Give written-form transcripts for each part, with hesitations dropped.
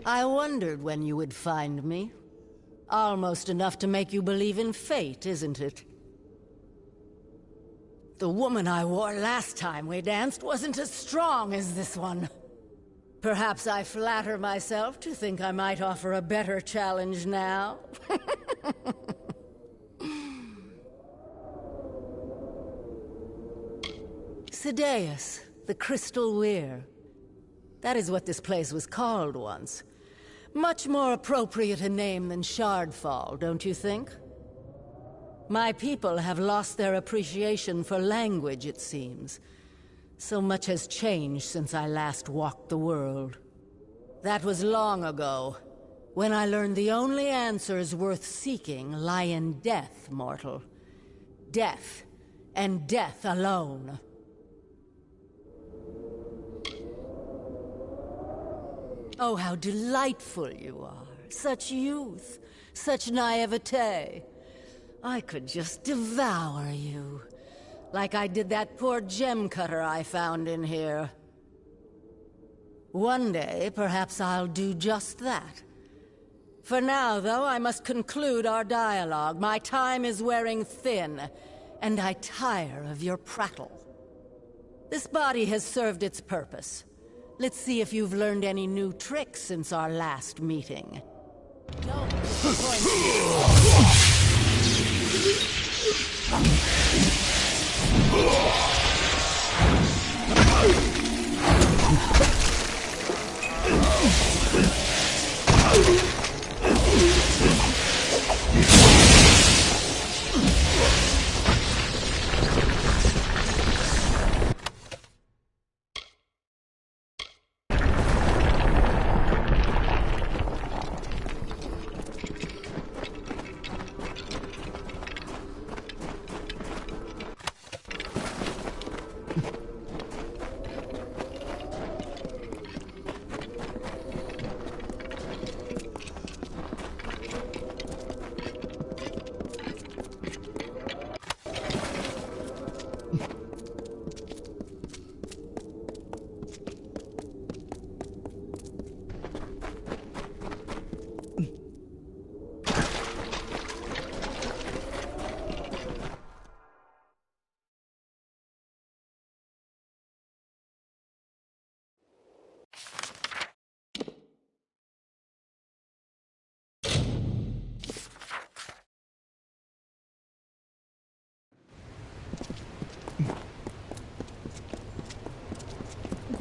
I wondered when you would find me. Almost enough to make you believe in fate, isn't it? The woman I wore last time we danced wasn't as strong as this one. Perhaps I flatter myself to think I might offer a better challenge now. Sideus, the Crystal Weir. That is what this place was called once. Much more appropriate a name than Shardfall, don't you think? My people have lost their appreciation for language, it seems. So much has changed since I last walked the world. That was long ago, when I learned the only answers worth seeking lie in death, mortal. Death, and death alone. Oh, how delightful you are. Such youth, such naivete. I could just devour you. Like I did that poor gem cutter I found in here. One day, perhaps I'll do just that. For now, though, I must conclude our dialogue. My time is wearing thin, and I tire of your prattle. This body has served its purpose. Let's see if you've learned any new tricks since our last meeting. Don't disappoint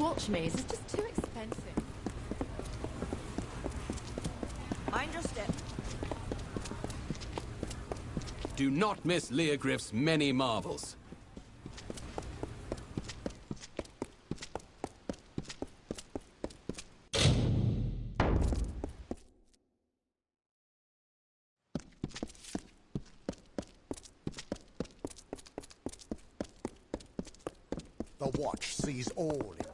Watch maze is just too expensive. Mind your step. Do not miss Leogryph's many marvels. The Watch sees all in Ravnia.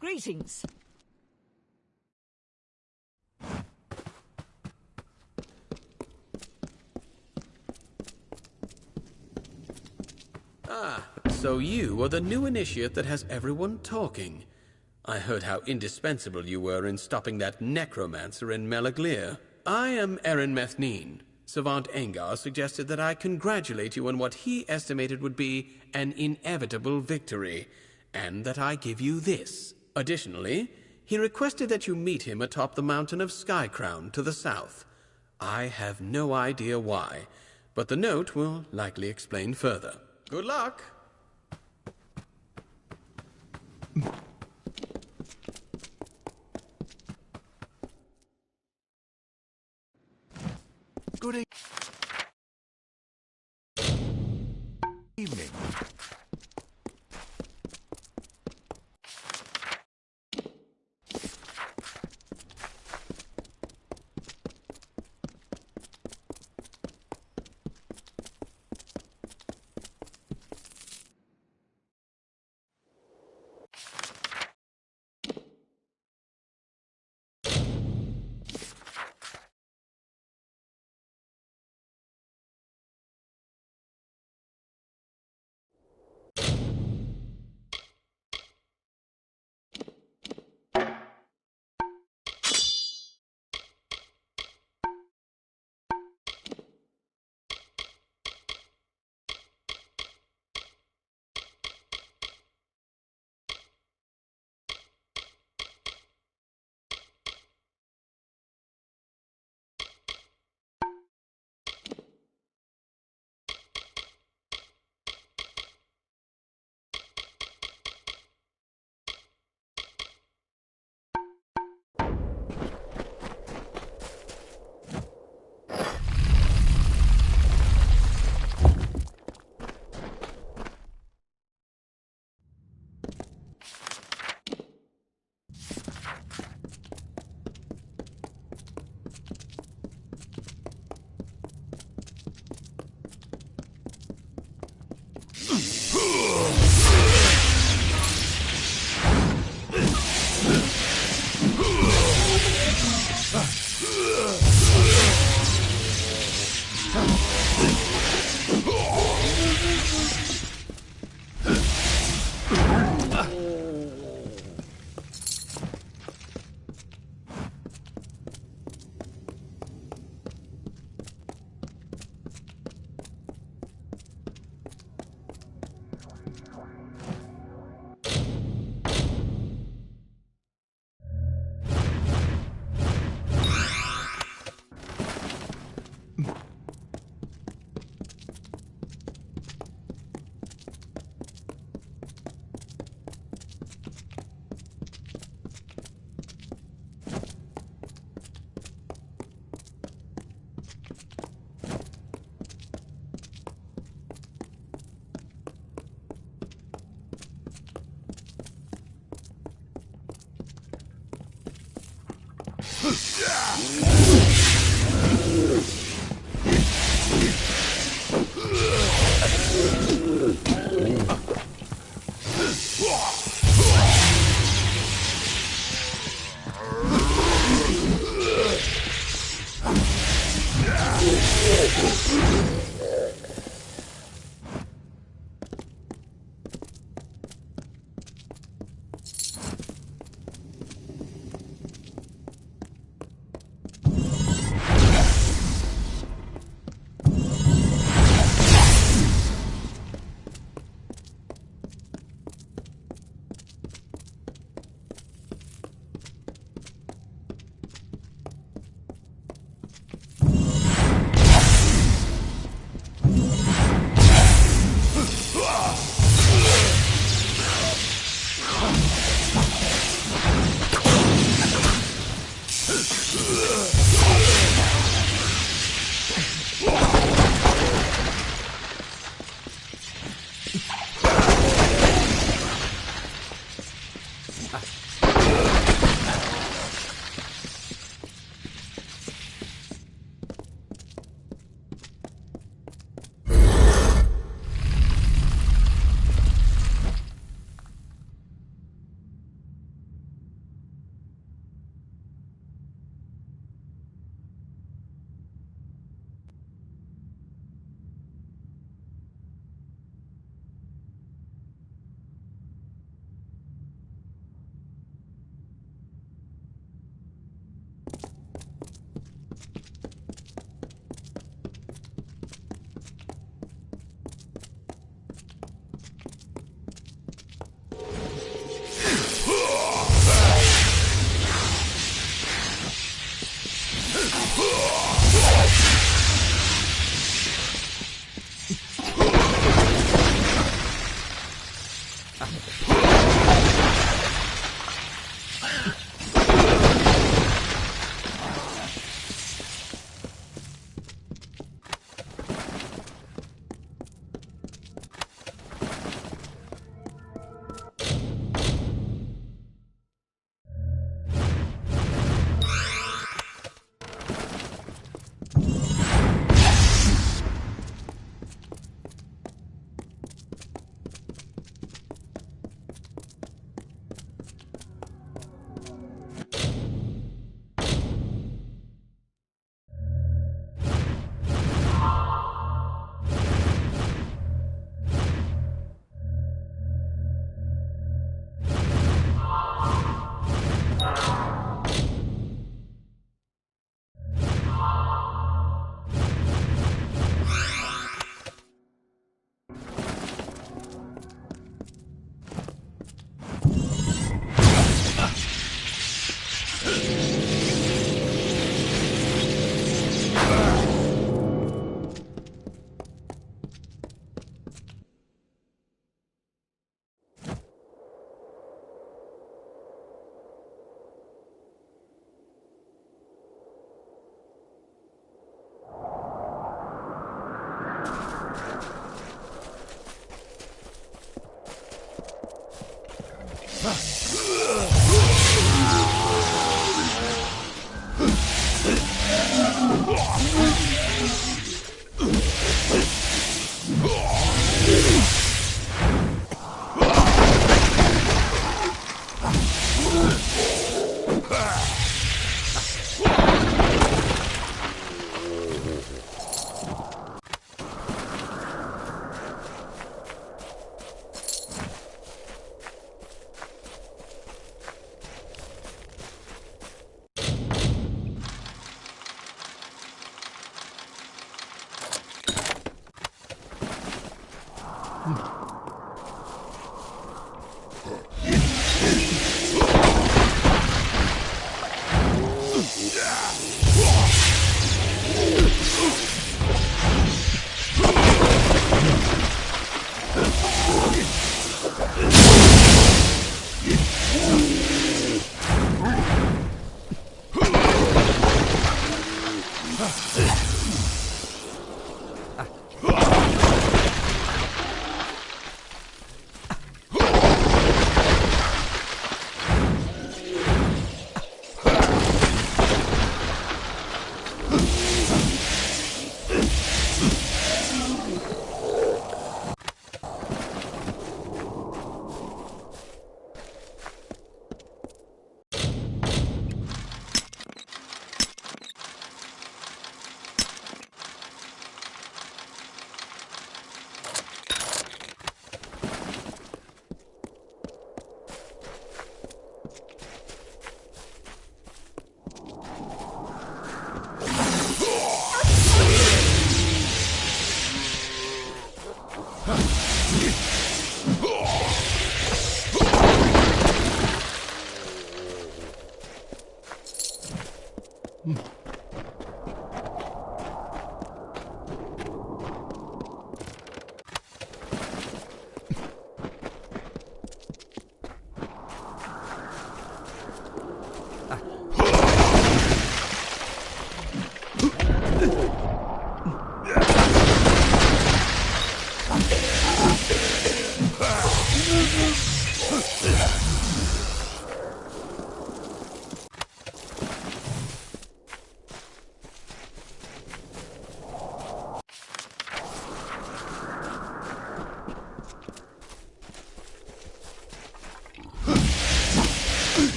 Greetings. So you are the new initiate that has everyone talking. I heard how indispensable you were in stopping that necromancer in Melaglir. I am Erin Methneen. Savant Engar suggested that I congratulate you on what he estimated would be an inevitable victory, and that I give you this. Additionally, he requested that you meet him atop the mountain of Skycrown to the south. I have no idea why, but the note will likely explain further. Good luck! Good evening.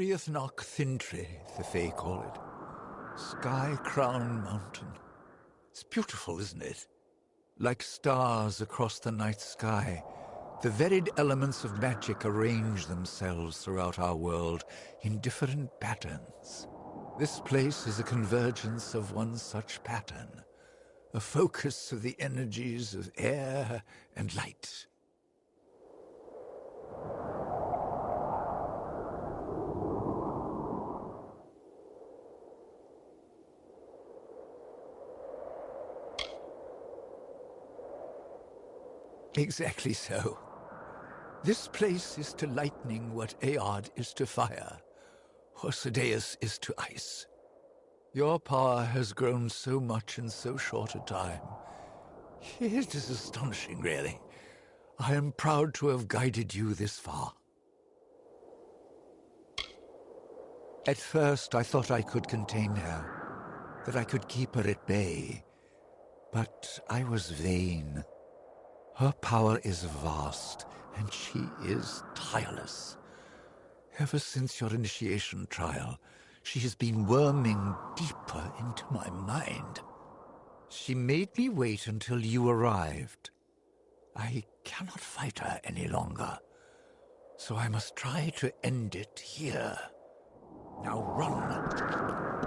Triathnock Thintri, the Fae call it. Sky-crowned mountain. It's beautiful, isn't it? Like stars across the night sky, the varied elements of magic arrange themselves throughout our world in different patterns. This place is a convergence of one such pattern, a focus of the energies of air and light. Exactly so. This place is to lightning what Aod is to fire, or Sadeus is to ice. Your power has grown so much in so short a time. It is astonishing, really. I am proud to have guided you this far. At first, I thought I could contain her, that I could keep her at bay. But I was vain. Her power is vast, and she is tireless. Ever since your initiation trial, she has been worming deeper into my mind. She made me wait until you arrived. I cannot fight her any longer, so I must try to end it here. Now run.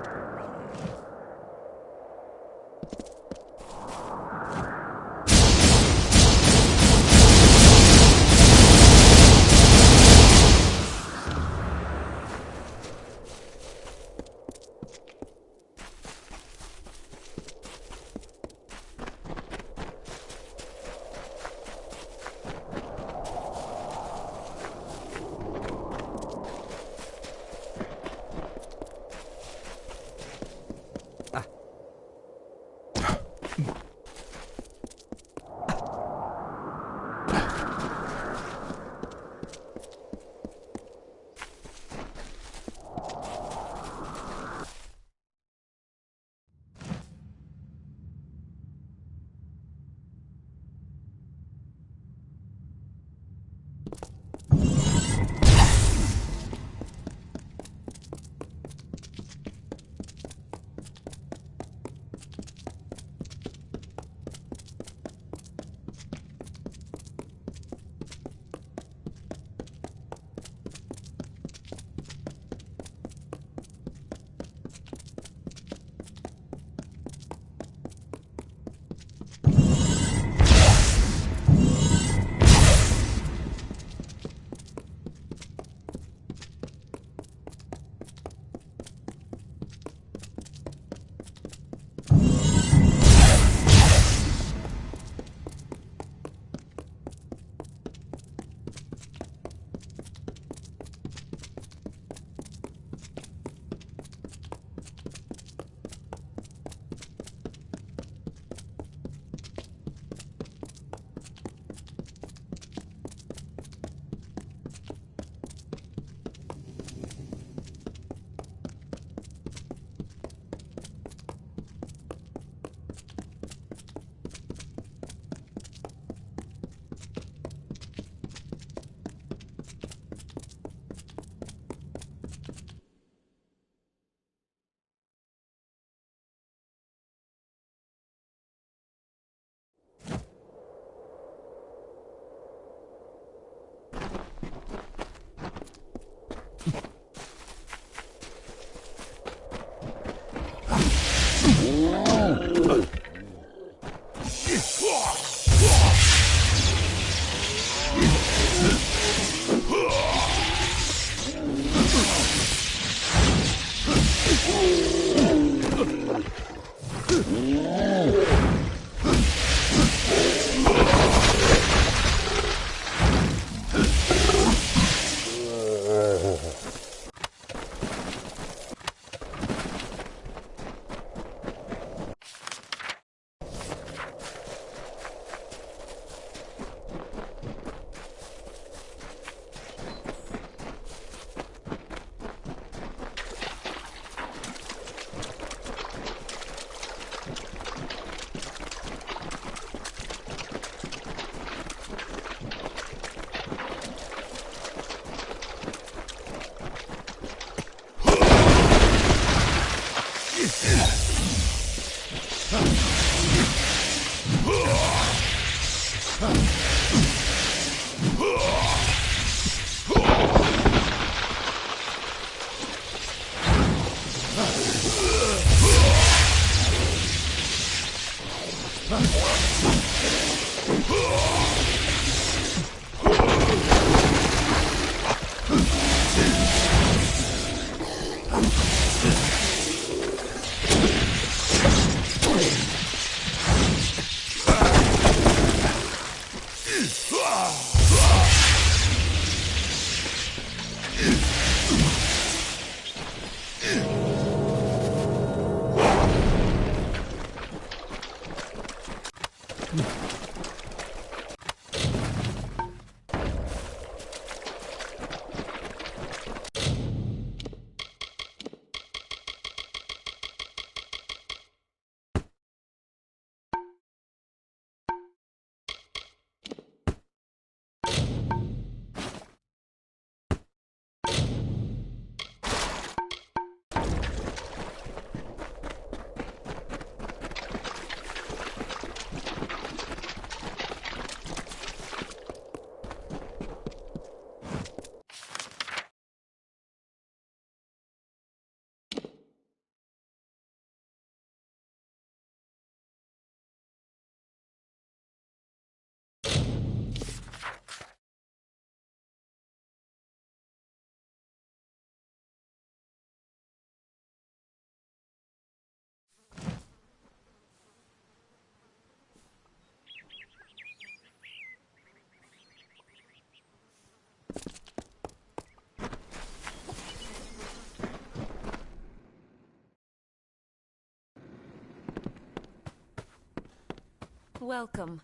Welcome.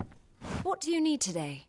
What do you need today?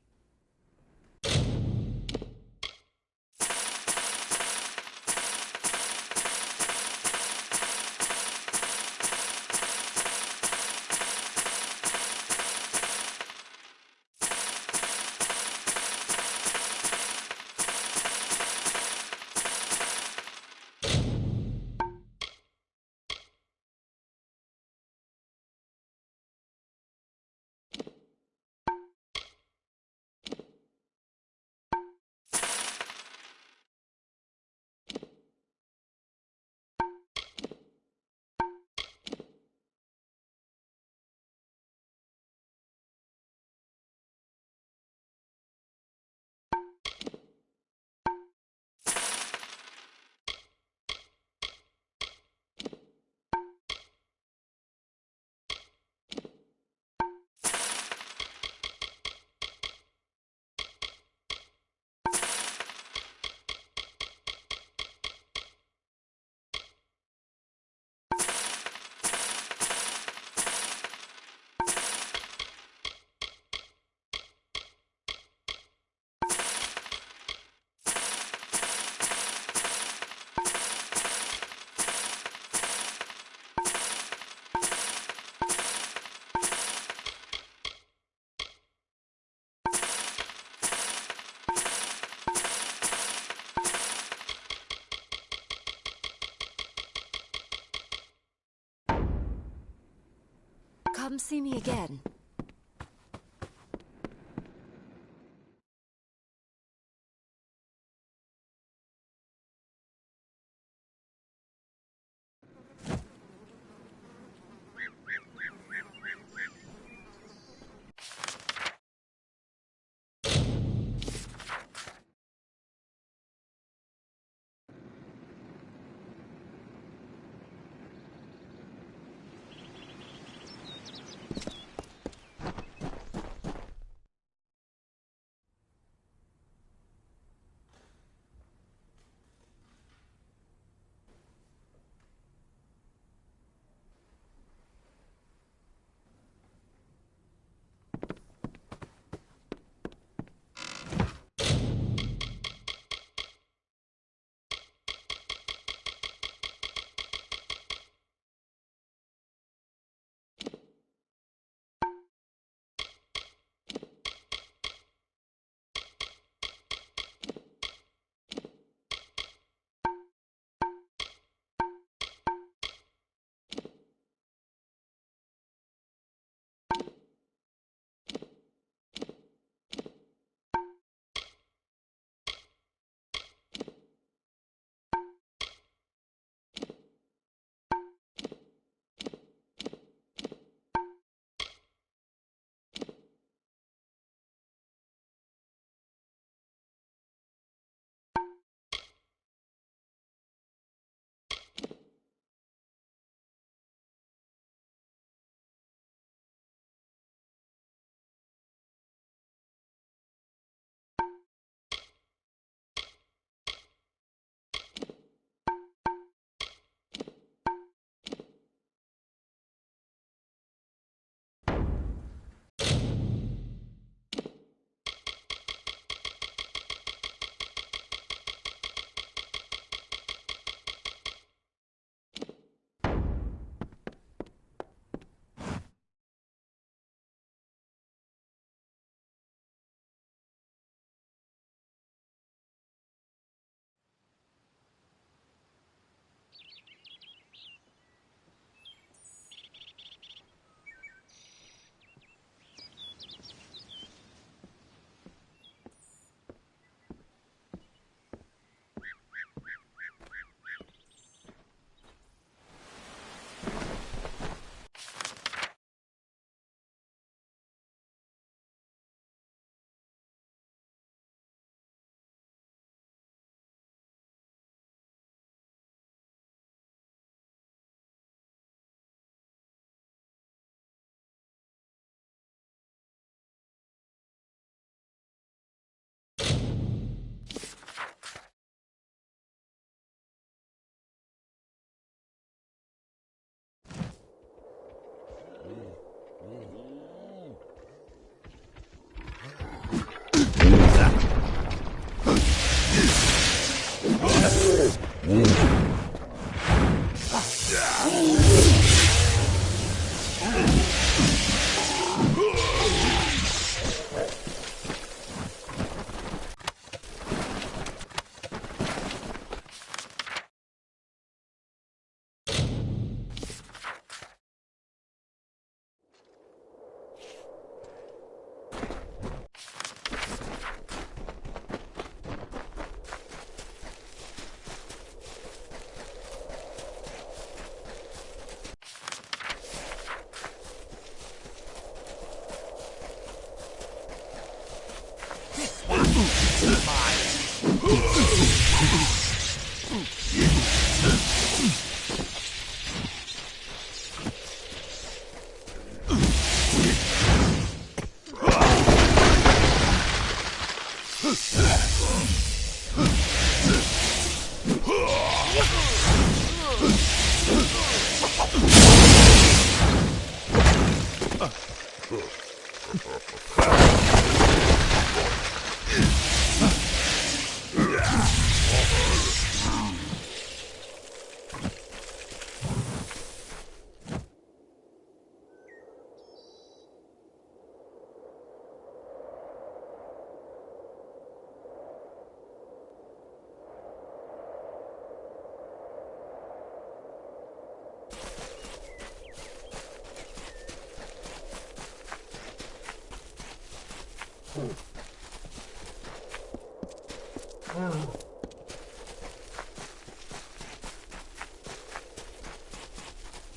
Come see me again.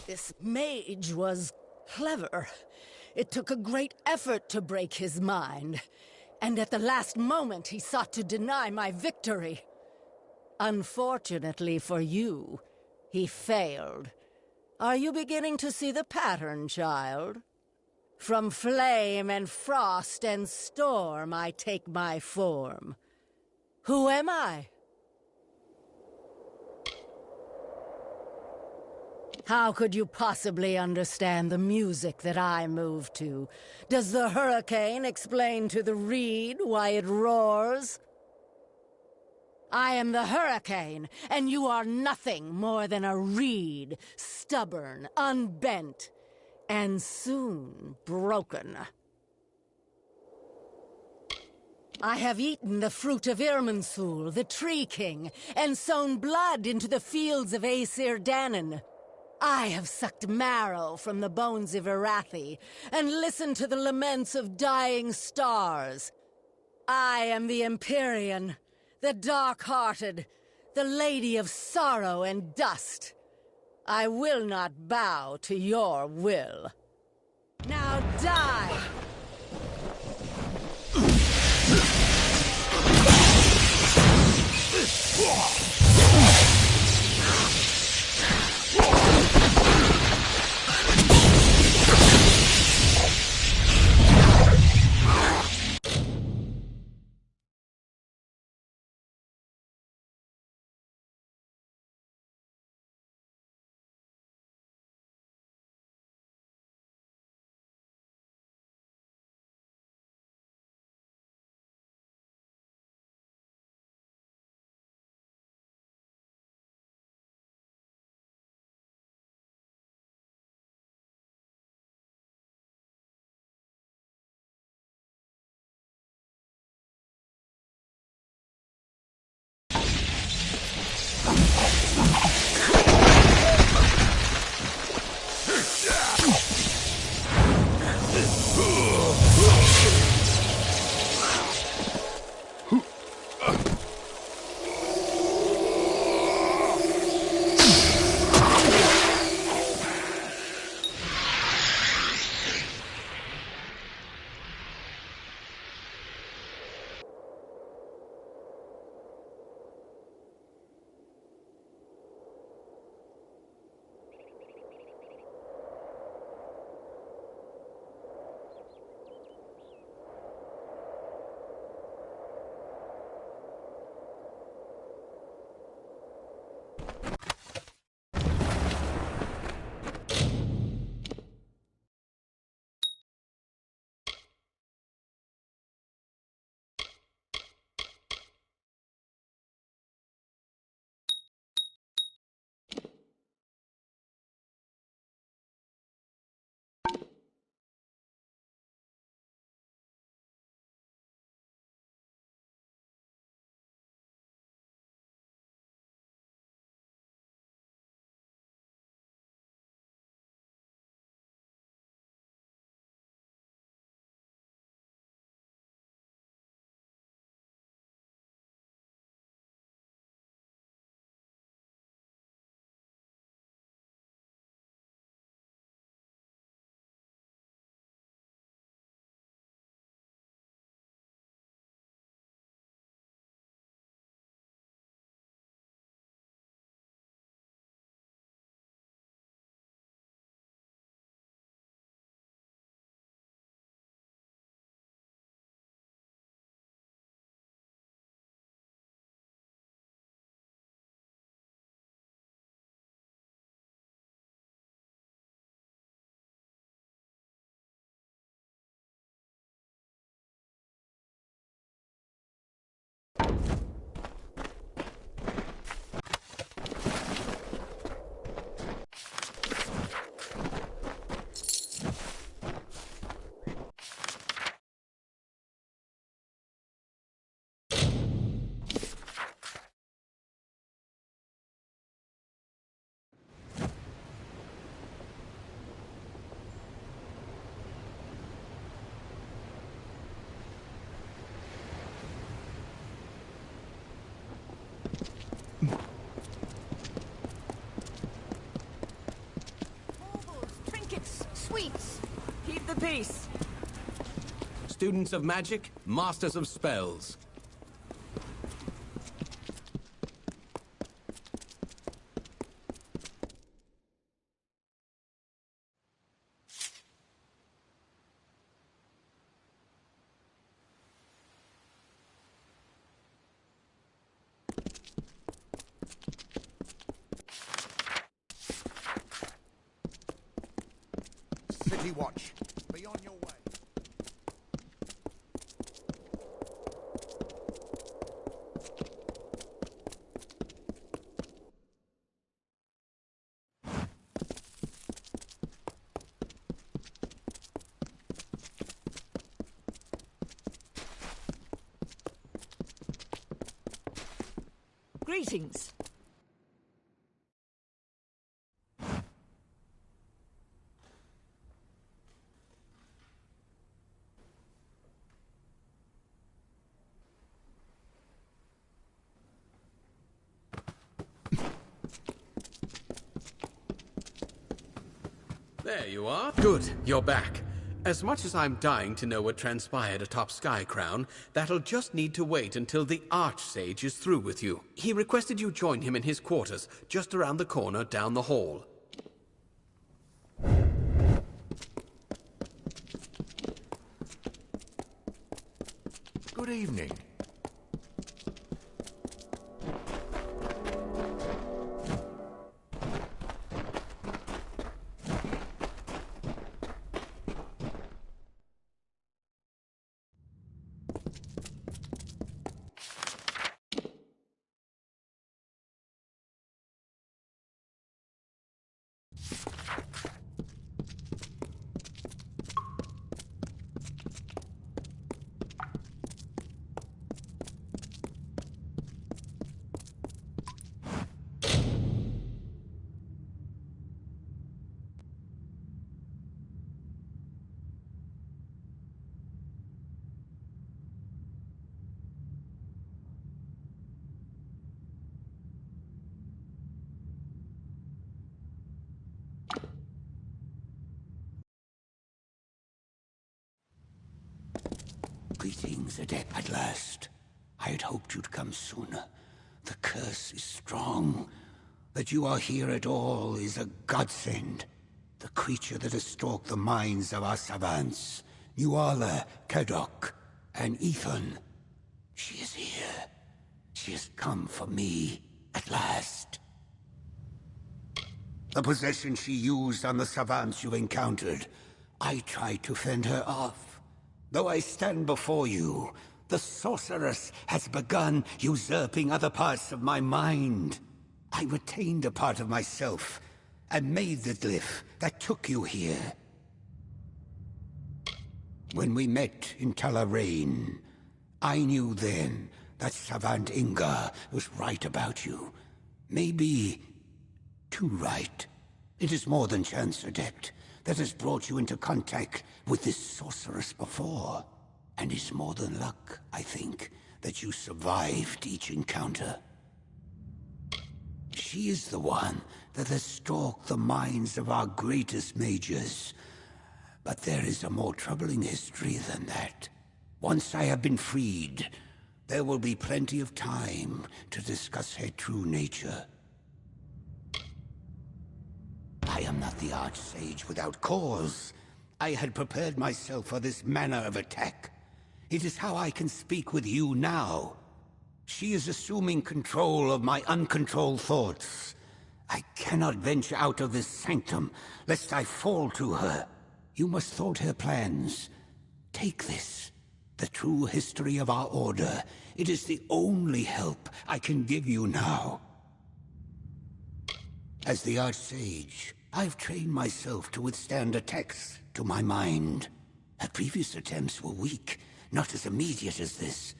This mage was clever. It took a great effort to break his mind. And at the last moment, he sought to deny my victory. Unfortunately for you, he failed. Are you beginning to see the pattern, child? From flame and frost and storm, I take my form. Who am I? How could you possibly understand the music that I move to? Does the hurricane explain to the reed why it roars? I am the hurricane, and you are nothing more than a reed, stubborn, unbent, and soon broken. I have eaten the fruit of Irminsul, the Tree King, and sown blood into the fields of Aesir Danon. I have sucked marrow from the bones of Irathi, and listened to the laments of dying stars. I am the Empyrean, the dark-hearted, the Lady of Sorrow and Dust. I will not bow to your will. Now die! sweet. Keep the peace. Students of magic, masters of spells. City Watch, be on your way. Greetings. There you are. Good, you're back. As much as I'm dying to know what transpired atop Skycrown, that'll just need to wait until the Archsage is through with you. He requested you join him in his quarters, just around the corner down the hall. Good evening. Greetings, Adept. At last. I had hoped you'd come sooner. The curse is strong. That you are here at all is a godsend. The creature that has stalked the minds of our savants, Nuala, Kadok, and Ethan. She is here. She has come for me, at last. The possession she used on the savants you encountered, I tried to fend her off. Though I stand before you, the sorceress has begun usurping other parts of my mind. I retained a part of myself, and made the glyph that took you here. When we met in Talarain, I knew then that Savant Inga was right about you. Maybe too right. It is more than chance, Adept, that has brought you into contact with this sorceress before. And it's more than luck, I think, that you survived each encounter. She is the one that has stalked the minds of our greatest mages. But there is a more troubling history than that. Once I have been freed, there will be plenty of time to discuss her true nature. I am not the Archsage without cause. I had prepared myself for this manner of attack. It is how I can speak with you now. She is assuming control of my uncontrolled thoughts. I cannot venture out of this sanctum, lest I fall to her. You must thwart her plans. Take this, the true history of our order. It is the only help I can give you now. As the Archsage, I've trained myself to withstand attacks to my mind. Her previous attempts were weak, not as immediate as this.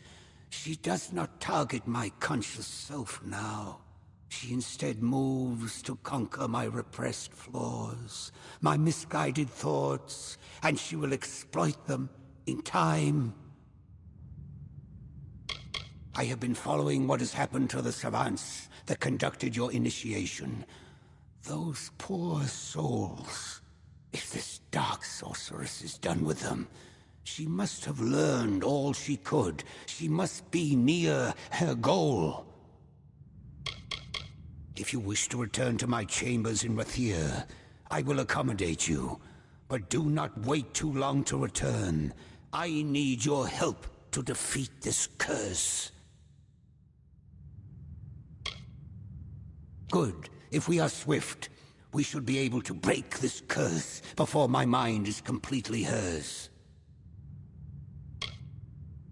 She does not target my conscious self now. She instead moves to conquer my repressed flaws, my misguided thoughts, and she will exploit them in time. I have been following what has happened to the savants that conducted your initiation. Those poor souls. If this dark sorceress is done with them, she must have learned all she could. She must be near her goal. If you wish to return to my chambers in Rathir, I will accommodate you. But do not wait too long to return. I need your help to defeat this curse. Good. If we are swift, we should be able to break this curse before my mind is completely hers.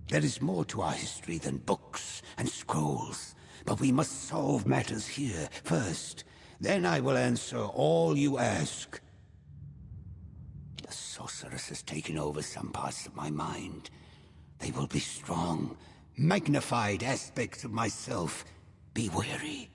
There is more to our history than books and scrolls, but we must solve matters here first. Then I will answer all you ask. The sorceress has taken over some parts of my mind. They will be strong, magnified aspects of myself. Be wary.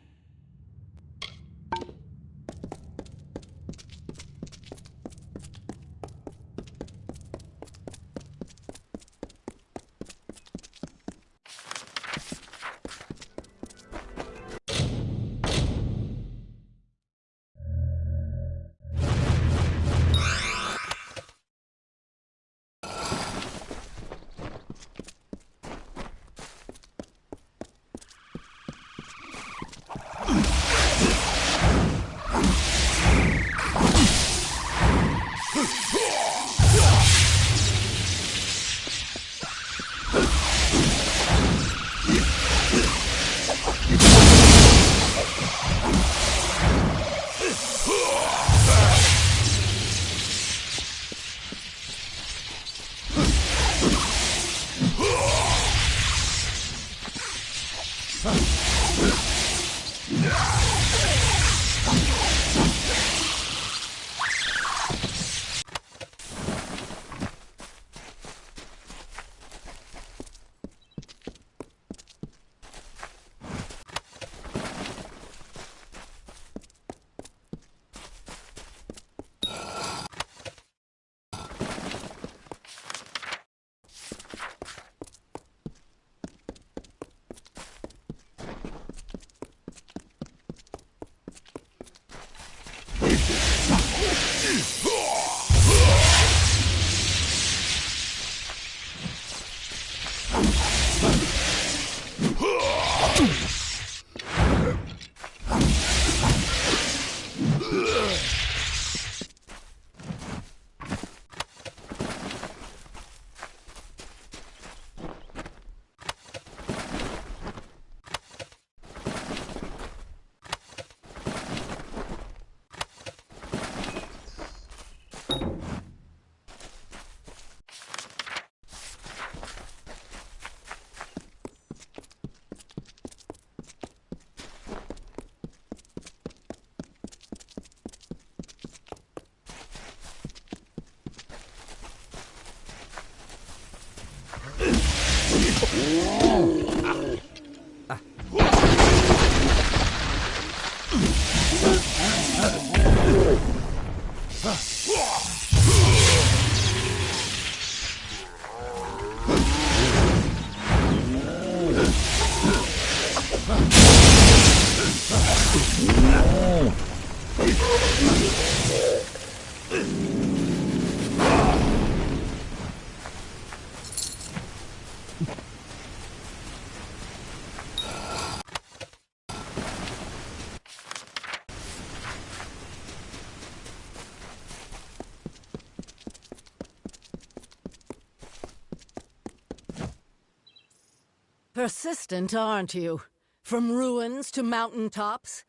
Persistent, aren't you? From ruins to mountaintops,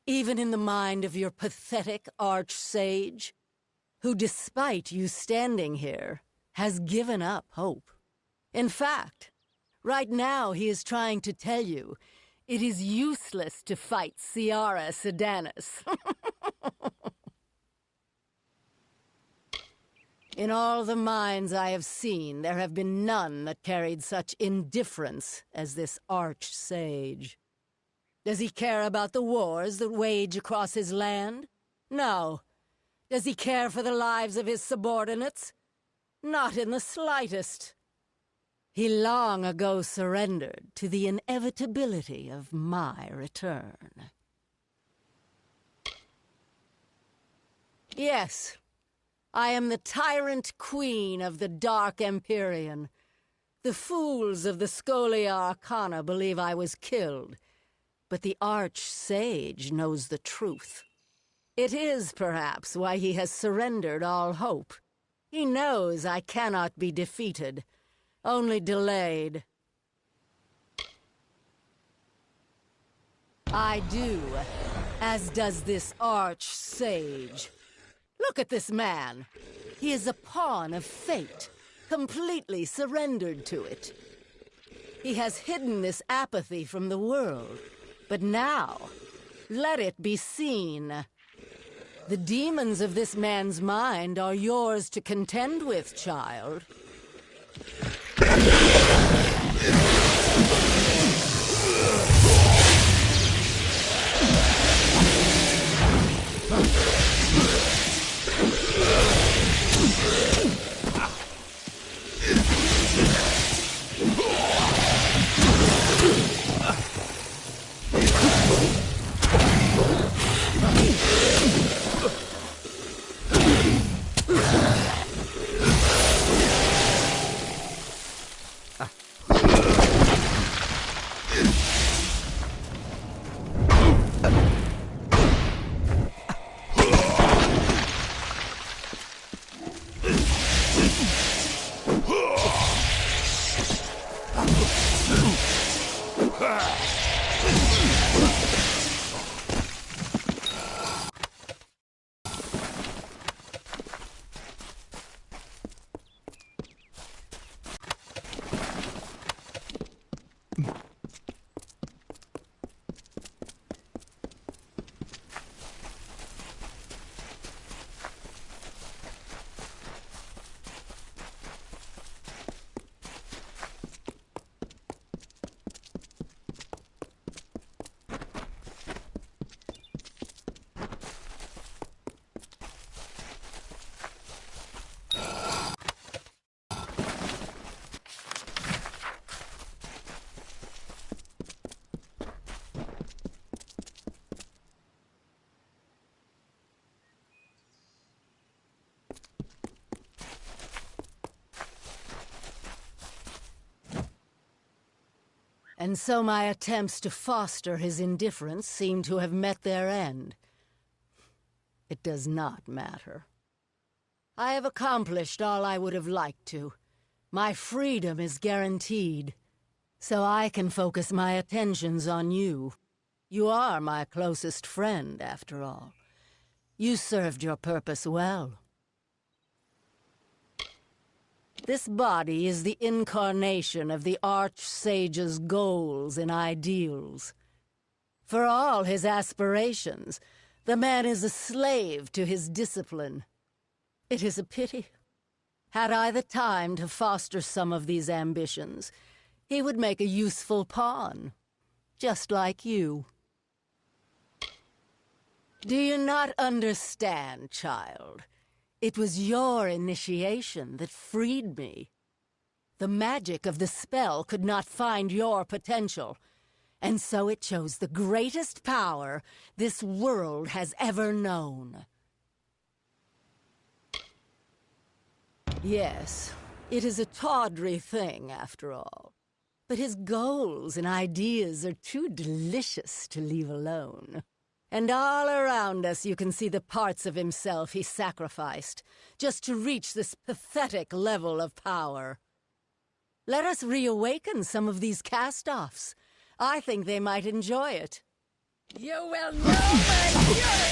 even in the mind of your pathetic arch-sage, who, despite you standing here, has given up hope. In fact, right now he is trying to tell you it is useless to fight Ciara Sedanis. In all the minds I have seen, there have been none that carried such indifference as this arch-sage. Does he care about the wars that wage across his land? No. Does he care for the lives of his subordinates? Not in the slightest. He long ago surrendered to the inevitability of my return. Yes. I am the tyrant queen of the Dark Empyrean. The fools of the Scholia Arcana believe I was killed, but the Arch-Sage knows the truth. It is, perhaps, why he has surrendered all hope. He knows I cannot be defeated, only delayed. I do, as does this Arch-Sage. Look at this man. He is a pawn of fate, completely surrendered to it. He has hidden this apathy from the world, but now, let it be seen. The demons of this man's mind are yours to contend with, child. And so my attempts to foster his indifference seem to have met their end. It does not matter. I have accomplished all I would have liked to. My freedom is guaranteed, so I can focus my attentions on you. You are my closest friend, after all. You served your purpose well. This body is the incarnation of the Arch-Sage's goals and ideals. For all his aspirations, the man is a slave to his discipline. It is a pity. Had I the time to foster some of these ambitions, he would make a useful pawn, just like you. Do you not understand, child? It was your initiation that freed me. The magic of the spell could not find your potential, and so it chose the greatest power this world has ever known. Yes, it is a tawdry thing, after all. But his goals and ideas are too delicious to leave alone. And all around us you can see the parts of himself he sacrificed, just to reach this pathetic level of power. Let us reawaken some of these cast-offs. I think they might enjoy it. You will know my fury!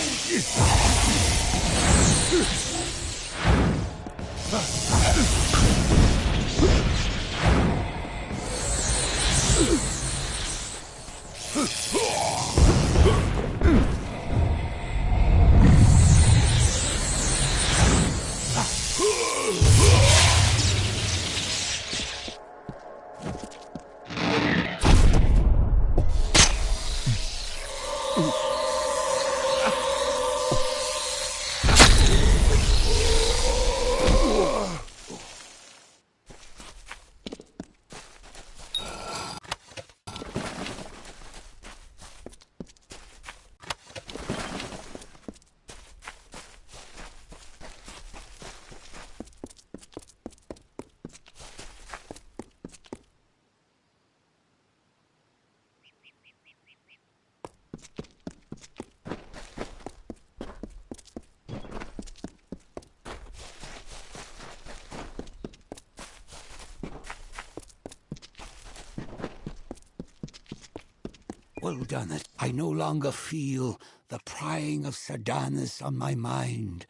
well done it. I no longer feel the prying of Sardanis on my mind.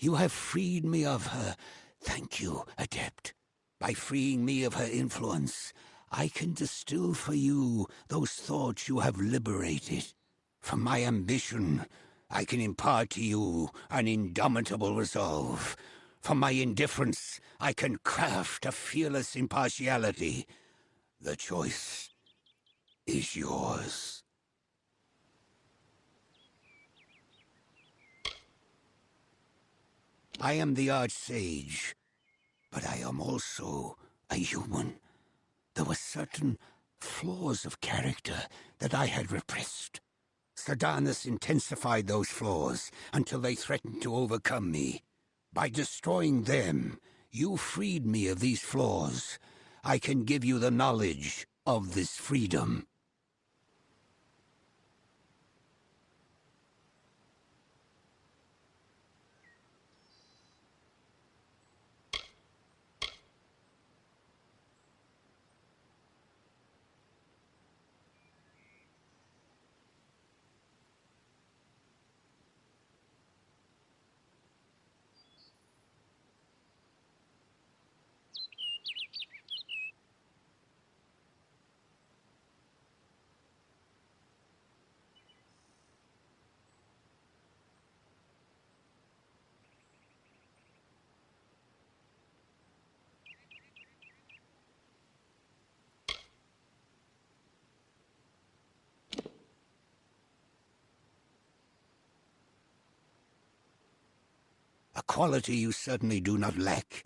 You have freed me of her. Thank you, Adept. By freeing me of her influence, I can distill for you those thoughts you have liberated. From my ambition, I can impart to you an indomitable resolve. From my indifference, I can craft a fearless impartiality. The choice is yours. I am the Archsage, but I am also a human. There were certain flaws of character that I had repressed. Sardanis intensified those flaws until they threatened to overcome me. By destroying them, you freed me of these flaws. I can give you the knowledge of this freedom. A quality you certainly do not lack,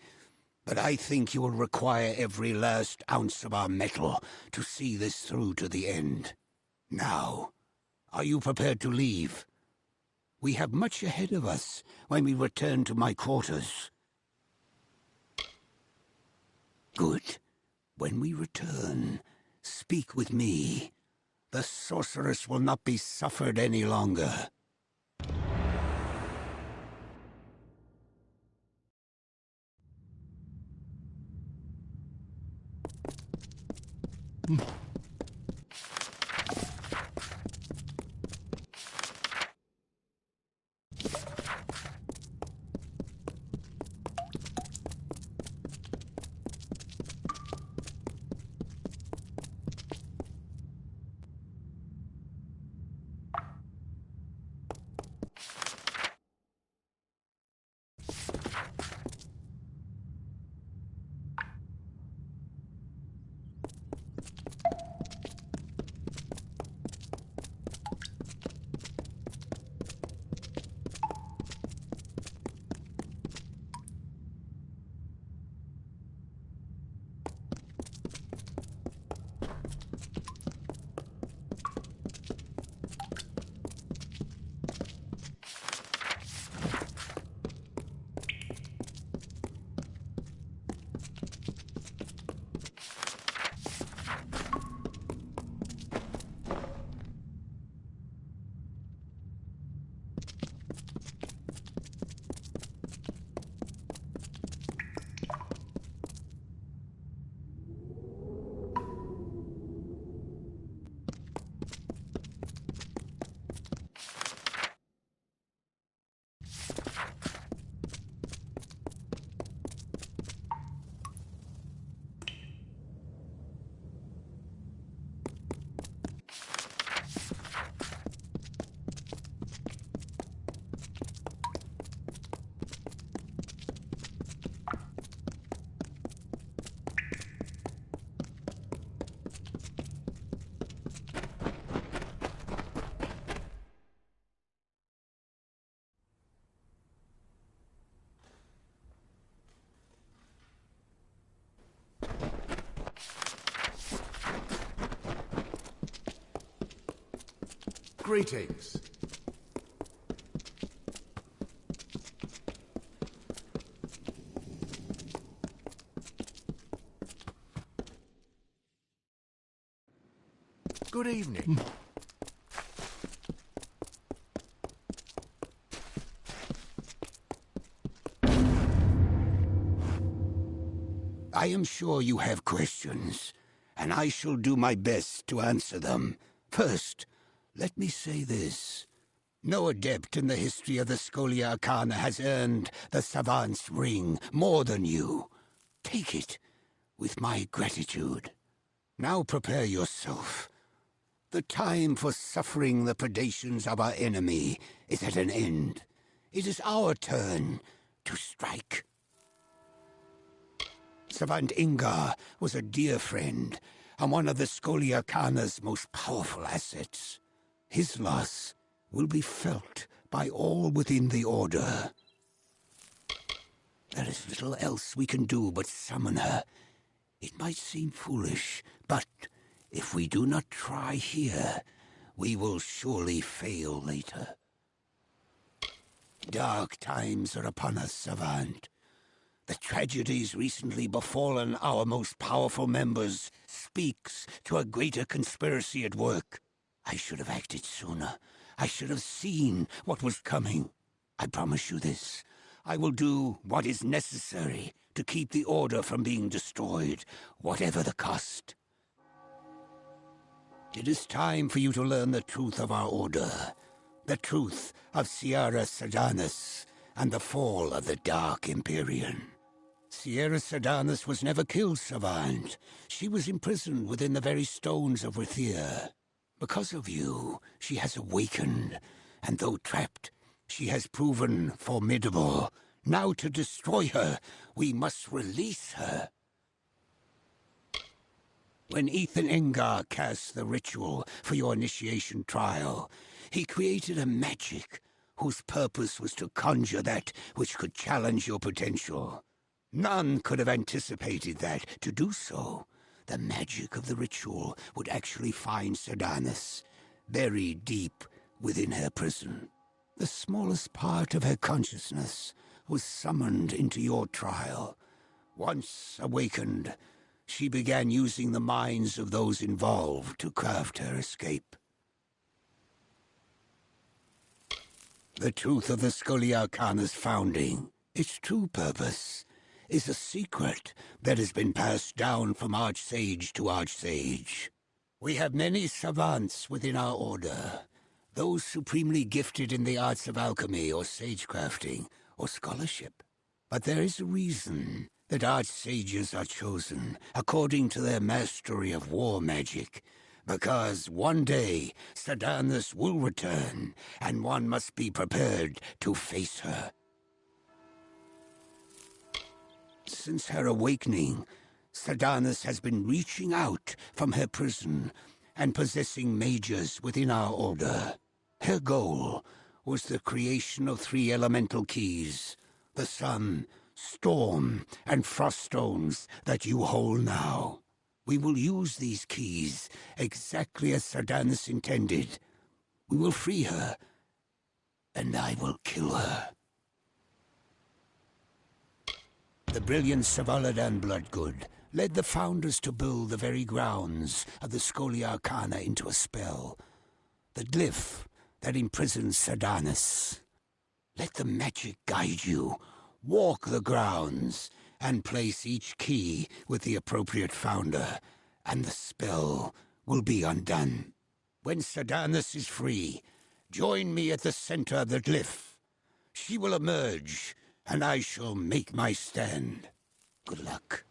but I think you will require every last ounce of our metal to see this through to the end. Now, are you prepared to leave? We have much ahead of us when we return to my quarters. Good. When we return, speak with me. The sorceress will not be suffered any longer. Greetings. Good evening. I am sure you have questions, and I shall do my best to answer them. First, Let me say this. No adept in the history of the Scholia Arcana has earned the Savant's Ring more than you. Take it with my gratitude. Now prepare yourself. The time for suffering the predations of our enemy is at an end. It is our turn to strike. Savant Ingar was a dear friend and one of the Scholia Arcana's most powerful assets. His loss will be felt by all within the Order. There is little else we can do but summon her. It might seem foolish, but if we do not try here, we will surely fail later. Dark times are upon us, Savant. The tragedies recently befallen our most powerful members speaks to a greater conspiracy at work. I should have acted sooner. I should have seen what was coming. I promise you this. I will do what is necessary to keep the Order from being destroyed, whatever the cost. It is time for you to learn the truth of our Order. The truth of Sierra Sedanus and the fall of the Dark Empyrean. Sierra Sedanus was never killed, Savant. She was imprisoned within the very stones of Rithir. Because of you, she has awakened, and though trapped, she has proven formidable. Now to destroy her, we must release her. When Ethan Engar cast the ritual for your initiation trial, he created a magic whose purpose was to conjure that which could challenge your potential. None could have anticipated that, to do so, the magic of the ritual would actually find Sedanus, buried deep within her prison. The smallest part of her consciousness was summoned into your trial. Once awakened, she began using the minds of those involved to craft her escape. The truth of the Scholia Arcana's founding, its true purpose, is a secret that has been passed down from Archsage to Archsage. We have many savants within our Order, those supremely gifted in the arts of alchemy or sagecrafting or scholarship. But there is a reason that Archsages are chosen according to their mastery of war magic, because one day Sedanus will return, and one must be prepared to face her. Since her awakening, Sedanus has been reaching out from her prison and possessing mages within our Order. Her goal was the creation of 3 elemental keys, the sun, storm, and frost stones that you hold now. We will use these keys exactly as Sedanus intended. We will free her, and I will kill her. The brilliant Savaladan Bloodgood led the founders to build the very grounds of the Scholia Arcana into a spell, the glyph that imprisons Sedanus. Let the magic guide you. Walk the grounds and place each key with the appropriate founder, and the spell will be undone. When Sedanus is free, join me at the center of the glyph. She will emerge, and I shall make my stand. Good luck.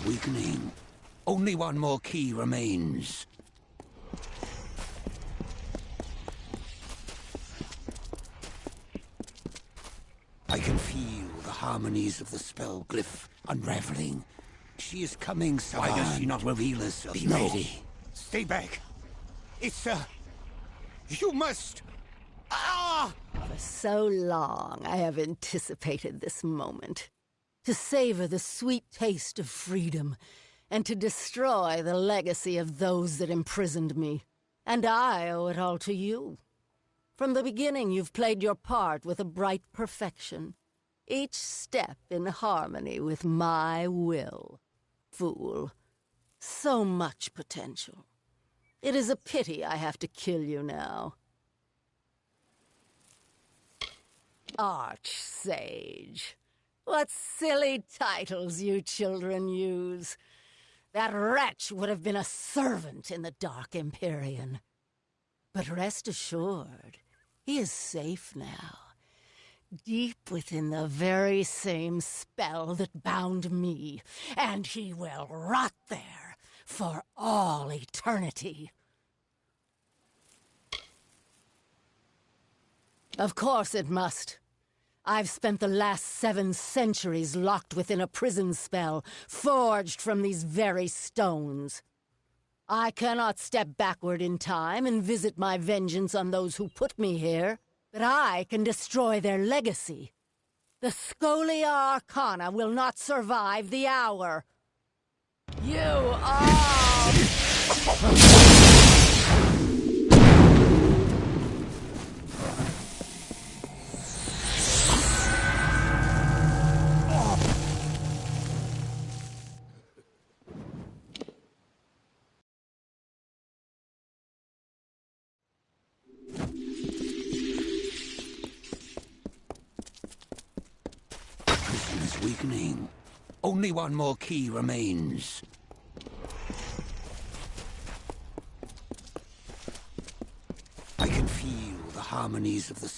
Weakening. Only one more key remains. I can feel the harmonies of the spell glyph unraveling. She is coming, Savant. Why does she not reveal herself? Be ready. Stay back. It's, you must... Ah! For so long, I have anticipated this moment. To savor the sweet taste of freedom, and to destroy the legacy of those that imprisoned me. And I owe it all to you. From the beginning, you've played your part with a bright perfection. Each step in harmony with my will. Fool. So much potential. It is a pity I have to kill you now. Archsage. What silly titles you children use. That wretch would have been a servant in the Dark Empyrean. But rest assured, he is safe now. Deep within the very same spell that bound me, and he will rot there for all eternity. Of course it must. I've spent the last 7 centuries locked within a prison spell, forged from these very stones. I cannot step backward in time and visit my vengeance on those who put me here, but I can destroy their legacy. The Scholia Arcana will not survive the hour. You are... Weakening. Only one more key remains. I can feel the harmonies of the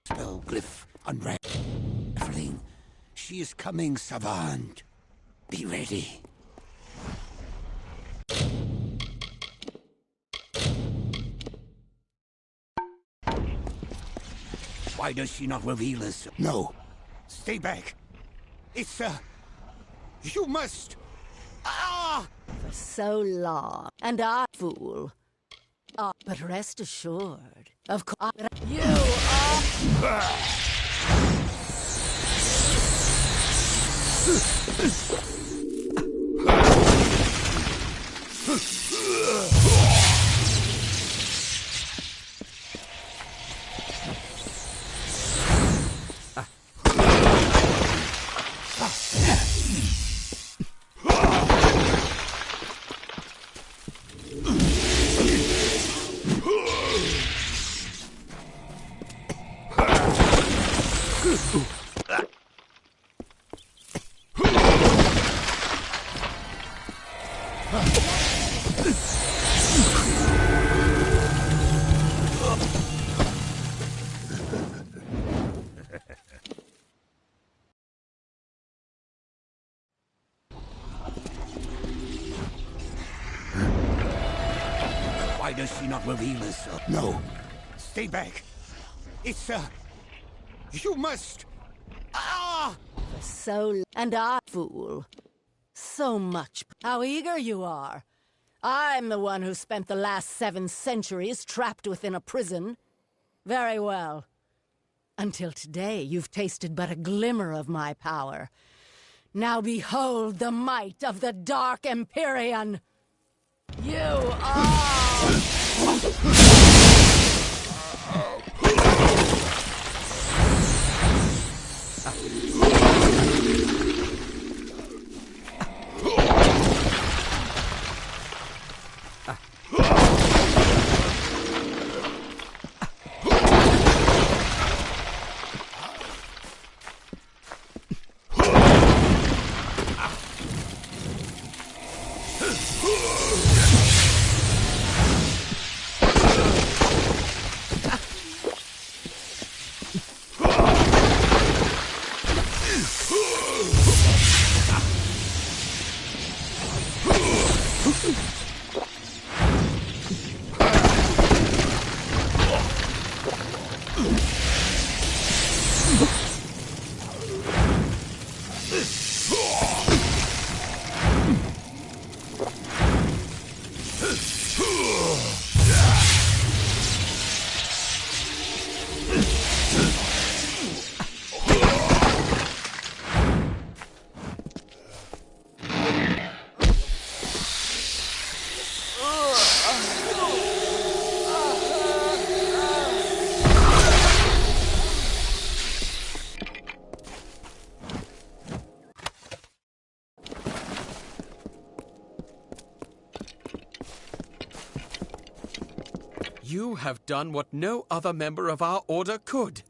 spell glyph unraveling. She is coming, Savant. Be ready. Why does she not reveal herself? No. Stay back. It's, you must... Ah! For so long. And I, fool. But rest assured, of course, you are... Why does she not reveal herself? No. Stay back. It's, you must... Ah! For so... And I, fool. So much... How eager you are. I'm the one who spent the last 7 centuries trapped within a prison. Very well. Until today, you've tasted but a glimmer of my power. Now behold the might of the Dark Empyrean! You are... You have done what no other member of our order could.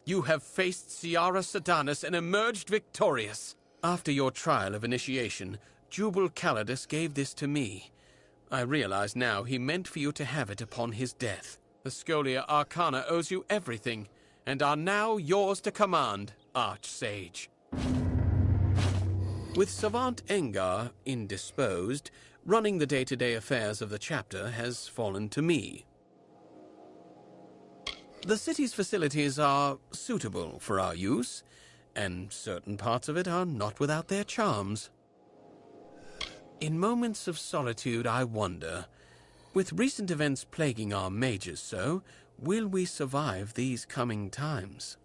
You have faced Ciara Sedanis and emerged victorious. After your trial of initiation, Jubal Calidus gave this to me. I realize now he meant for you to have it upon his death. The Scholia Arcana owes you everything, and are now yours to command, Archsage. With Savant Engar indisposed, running the day-to-day affairs of the chapter has fallen to me. The city's facilities are suitable for our use, and certain parts of it are not without their charms. In moments of solitude, I wonder, with recent events plaguing our mages so, will we survive these coming times?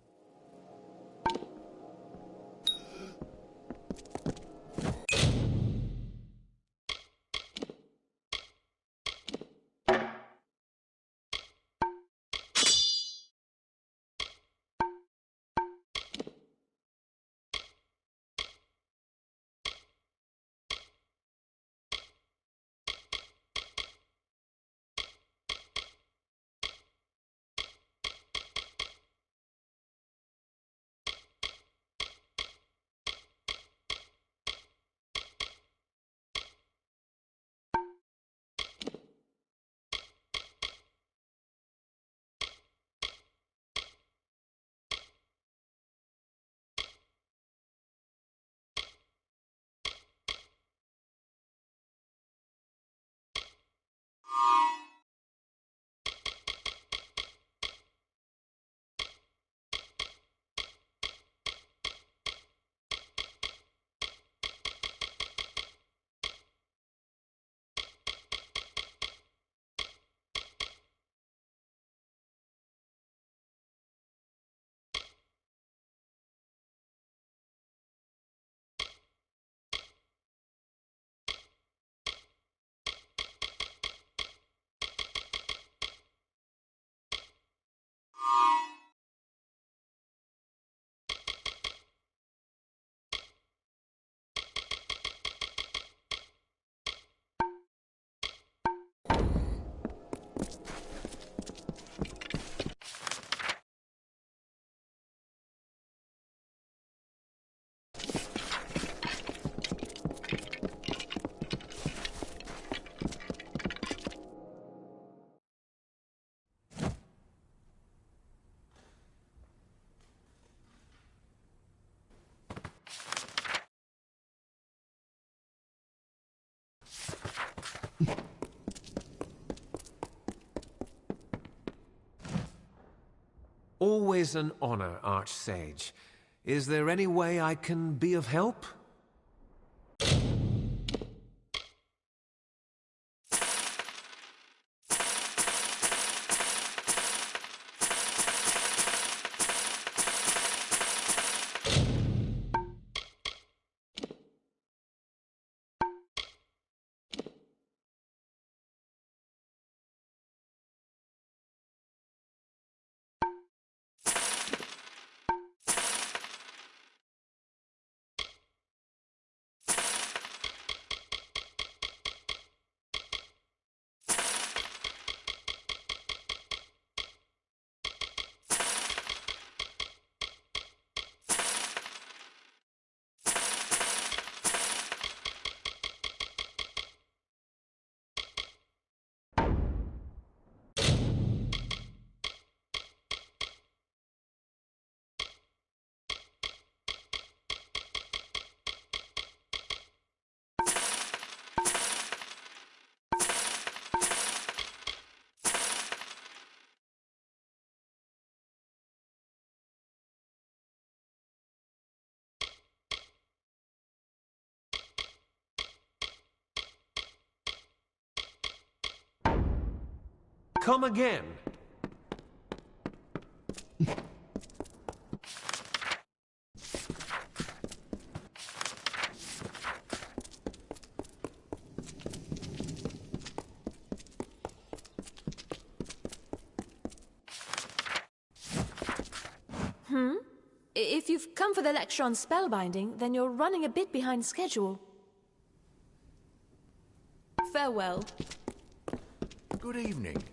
Always an honor, Archsage. Is there any way I can be of help? Come again. If you've come for the lecture on spellbinding, then you're running a bit behind schedule. Farewell. Good evening.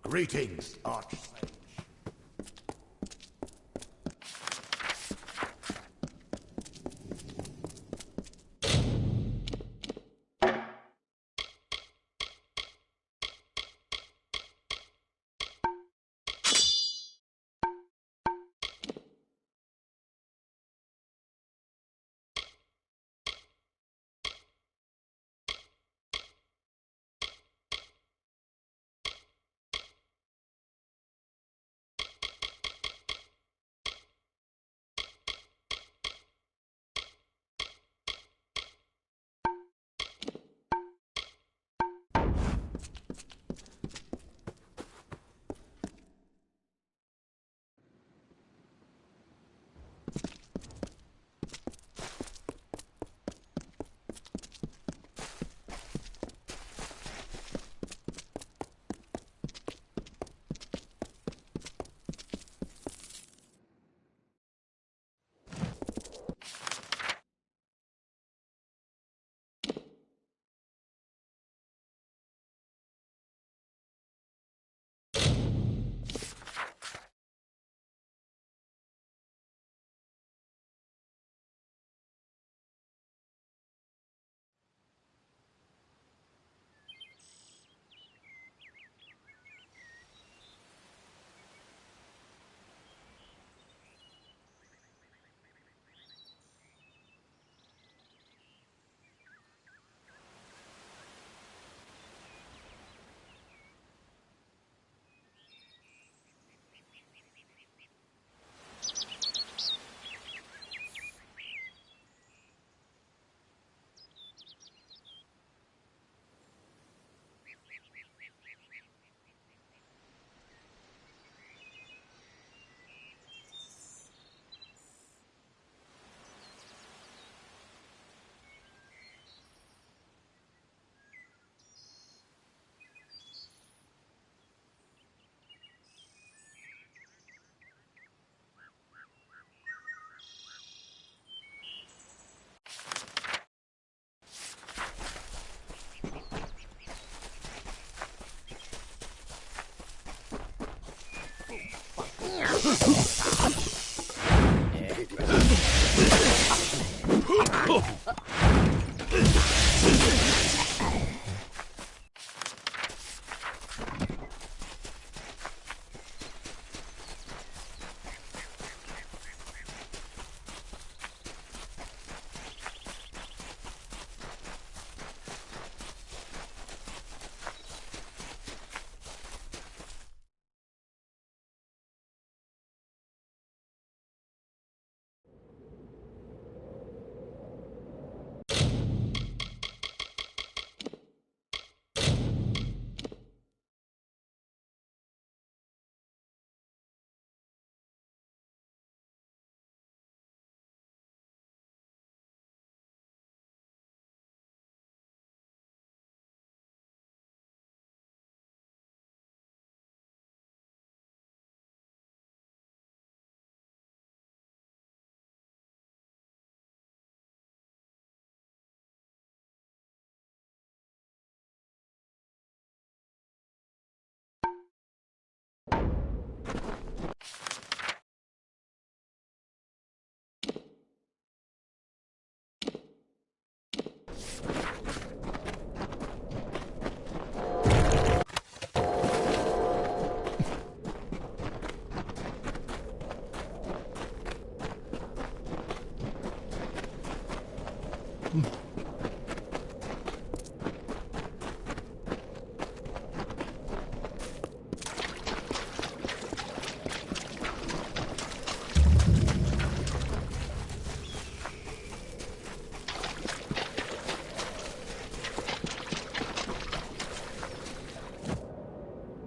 Greetings, Archsage.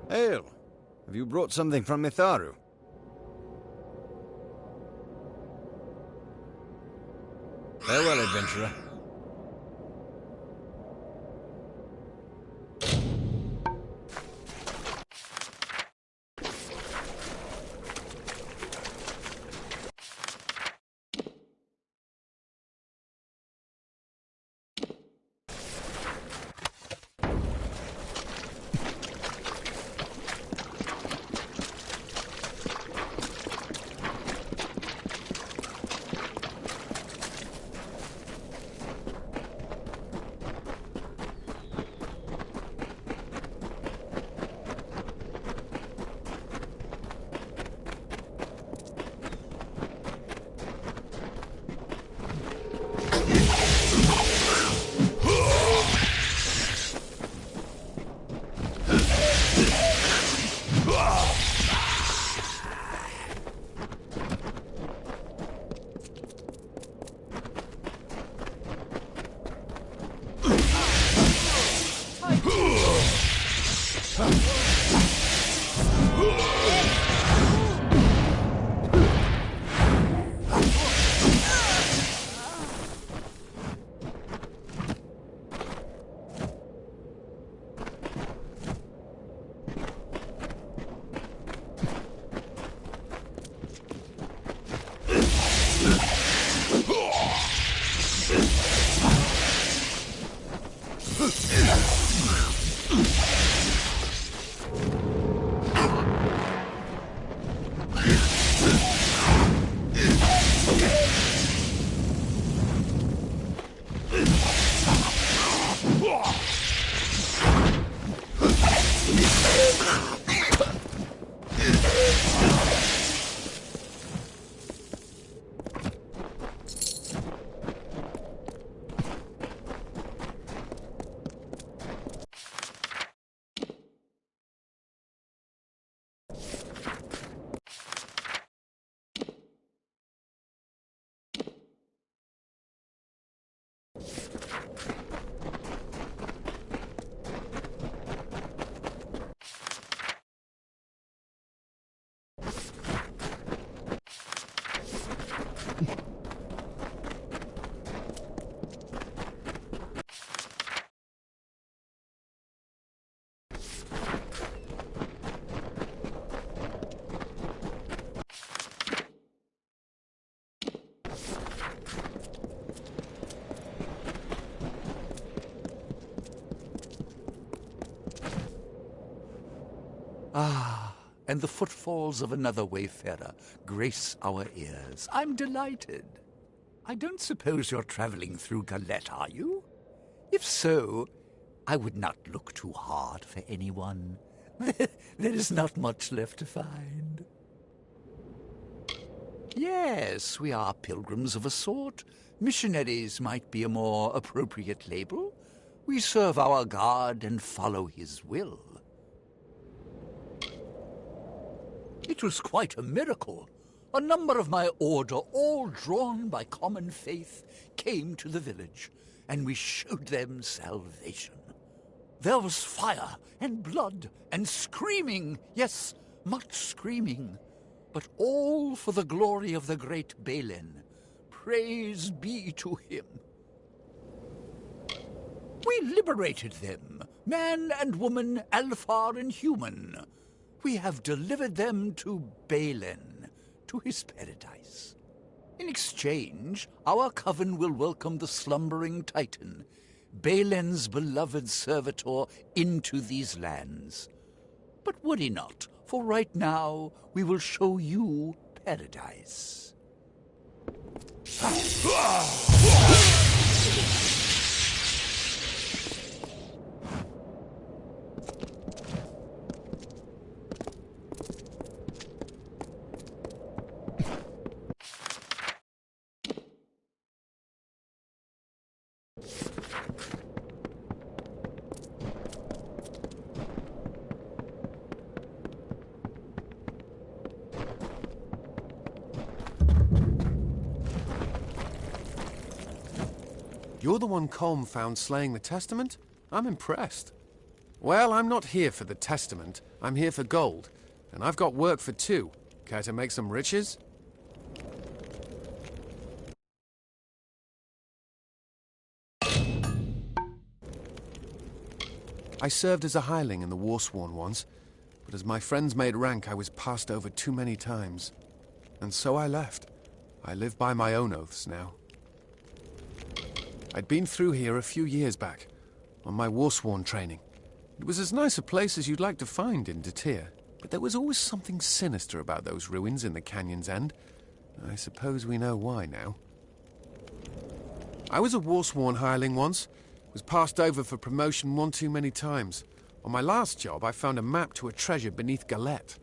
Hail! Have you brought something from Mitharu? Farewell, adventurer. And the footfalls of another wayfarer grace our ears. I'm delighted. I don't suppose you're traveling through Galette, are you? If so, I would not look too hard for anyone. There is not much left to find. Yes, we are pilgrims of a sort. Missionaries might be a more appropriate label. We serve our God and follow his will. It was quite a miracle. A number of my order, all drawn by common faith, came to the village, and we showed them salvation. There was fire and blood and screaming, yes, much screaming, but all for the glory of the great Balin. Praise be to him. We liberated them, man and woman, Alfar and human. We have delivered them to Balin, to his paradise. In exchange, our coven will welcome the slumbering Titan, Balin's beloved servitor, into these lands. But worry not, for right now we will show you paradise. You're the one Colm found slaying the Testament? I'm impressed. Well, I'm not here for the Testament. I'm here for gold. And I've got work for two. Care to make some riches? I served as a hireling in the Warsworn once, but as my friends made rank, I was passed over too many times. And so I left. I live by my own oaths now. I'd been through here a few years back, on my Warsworn training. It was as nice a place as you'd like to find in Detir, but there was always something sinister about those ruins in the canyon's end. I suppose we know why now. I was a Warsworn hireling once, was passed over for promotion one too many times. On my last job, I found a map to a treasure beneath Galette.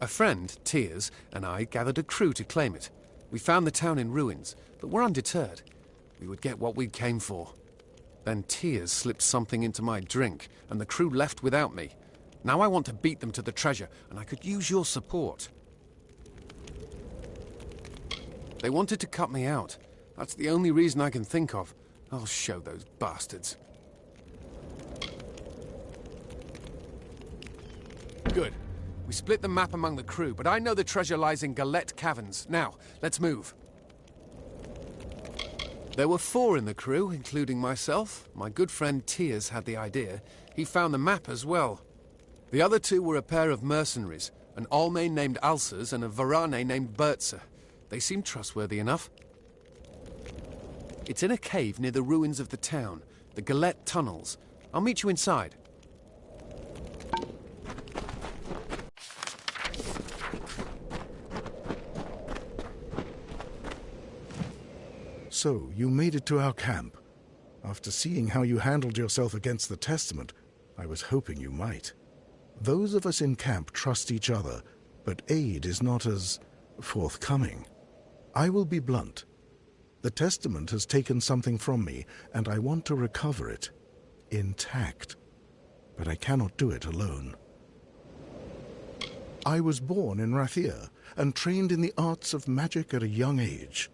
A friend, Tears, and I gathered a crew to claim it. We found the town in ruins, but were undeterred. We would get what we came for. Then Tears slipped something into my drink, and the crew left without me. Now I want to beat them to the treasure, and I could use your support. They wanted to cut me out. That's the only reason I can think of. I'll show those bastards. Good. We split the map among the crew, but I know the treasure lies in Galette Caverns. Now, let's move. There were 4 in the crew, including myself. My good friend Tears had the idea. He found the map as well. The other 2 were a pair of mercenaries, an Almain named Alsers and a Varane named Bertzer. They seemed trustworthy enough. It's in a cave near the ruins of the town, the Galette tunnels. I'll meet you inside. So, you made it to our camp. After seeing how you handled yourself against the Testament, I was hoping you might. Those of us in camp trust each other, but aid is not as forthcoming. I will be blunt. The Testament has taken something from me, and I want to recover it, intact. But I cannot do it alone. I was born in Rathir, and trained in the arts of magic at a young age.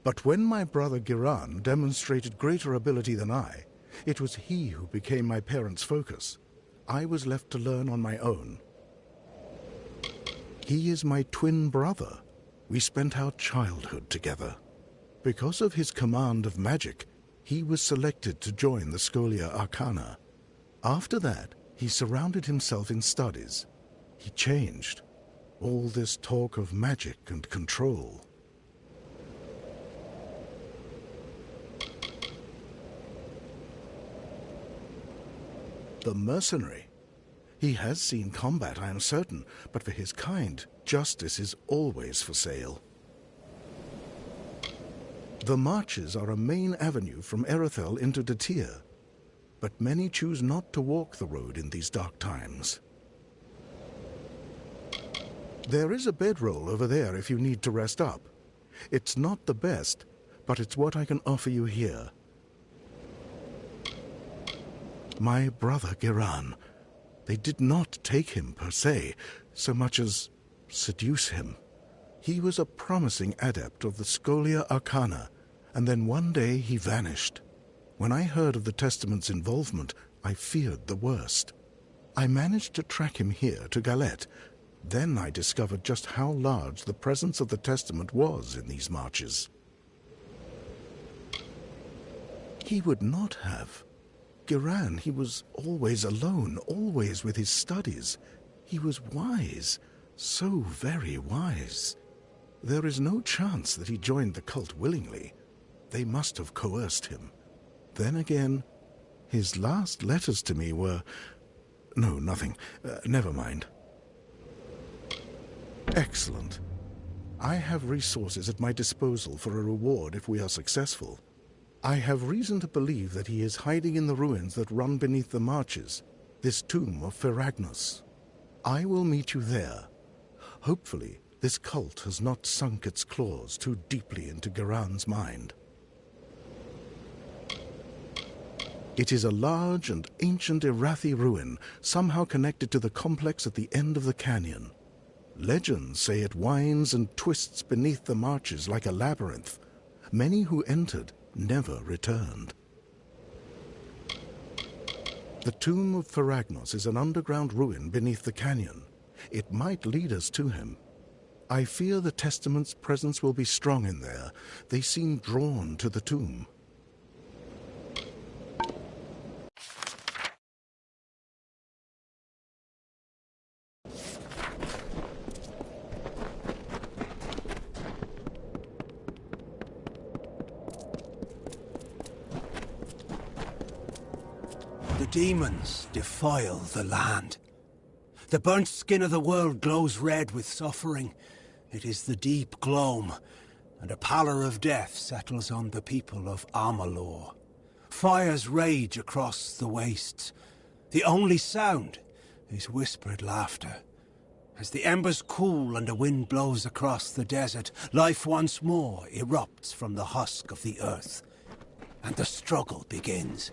But when my brother Giran demonstrated greater ability than I, it was he who became my parents' focus. I was left to learn on my own. He is my twin brother. We spent our childhood together. Because of his command of magic, he was selected to join the Scholia Arcana. After that, he surrounded himself in studies. He changed. All this talk of magic and control. The mercenary. He has seen combat, I am certain, but for his kind, justice is always for sale. The marches are a main avenue from Erythel into Datir, but many choose not to walk the road in these dark times. There is a bedroll over there if you need to rest up. It's not the best, but it's what I can offer you here. My brother Giran. They did not take him per se, so much as seduce him. He was a promising adept of the Scholia Arcana, and then one day he vanished. When I heard of the Testament's involvement, I feared the worst. I managed to track him here to Galette. Then I discovered just how large the presence of the Testament was in these marches. He would not have. Giran, he was always alone, always with his studies. He was wise, so very wise. There is no chance that he joined the cult willingly. They must have coerced him. Then again, his last letters to me were... No, nothing. Never mind. Excellent. I have resources at my disposal for a reward if we are successful. I have reason to believe that he is hiding in the ruins that run beneath the marches, this tomb of Feragnos. I will meet you there. Hopefully, this cult has not sunk its claws too deeply into Giran's mind. It is a large and ancient Irathi ruin, somehow connected to the complex at the end of the canyon. Legends say it winds and twists beneath the marches like a labyrinth. Many who entered never returned. The tomb of Feragnos is an underground ruin beneath the canyon. It might lead us to him. I fear the Testament's presence will be strong in there. They seem drawn to the tomb. The demons defile the land. The burnt skin of the world glows red with suffering. It is the deep gloam, and a pallor of death settles on the people of Amalur. Fires rage across the wastes. The only sound is whispered laughter. As the embers cool and a wind blows across the desert, life once more erupts from the husk of the earth, and the struggle begins.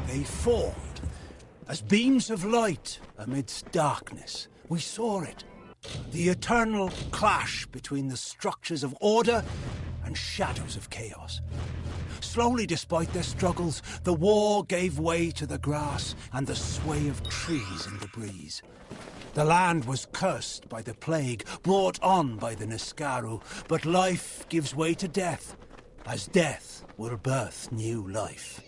They formed as beams of light amidst darkness. We saw it. The eternal clash between the structures of order and shadows of chaos. Slowly, despite their struggles, the war gave way to the grass and the sway of trees in the breeze. The land was cursed by the plague brought on by the Niskaru, but life gives way to death, as death will birth new life.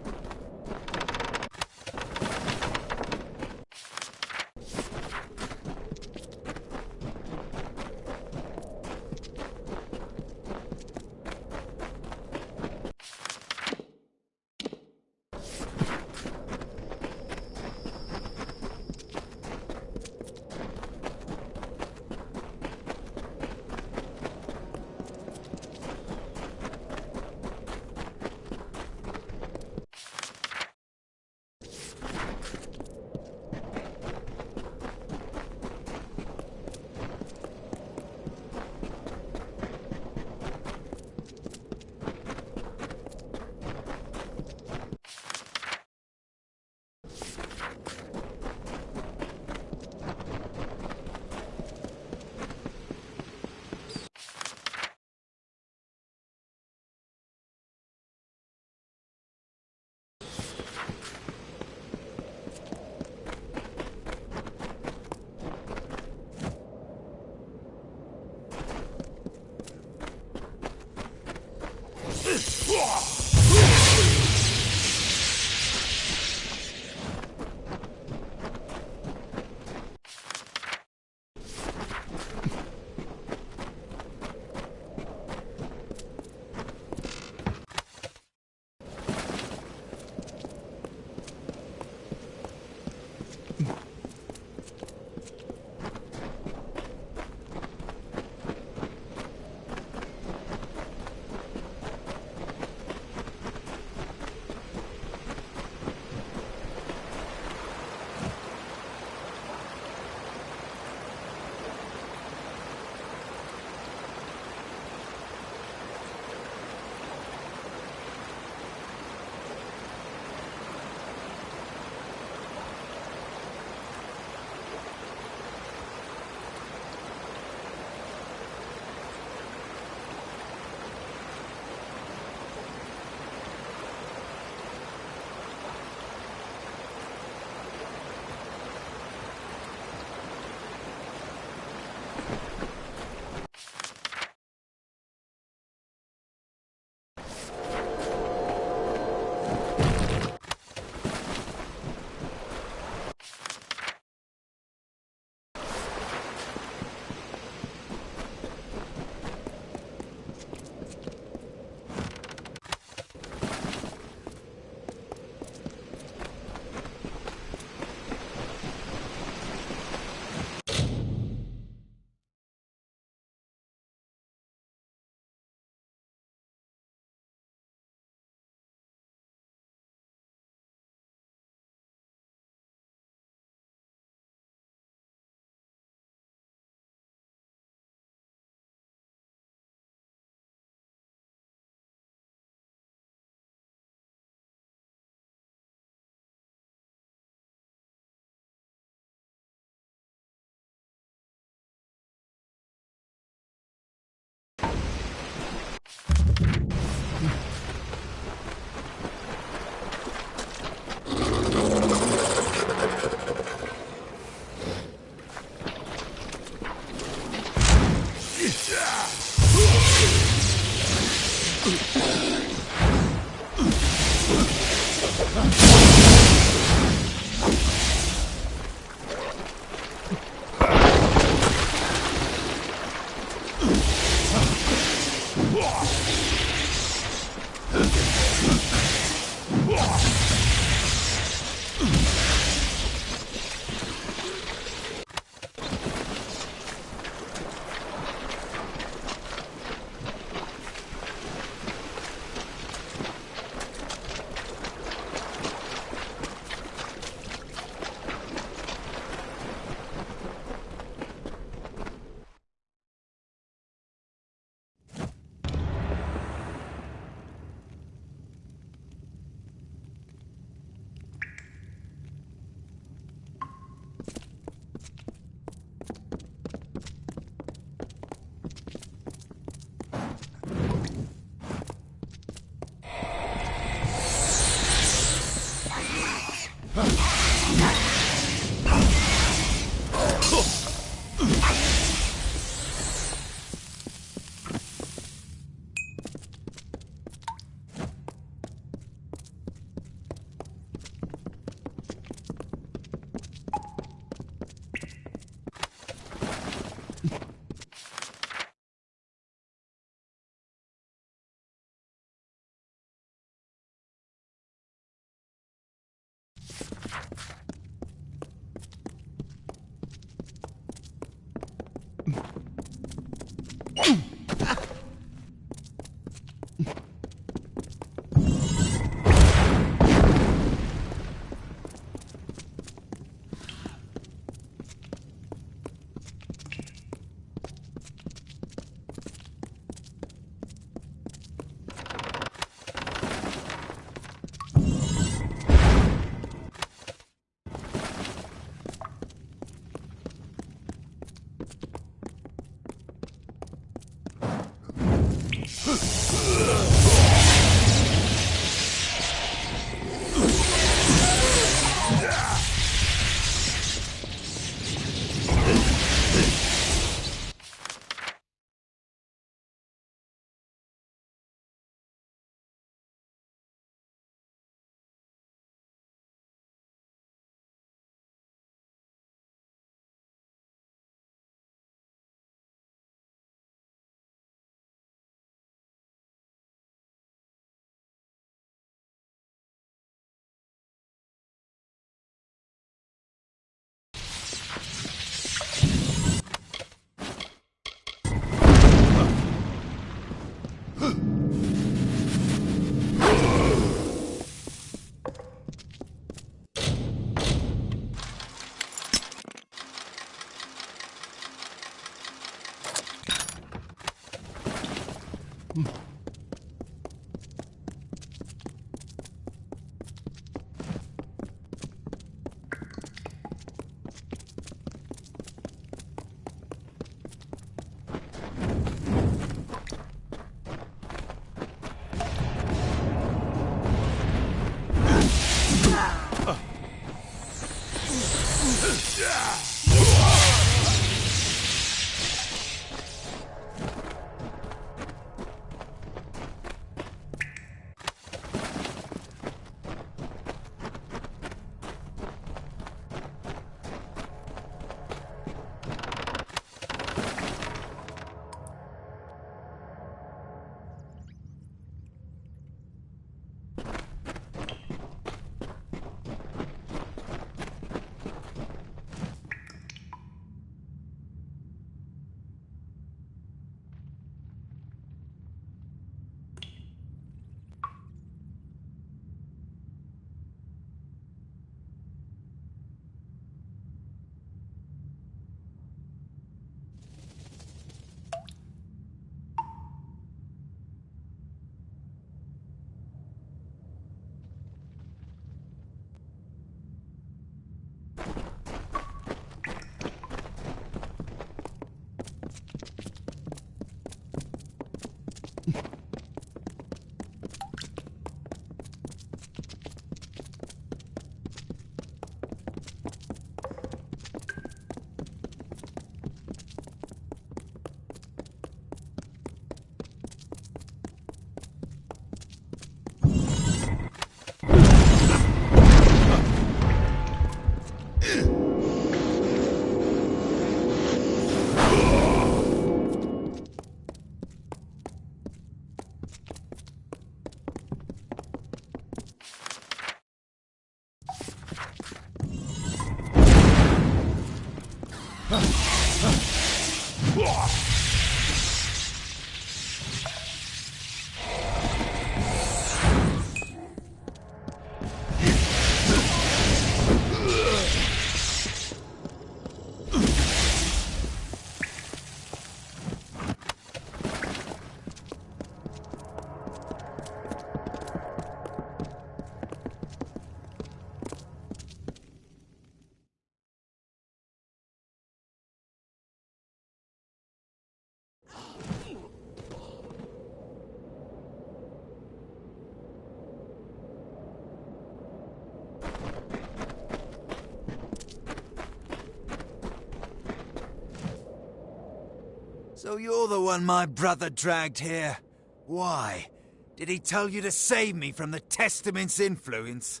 So you're the one my brother dragged here. Why? Did he tell you to save me from the Testament's influence?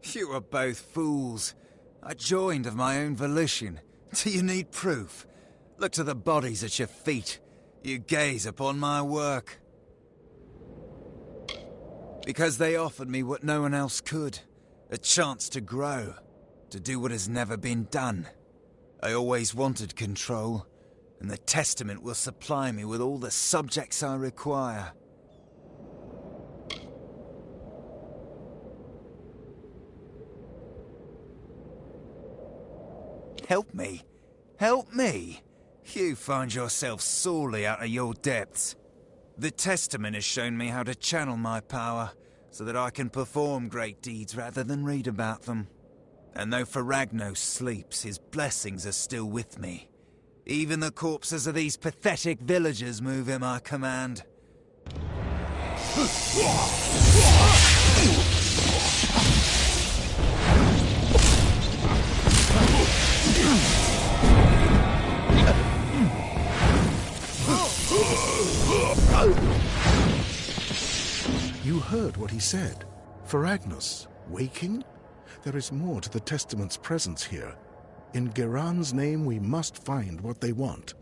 You are both fools. I joined of my own volition. Do you need proof? Look to the bodies at your feet. You gaze upon my work. Because they offered me what no one else could. A chance to grow. To do what has never been done. I always wanted control. And the Testament will supply me with all the subjects I require. Help me? Help me? You find yourself sorely out of your depths. The Testament has shown me how to channel my power, so that I can perform great deeds rather than read about them. And though Ferragno sleeps, his blessings are still with me. Even the corpses of these pathetic villagers move at my command. You heard what he said. Ferragnus, waking? There is more to the Testament's presence here. In Geran's name, we must find what they want.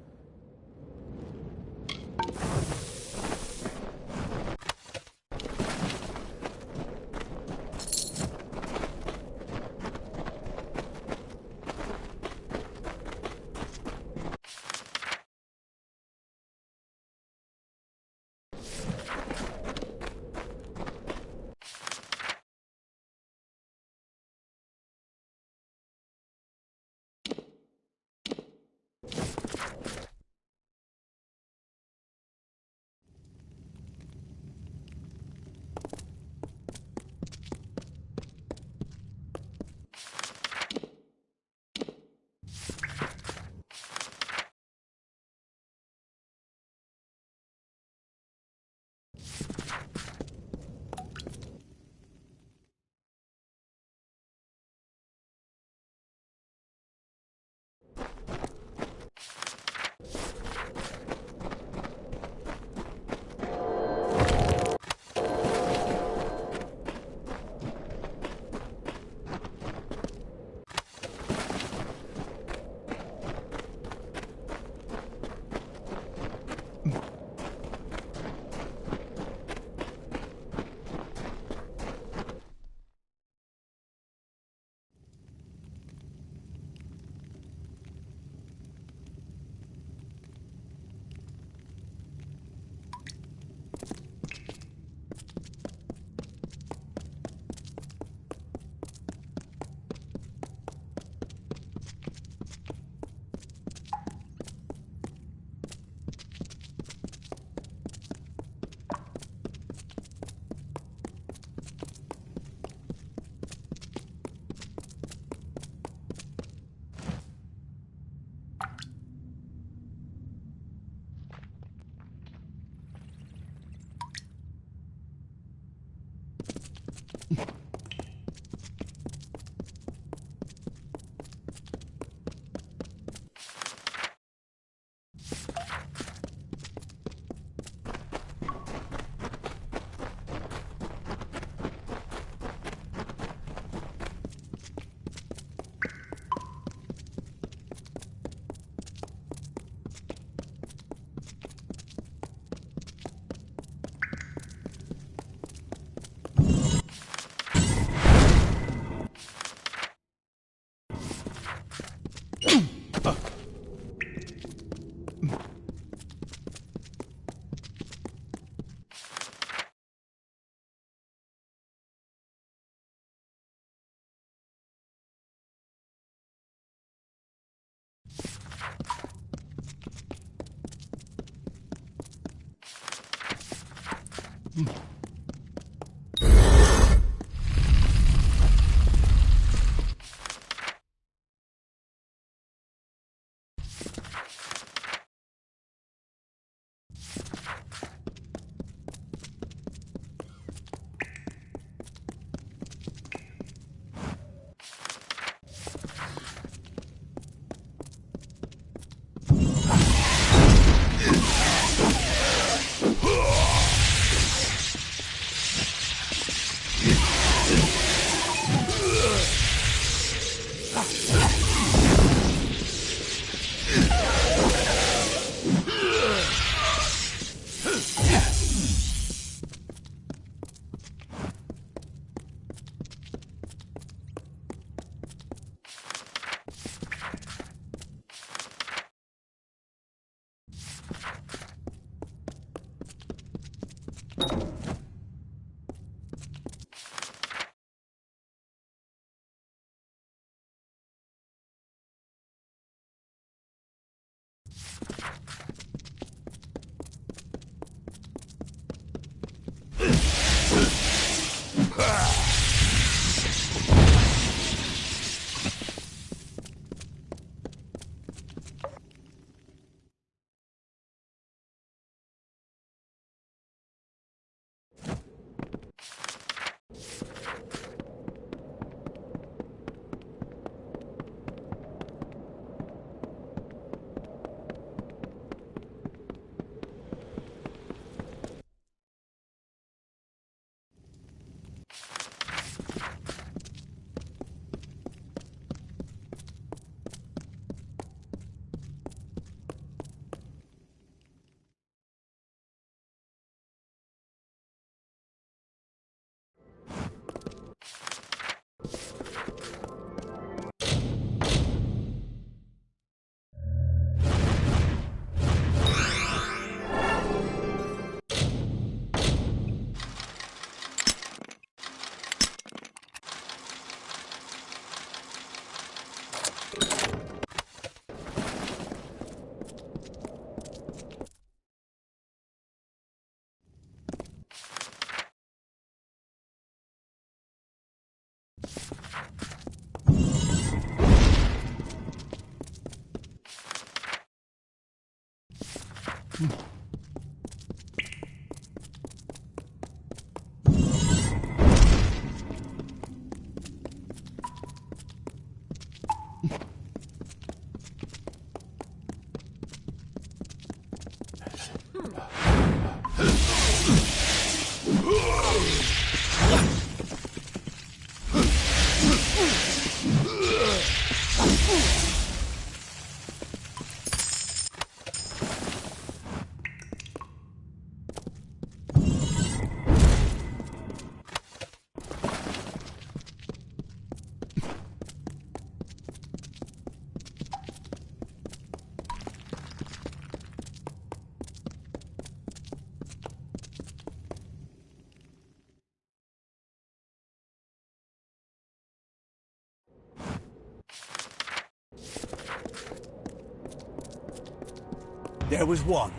There was one.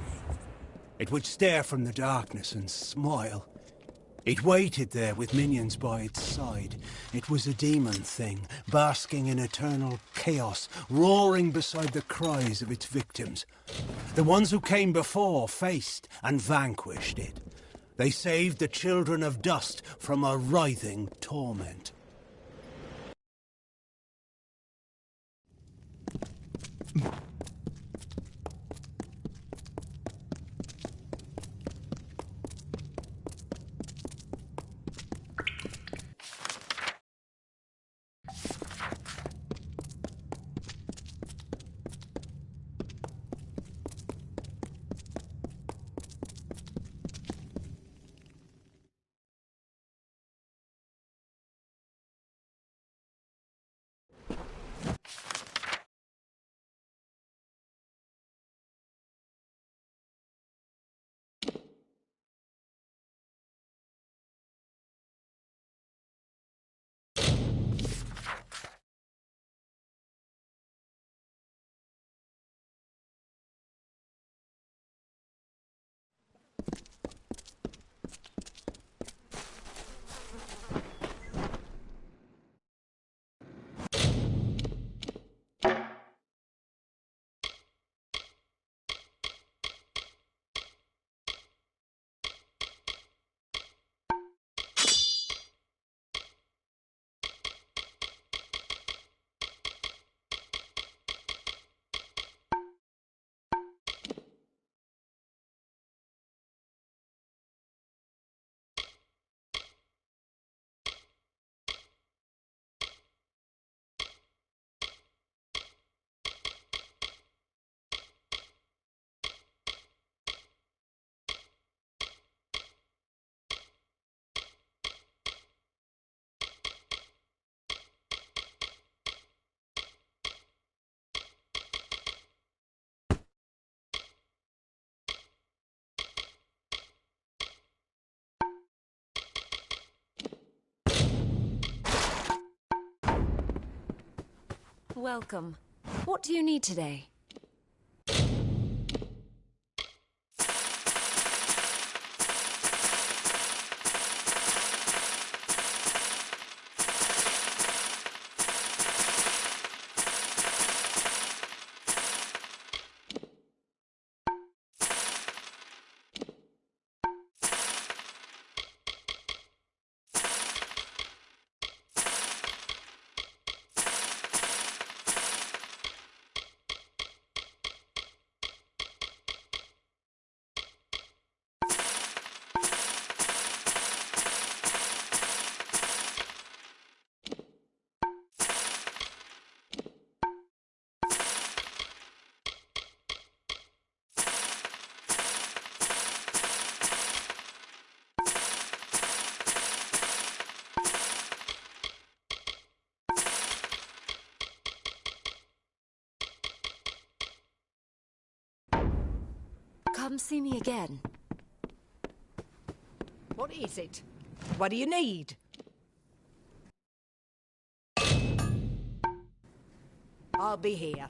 It would stare from the darkness and smile. It waited there with minions by its side. It was a demon thing, basking in eternal chaos, roaring beside the cries of its victims. The ones who came before faced and vanquished it. They saved the children of dust from a writhing torment. Welcome. What do you need today? Come see me again. What is it? What do you need? I'll be here.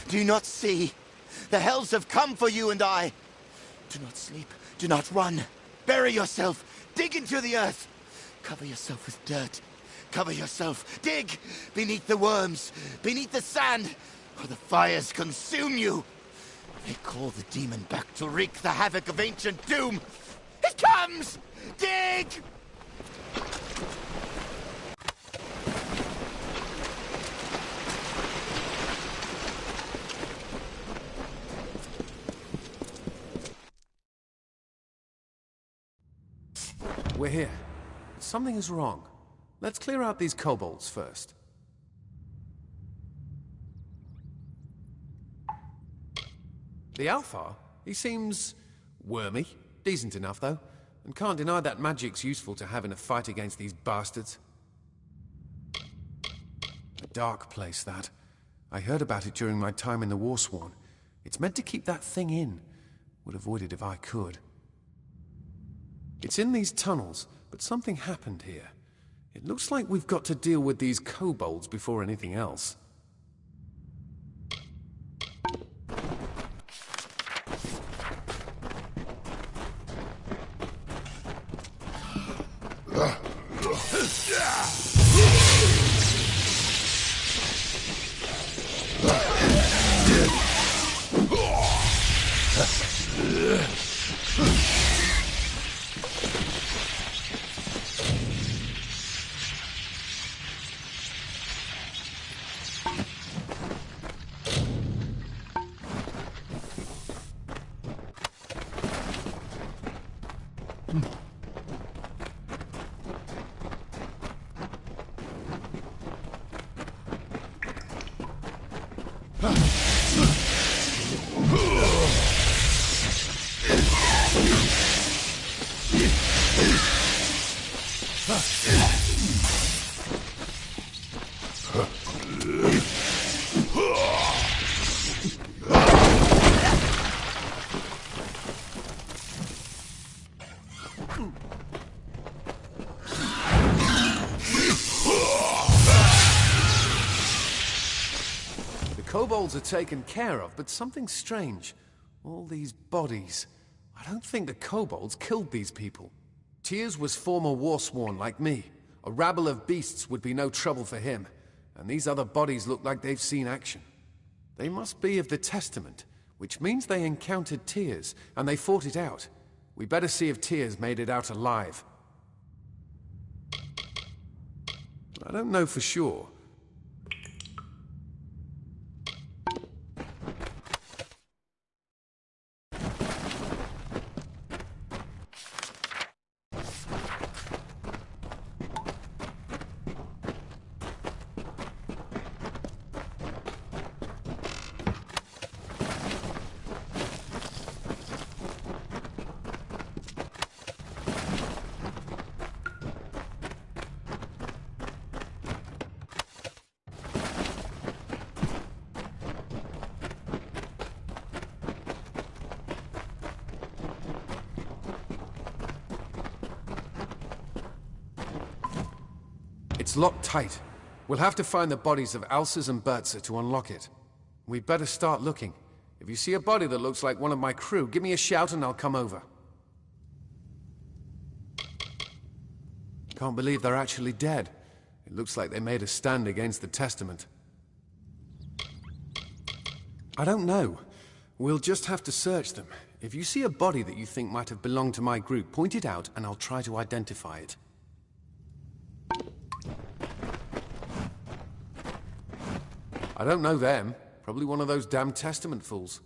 Do you not see? The hells have come for you and I. Do not sleep. Do not run. Bury yourself. Dig into the earth. Cover yourself with dirt. Cover yourself. Dig beneath the worms, beneath the sand, or the fires consume you. They call the demon back to wreak the havoc of ancient doom. It comes! Dig! We're here. Something is wrong. Let's clear out these kobolds first. The Alpha, he seems wormy. Decent enough, though. And can't deny that magic's useful to have in a fight against these bastards. A dark place, that. I heard about it during my time in the Warsworn. It's meant to keep that thing in. Would avoid it if I could. It's in these tunnels, but something happened here. It looks like we've got to deal with these kobolds before anything else. Kobolds are taken care of, but something strange. All these bodies. I don't think the kobolds killed these people. Tyrs was former Warsworn like me. A rabble of beasts would be no trouble for him. And these other bodies look like they've seen action. They must be of the Testament, which means they encountered Tyrs, and they fought it out. We better see if Tyrs made it out alive. I don't know for sure. It's locked tight. We'll have to find the bodies of Alces and Bertza to unlock it. We'd better start looking. If you see a body that looks like one of my crew, give me a shout and I'll come over. Can't believe they're actually dead. It looks like they made a stand against the Testament. I don't know. We'll just have to search them. If you see a body that you think might have belonged to my group, point it out and I'll try to identify it. I don't know them. Probably one of those damn Testament fools.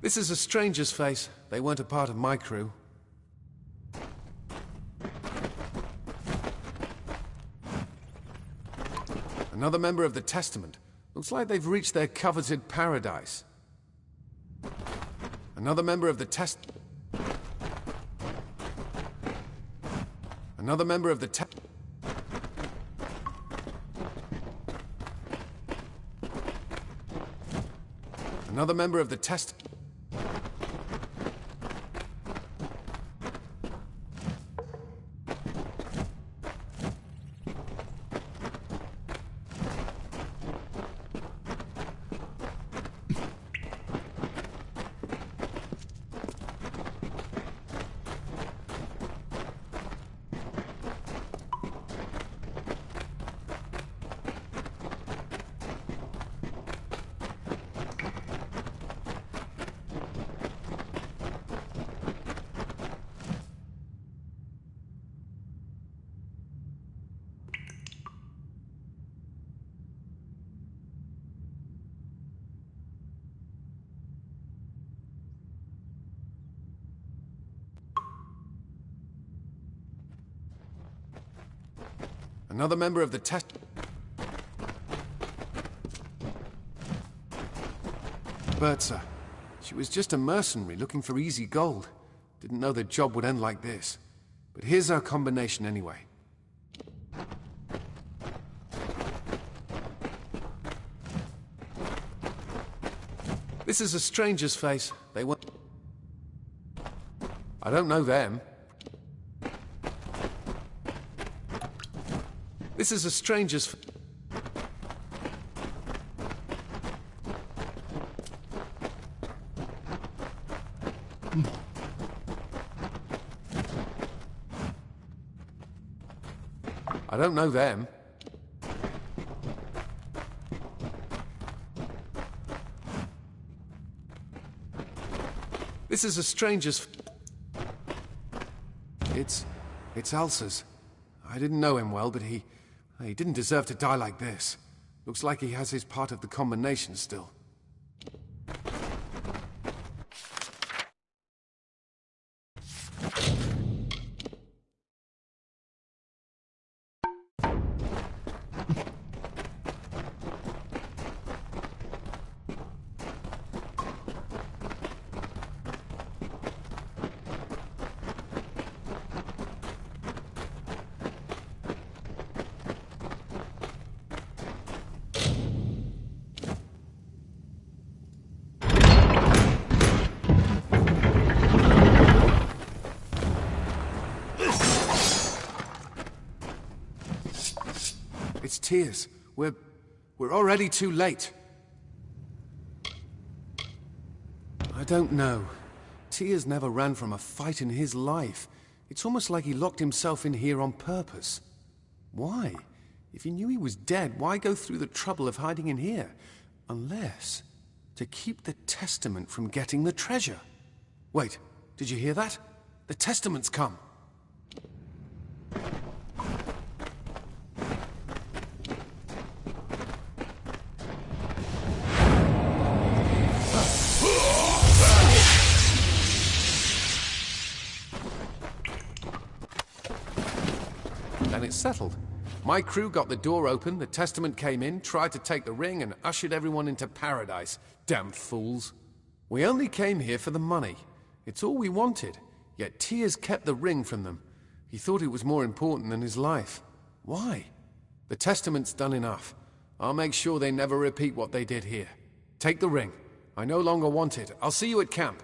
This is a stranger's face. They weren't a part of my crew. Another member of the Testament. Looks like they've reached their coveted paradise. Another member of the Another member of the Another member of the Another member of the test... Bertha. She was just a mercenary looking for easy gold. Didn't know the job would end like this. But here's our combination anyway. This is a stranger's face. They want... I don't know them. This is a stranger's... I don't know them. This is a stranger's... It's Ulcer's. I didn't know him well, but he didn't deserve to die like this. Looks like he has his part of the combination still. It's Tears. We're already too late. I don't know. Tears never ran from a fight in his life. It's almost like he locked himself in here on purpose. Why? If he knew he was dead, why go through the trouble of hiding in here? Unless to keep the Testament from getting the treasure. Wait, did you hear that? The Testament's come. Then it's settled. My crew got the door open, the Testament came in, tried to take the ring, and ushered everyone into paradise. Damn fools. We only came here for the money. It's all we wanted. Yet Tears kept the ring from them. He thought it was more important than his life. Why? The Testament's done enough. I'll make sure they never repeat what they did here. Take the ring. I no longer want it. I'll see you at camp.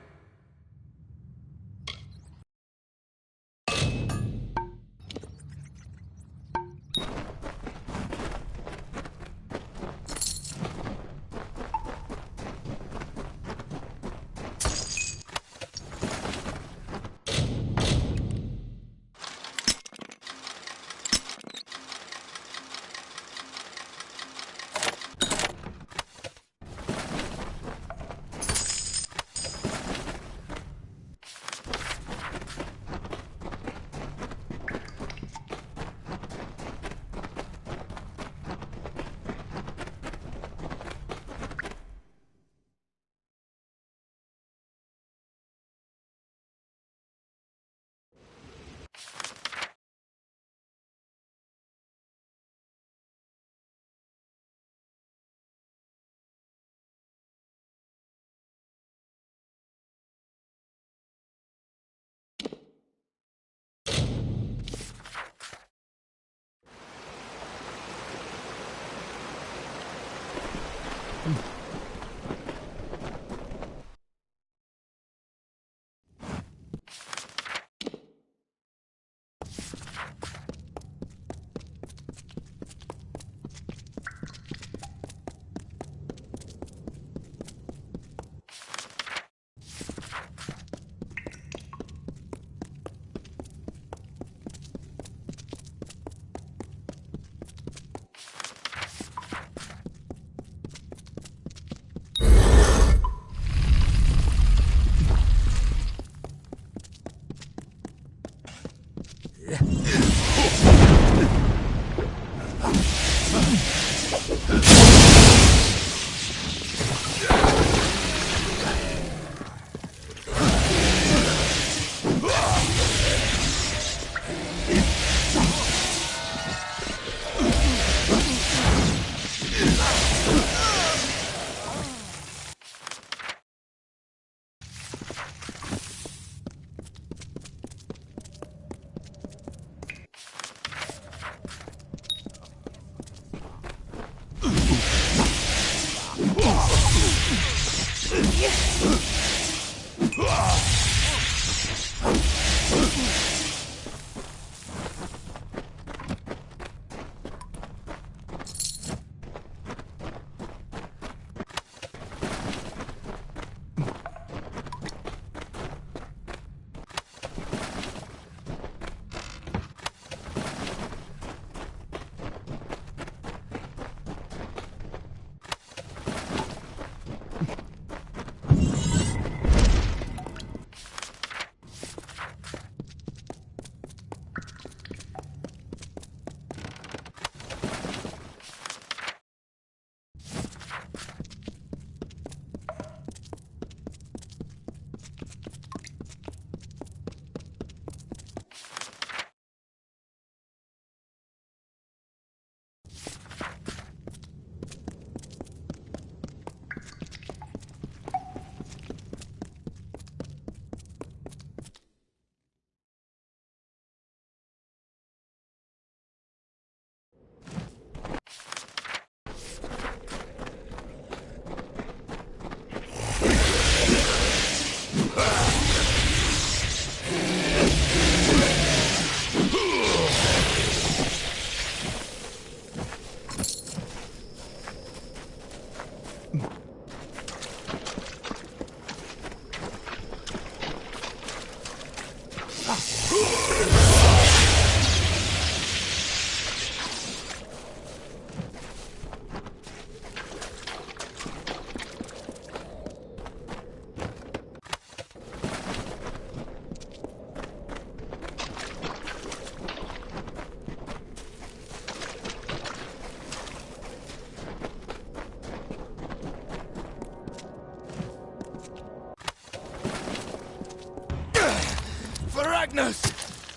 Magnus,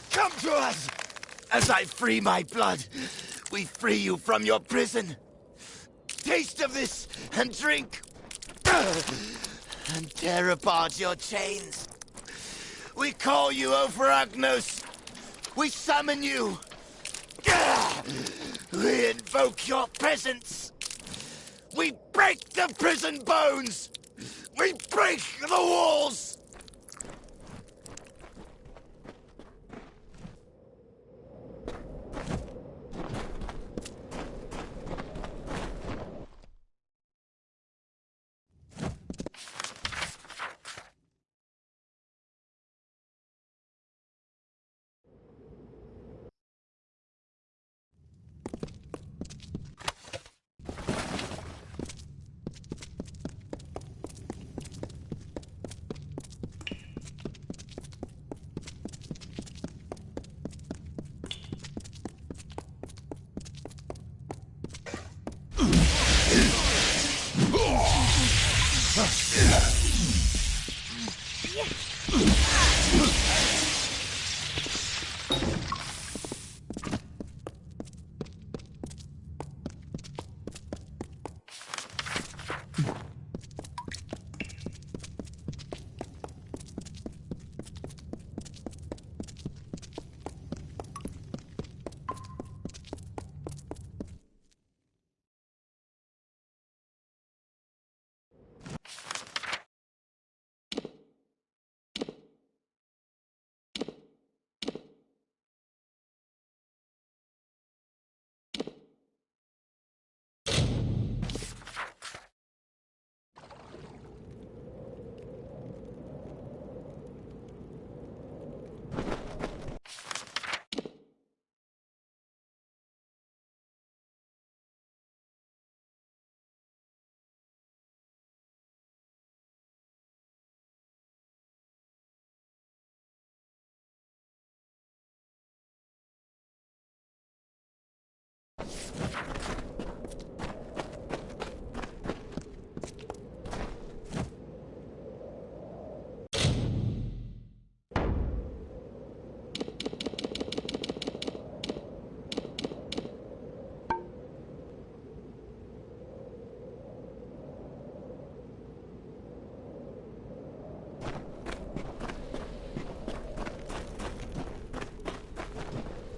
come to us! As I free my blood, we free you from your prison. Taste of this and drink, and tear apart your chains. We call you, O Fragnos. We summon you. We invoke your presence. We break the prison bones. We break the walls.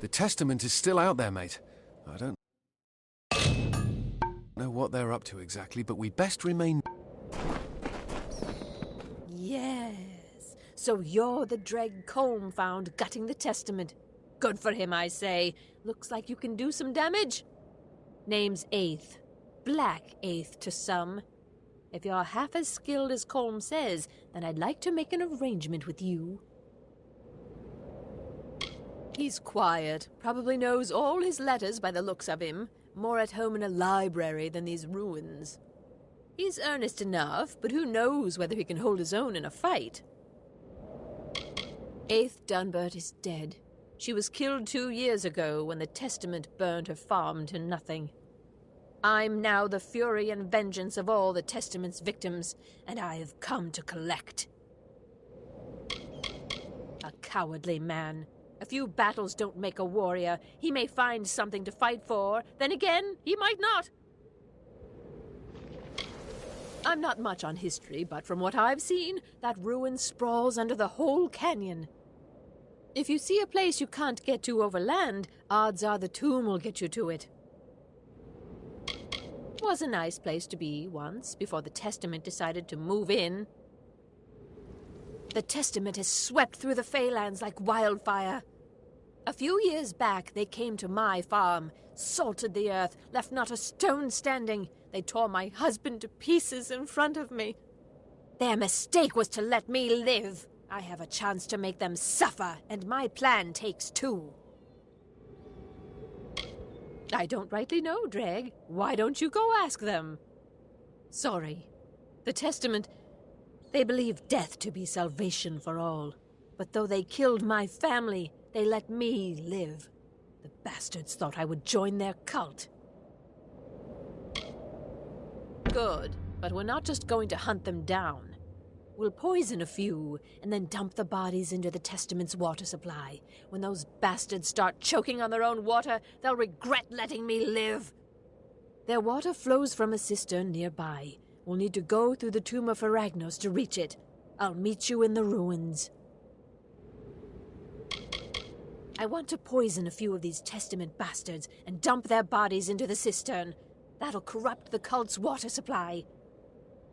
The testament is still out there, mate. I don't know what they're up to exactly, but we best remain... Yes. So you're the Dreg Colm found gutting the testament. Good for him, I say. Looks like you can do some damage. Name's Eighth. Black Eighth to some. If you're half as skilled as Colm says, then I'd like to make an arrangement with you. He's quiet. Probably knows all his letters by the looks of him. More at home in a library than these ruins. He's earnest enough, but who knows whether he can hold his own in a fight. Eighth Dunbert is dead. She was killed 2 years ago when the testament burned her farm to nothing. I'm now the fury and vengeance of all the testament's victims, and I have come to collect. A cowardly man. A few battles don't make a warrior. He may find something to fight for, then again, he might not. I'm not much on history, but from what I've seen, that ruin sprawls under the whole canyon. If you see a place you can't get to over land, odds are the tomb will get you to it. Was a nice place to be once, before the Testament decided to move in. The Testament has swept through the Feylands like wildfire. A few years back, they came to my farm, salted the earth, left not a stone standing. They tore my husband to pieces in front of me. Their mistake was to let me live. I have a chance to make them suffer, and my plan takes two. I don't rightly know, Dreg. Why don't you go ask them? Sorry. The Testament, they believe death to be salvation for all. But though they killed my family, they let me live. The bastards thought I would join their cult. Good, but we're not just going to hunt them down. We'll poison a few, and then dump the bodies into the Testament's water supply. When those bastards start choking on their own water, they'll regret letting me live. Their water flows from a cistern nearby. We'll need to go through the tomb of Aragnos to reach it. I'll meet you in the ruins. I want to poison a few of these Testament bastards and dump their bodies into the cistern. That'll corrupt the cult's water supply.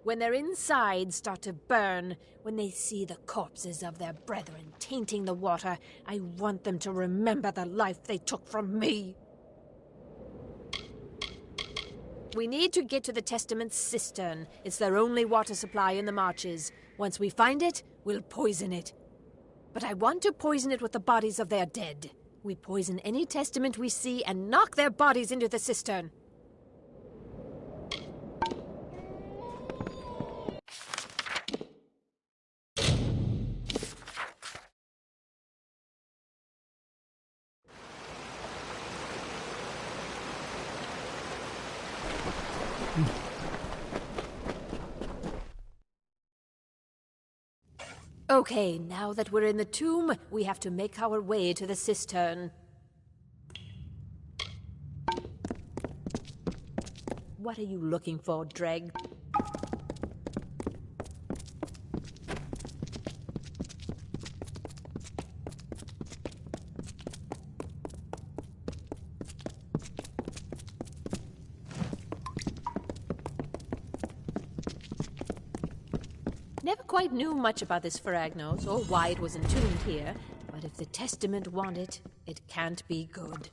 When their insides start to burn, when they see the corpses of their brethren tainting the water, I want them to remember the life they took from me. We need to get to the Testament's cistern. It's their only water supply in the marches. Once we find it, we'll poison it. But I want to poison it with the bodies of their dead. We poison any Testament we see and knock their bodies into the cistern. Okay, now that we're in the tomb, we have to make our way to the cistern. What are you looking for, Dreg? Never quite knew much about this Aragnos, or why it was entombed here, but if the Testament want it, it can't be good.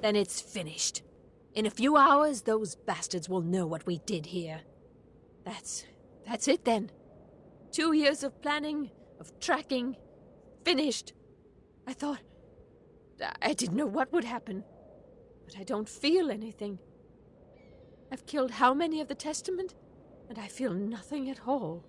Then it's finished. In a few hours, those bastards will know what we did here. That's it then. 2 years of planning, of tracking, finished. I didn't know what would happen, but I don't feel anything. I've killed how many of the Testament, and I feel nothing at all.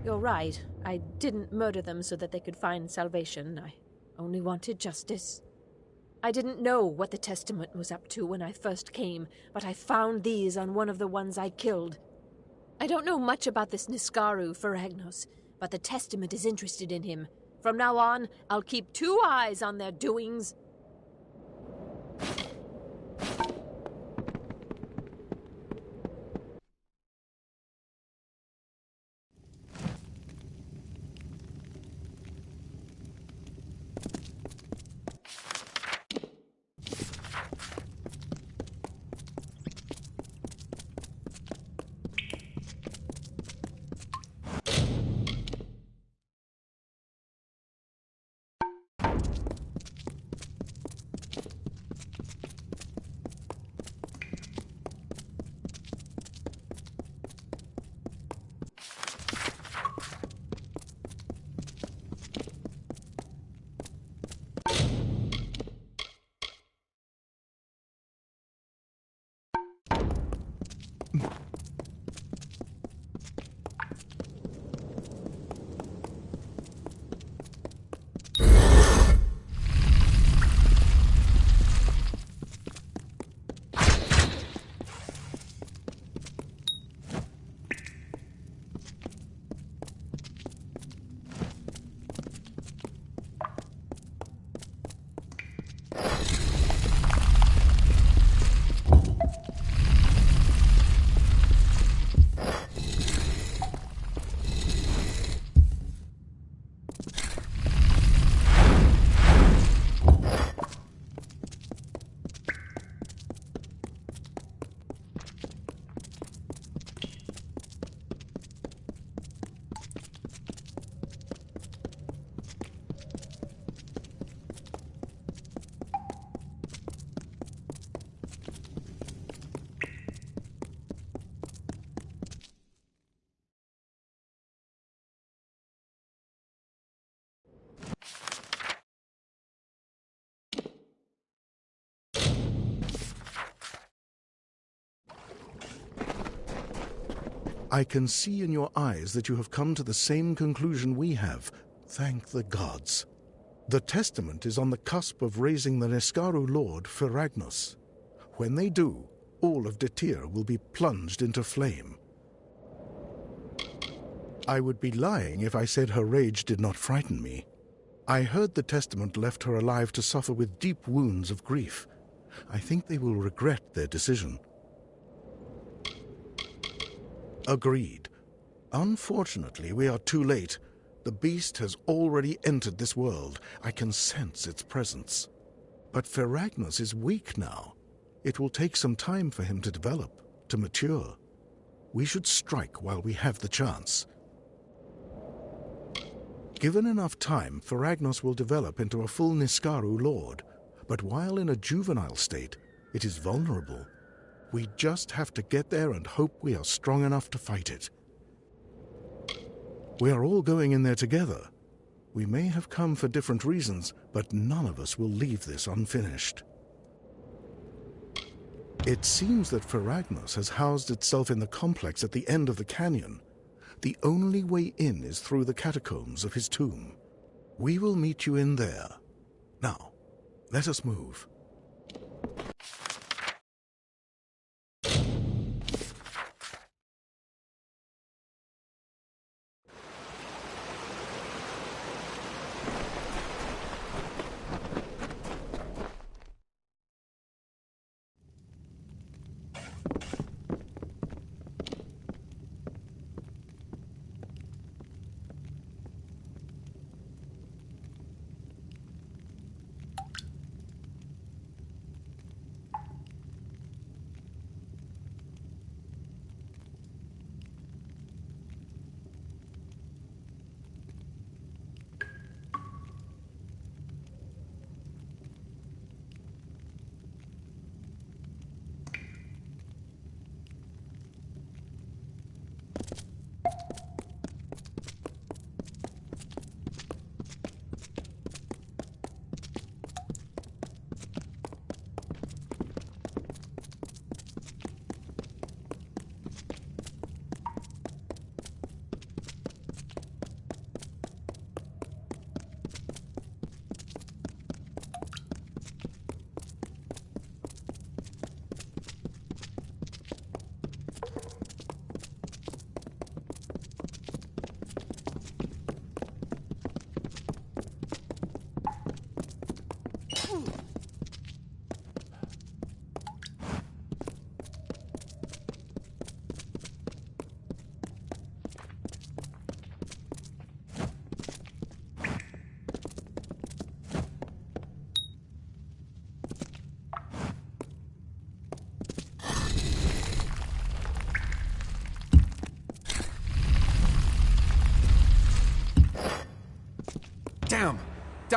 You're right. I didn't murder them so that they could find salvation. I only wanted justice. I didn't know what the Testament was up to when I first came, but I found these on one of the ones I killed. I don't know much about this Niskaru Feragnos, but the Testament is interested in him. From now on, I'll keep 2 eyes on their doings. I can see in your eyes that you have come to the same conclusion we have. Thank the gods. The Testament is on the cusp of raising the Niskaru Lord, Feragnos. When they do, all of Detir will be plunged into flame. I would be lying if I said her rage did not frighten me. I heard the Testament left her alive to suffer with deep wounds of grief. I think they will regret their decision. Agreed. Unfortunately, we are too late. The beast has already entered this world. I can sense its presence. But Feragnos is weak now. It will take some time for him to develop, to mature. We should strike while we have the chance. Given enough time, Feragnos will develop into a full Niskaru Lord. But while in a juvenile state, it is vulnerable. We just have to get there and hope we are strong enough to fight it. We are all going in there together. We may have come for different reasons, but none of us will leave this unfinished. It seems that Feragnos has housed itself in the complex at the end of the canyon. The only way in is through the catacombs of his tomb. We will meet you in there. Now, let us move.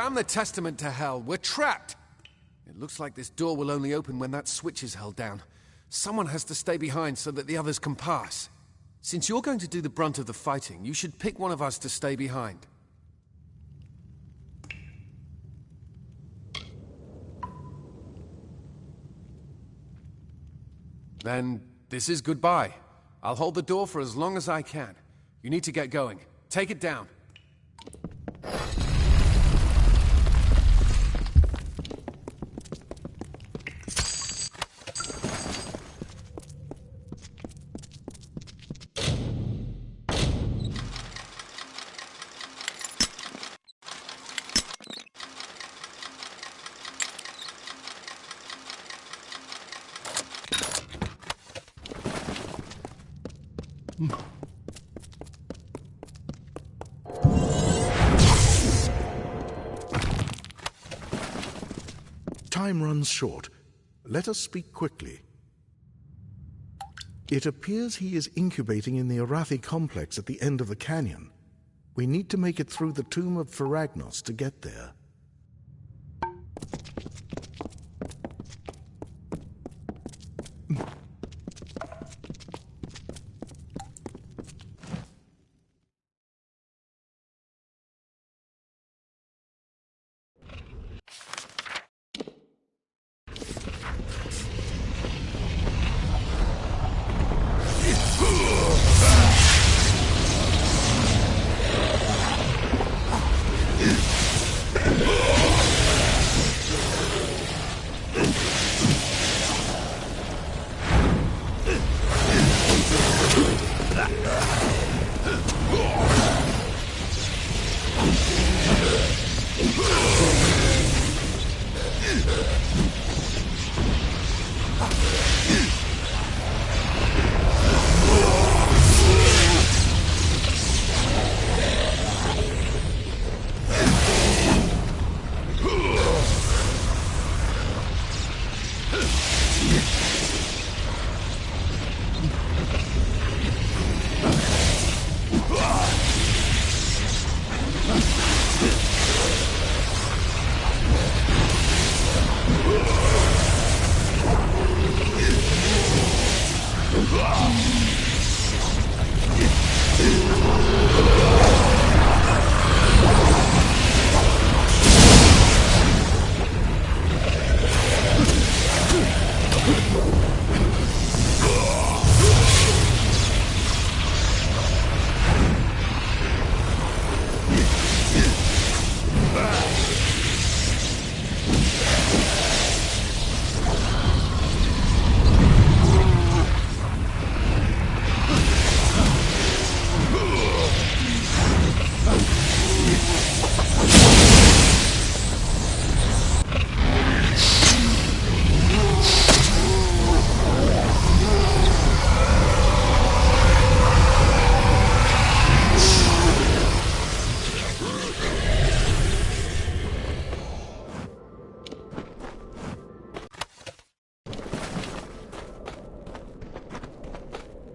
Damn the Testament to hell. We're trapped. It looks like this door will only open when that switch is held down. Someone has to stay behind so that the others can pass. Since you're going to do the brunt of the fighting, you should pick one of us to stay behind. Then this is goodbye. I'll hold the door for as long as I can. You need to get going. Take it down. Time runs short. Let us speak quickly. It appears he is incubating in the Arathi complex at the end of the canyon. We need to make it through the tomb of Feragnos to get there.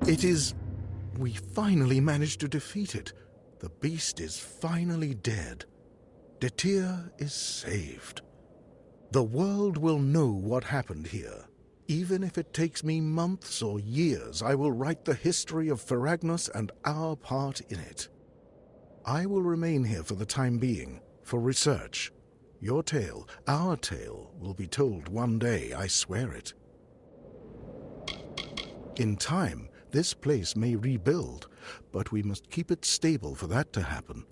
It is... We finally managed to defeat it. The beast is finally dead. Detir is saved. The world will know what happened here. Even if it takes me months or years, I will write the history of Feragnos and our part in it. I will remain here for the time being, for research. Your tale, our tale, will be told one day, I swear it. In time, this place may rebuild, but we must keep it stable for that to happen.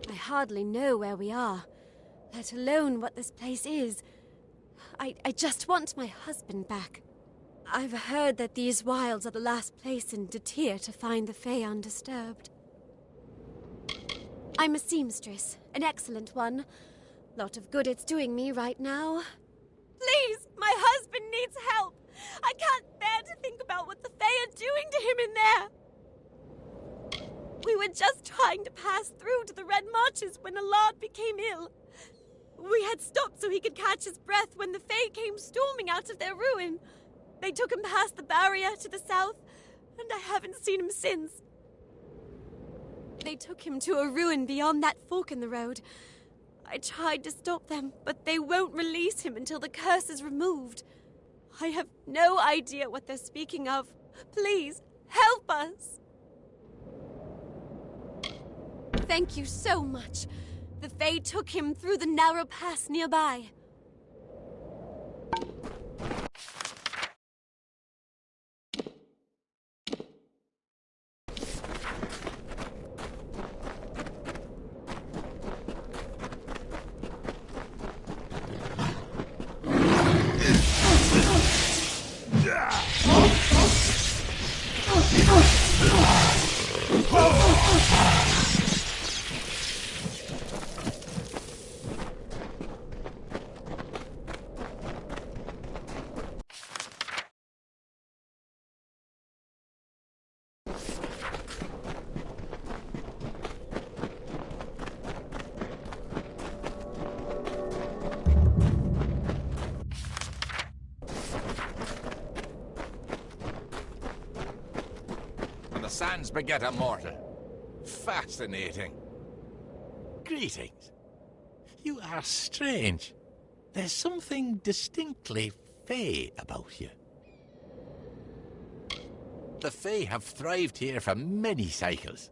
I hardly know where we are, let alone what this place is. I just want my husband back. I've heard that these wilds are the last place in Detir to find the Fae undisturbed. I'm a seamstress, an excellent one. Lot of good it's doing me right now. Please, my husband needs help. I can't bear to think about what the Fae are doing to him in there. We were just trying to pass through to the Red Marches when Amalur became ill. We had stopped so he could catch his breath when the Fae came storming out of their ruin. They took him past the barrier to the south, and I haven't seen him since. They took him to a ruin beyond that fork in the road. I tried to stop them, but they won't release him until the curse is removed. I have no idea what they're speaking of. Please, help us! Thank you so much. The Fae took him through the narrow pass nearby. sands beget a mortal. Fascinating. Greetings. You are strange. There's something distinctly Fey about you. The Fey have thrived here for many cycles.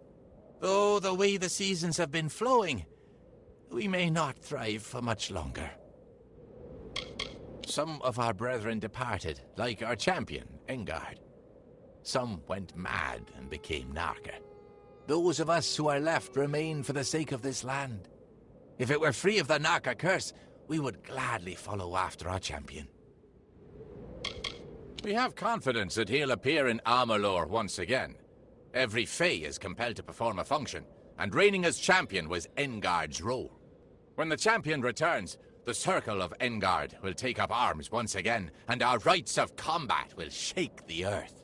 Though the way the seasons have been flowing, we may not thrive for much longer. Some of our brethren departed, like our champion, Engard. Some went mad and became Narka. Those of us who are left remain for the sake of this land. If it were free of the Narka curse, we would gladly follow after our champion. We have confidence that he'll appear in Amalur once again. Every Fey is compelled to perform a function, and reigning as champion was Engard's role. When the champion returns, the Circle of Engard will take up arms once again, and our rites of combat will shake the earth.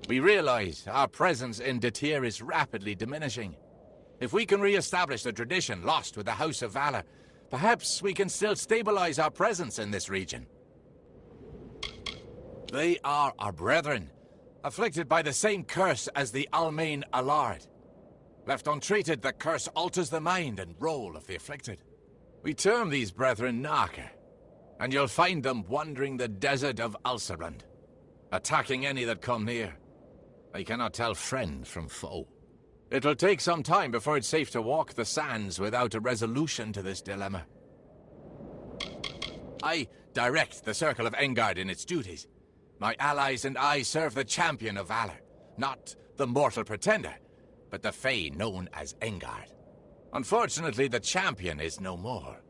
We realize our presence in Detir is rapidly diminishing. If we can re-establish the tradition lost with the House of Valor, perhaps we can still stabilize our presence in this region. They are our brethren, afflicted by the same curse as the Almain Allard. Left untreated, the curse alters the mind and role of the afflicted. We term these brethren Narka, and you'll find them wandering the desert of Ulcerund, attacking any that come near. They cannot tell friend from foe. It'll take some time before it's safe to walk the sands without a resolution to this dilemma. I direct the Circle of Engard in its duties. My allies and I serve the champion of valor, not the mortal pretender, but the Fey known as Engard. Unfortunately, the champion is no more.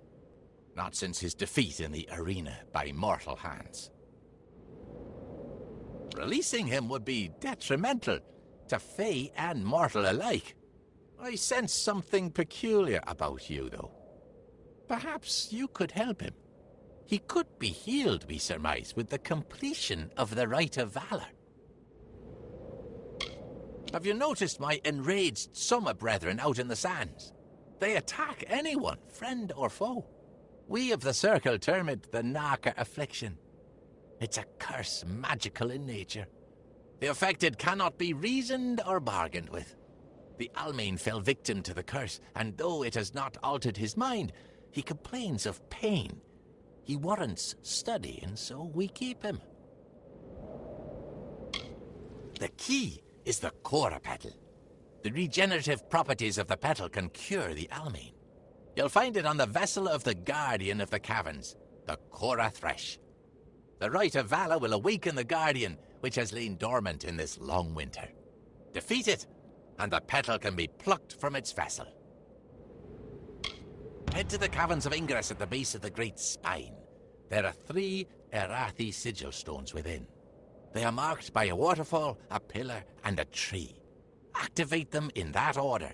Not since his defeat in the arena by mortal hands. Releasing him would be detrimental to Fey and mortal alike. I sense something peculiar about you, though. Perhaps you could help him. He could be healed, we surmise, with the completion of the Rite of Valor. Have you noticed my enraged Summer brethren out in the sands? They attack anyone, friend or foe. We of the Circle term it the Narka Affliction. It's a curse magical in nature. The affected cannot be reasoned or bargained with. The Almain fell victim to the curse, and though it has not altered his mind, he complains of pain. He warrants study, and so we keep him. The key is the Cora Petal. The regenerative properties of the petal can cure the Almain. You'll find it on the vessel of the Guardian of the Caverns, the Cora Thresh. The Rite of Valor will awaken the Guardian, which has lain dormant in this long winter. Defeat it, and the petal can be plucked from its vessel. Head to the Caverns of Ingress at the base of the Great Spine. There are 3 Erathi sigil stones within. They are marked by a waterfall, a pillar, and a tree. Activate them in that order.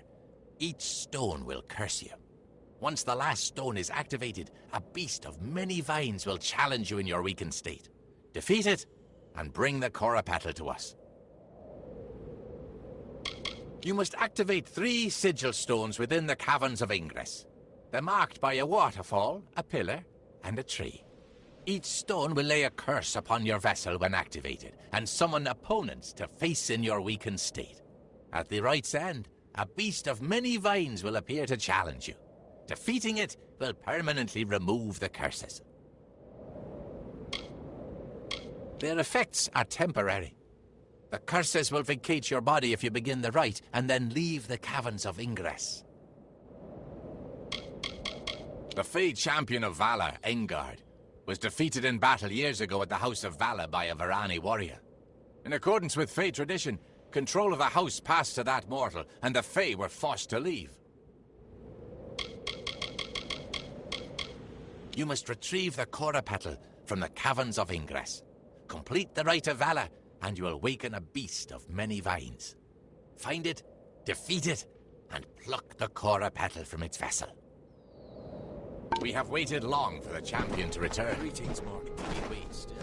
Each stone will curse you. Once the last stone is activated, a beast of many vines will challenge you in your weakened state. Defeat it, and bring the Cora Petal to us. You must activate 3 sigil stones within the Caverns of Ingress. They're marked by a waterfall, a pillar, and a tree. Each stone will lay a curse upon your vessel when activated, and summon opponents to face in your weakened state. At the rite's end, a beast of many vines will appear to challenge you. Defeating it will permanently remove the curses. Their effects are temporary. The curses will vacate your body if you begin the rite, and then leave the Caverns of Ingress. The Fey champion of Valor, Engard, was defeated in battle years ago at the House of Valor by a Varani warrior. In accordance with Fey tradition, control of the house passed to that mortal, and the Fey were forced to leave. You must retrieve the Cora Petal from the Caverns of Ingress. Complete the Rite of Valor, and you will awaken a beast of many vines. Find it, defeat it, and pluck the Cora Petal from its vessel. We have waited long for the champion to return. Greetings, Mark. We wait still.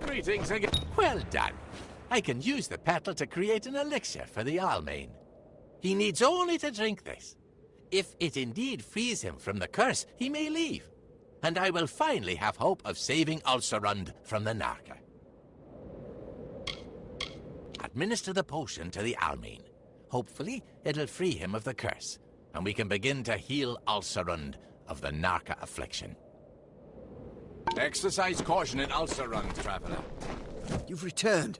Greetings again. Well done. I can use the petal to create an elixir for the Almain. He needs only to drink this. If it indeed frees him from the curse, he may leave. And I will finally have hope of saving Ulcerund from the Narca. Administer the potion to the Almain. Hopefully, it'll free him of the curse, and we can begin to heal Ulcerund of the Narca affliction. Exercise caution in Ulcerund, traveler. You've returned.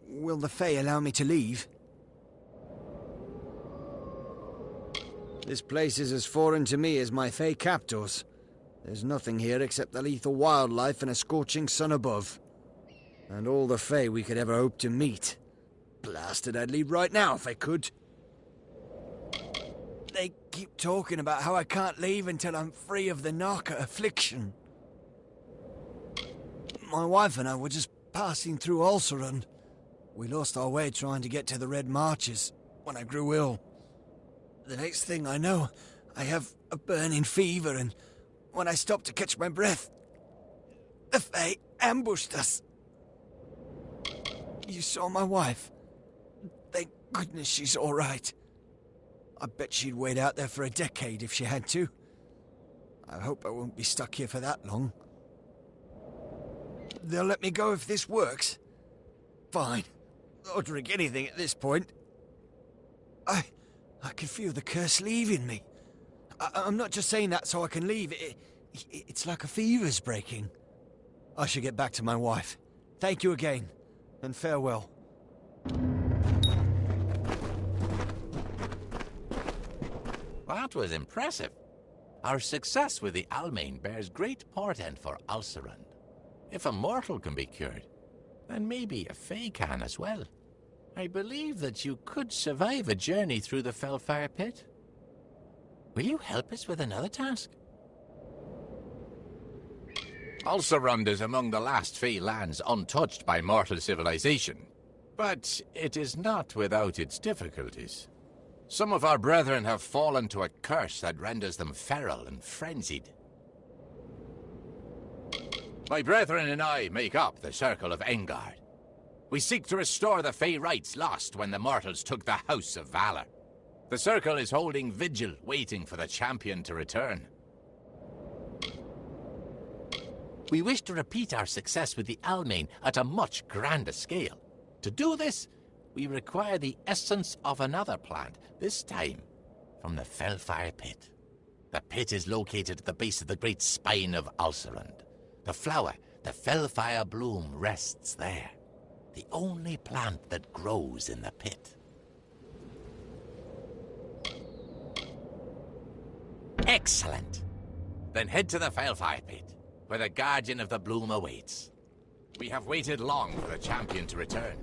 Will the Fae allow me to leave? This place is as foreign to me as my Fae captors. There's nothing here except the lethal wildlife and a scorching sun above. And all the Fae we could ever hope to meet. Blasted, I'd leave right now if I could. They keep talking about how I can't leave until I'm free of the Narca affliction. My wife and I were just passing through Ulcerund. We lost our way trying to get to the Red Marches when I grew ill. The next thing I know, I have a burning fever, and when I stopped to catch my breath, the Fae ambushed us. You saw my wife. Thank goodness she's all right. I bet she'd wait out there for a decade if she had to. I hope I won't be stuck here for that long. They'll let me go if this works. Fine. I'll drink anything at this point. I can feel the curse leaving me. I'm not just saying that so I can leave. It's like a fever's breaking. I should get back to my wife. Thank you again, and farewell. That was impressive. Our success with the Almain bears great portent for Ulcerund. If a mortal can be cured, then maybe a Fae can as well. I believe that you could survive a journey through the Fellfire Pit. Will you help us with another task? Ulcerund is among the last Fae lands untouched by mortal civilization, but it is not without its difficulties. Some of our brethren have fallen to a curse that renders them feral and frenzied. My brethren and I make up the Circle of Engard. We seek to restore the Fae rights lost when the mortals took the House of Valor. The Circle is holding vigil, waiting for the champion to return. We wish to repeat our success with the Almain at a much grander scale. To do this, we require the essence of another plant, this time from the Fellfire Pit. The pit is located at the base of the great spine of Ulcerund. The flower, the Fellfire bloom, rests there. The only plant that grows in the pit. Excellent! Then head to the Fellfire Pit, where the Guardian of the Bloom awaits. We have waited long for the champion to return.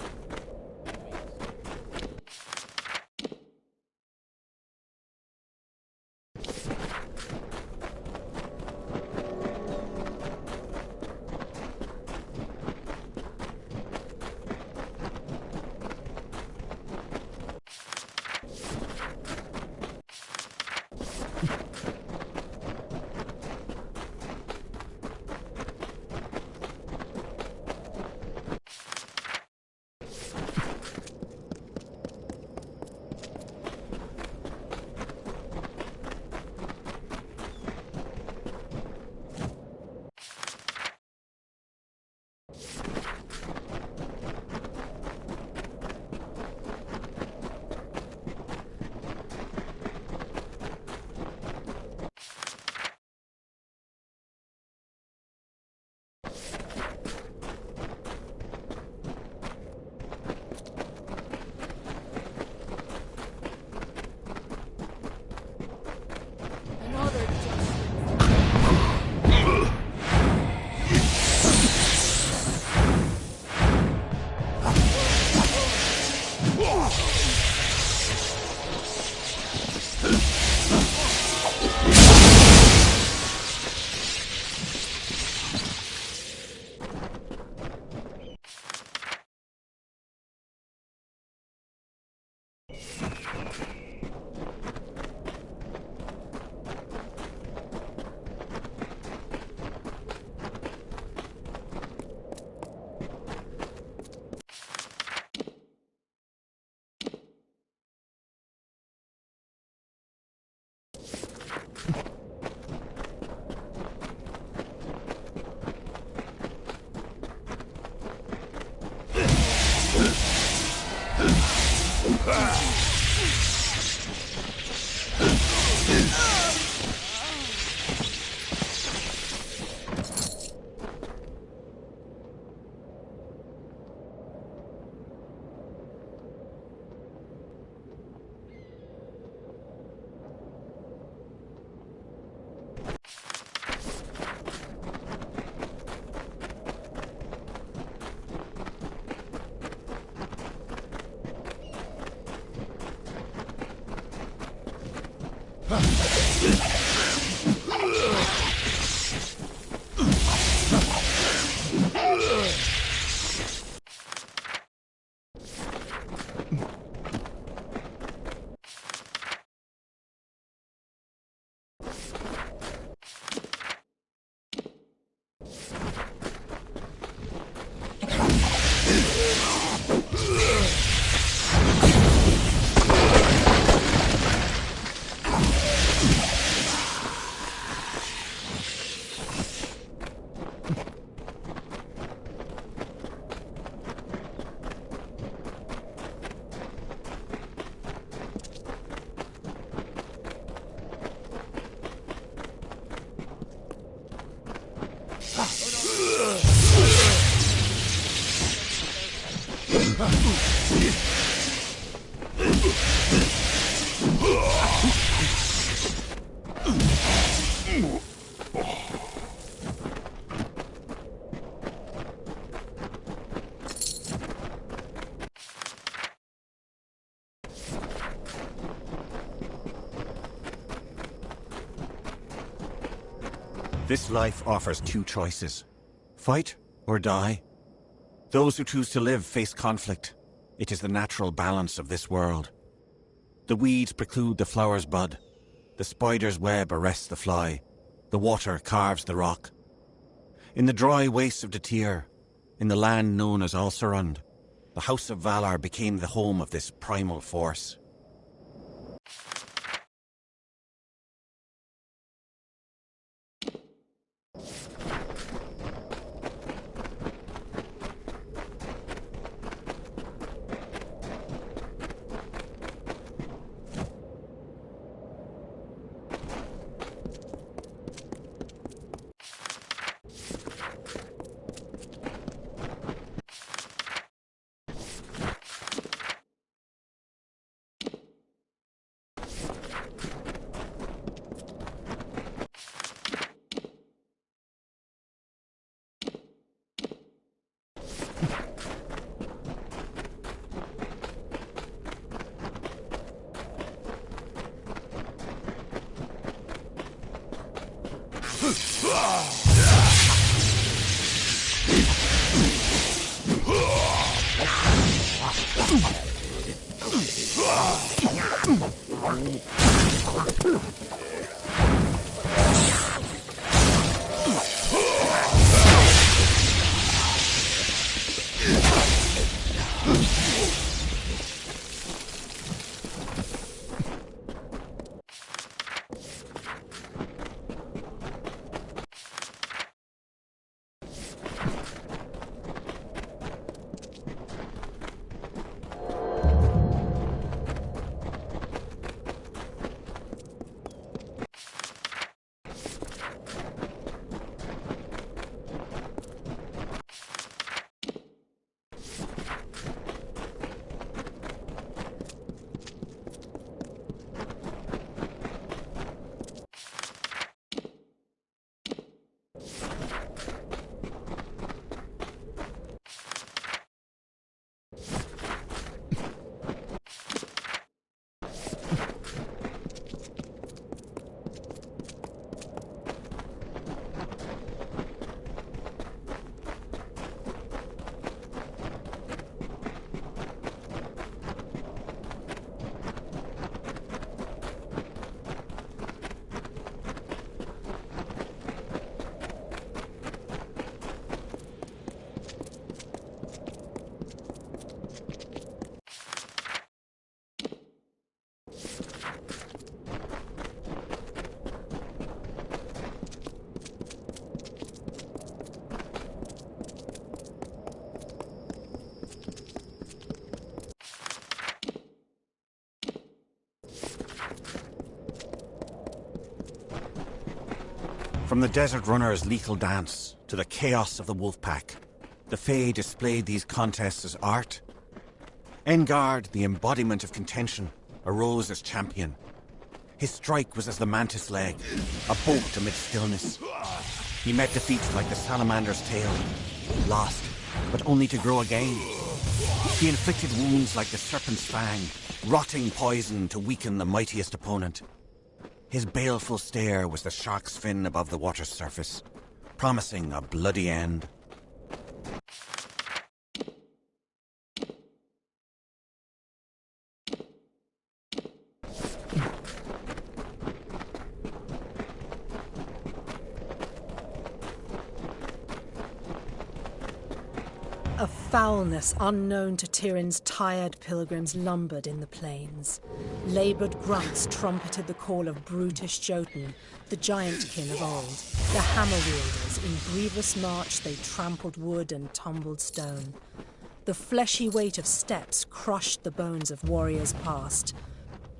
This life offers two choices. Fight or die. Those who choose to live face conflict. It is the natural balance of this world. The weeds preclude the flower's bud. The spider's web arrests the fly. The water carves the rock. In the dry wastes of Detir, in the land known as Alcerund, the House of Valar became the home of this primal force. From the Desert Runner's lethal dance to the chaos of the wolf pack, the Fae displayed these contests as art. Engard, the embodiment of contention, arose as champion. His strike was as the mantis leg, a bolt amid stillness. He met defeats like the salamander's tail, lost, but only to grow again. He inflicted wounds like the serpent's fang, rotting poison to weaken the mightiest opponent. His baleful stare was the shark's fin above the water's surface, promising a bloody end. A foulness unknown to Tyrion's tired pilgrims lumbered in the plains. Laboured grunts trumpeted the call of brutish Jotun, the giantkin of old. The hammer-wielders, in grievous march they trampled wood and tumbled stone. The fleshy weight of steppes crushed the bones of warriors past.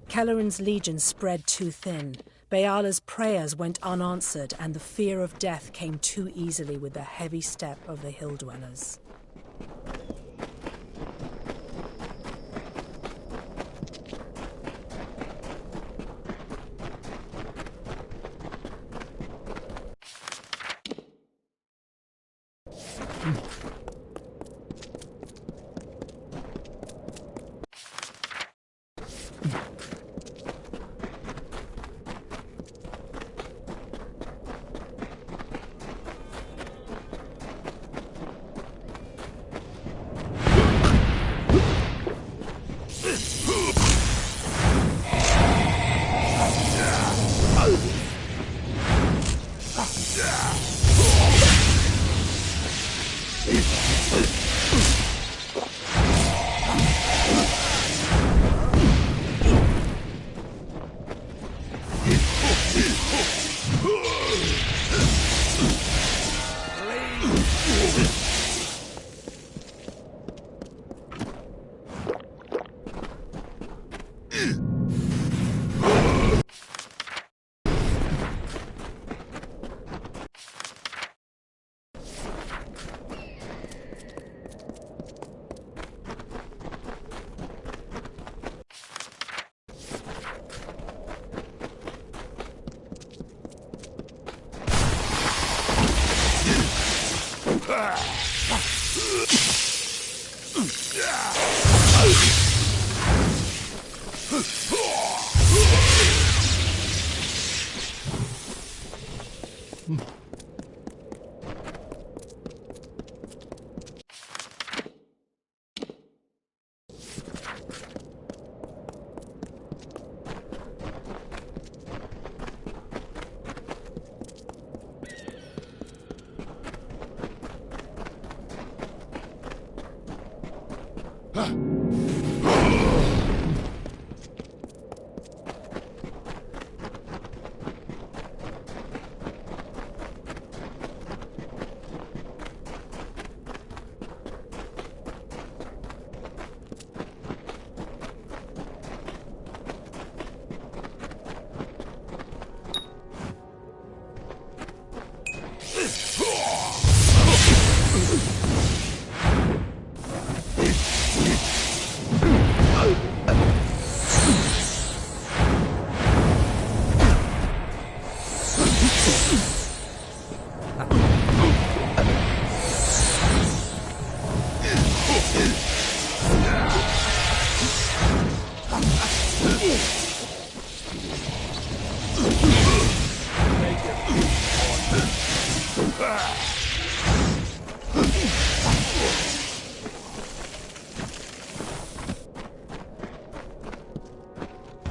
Kelleran's legion spread too thin. Beala's prayers went unanswered, and the fear of death came too easily with the heavy step of the hill-dwellers.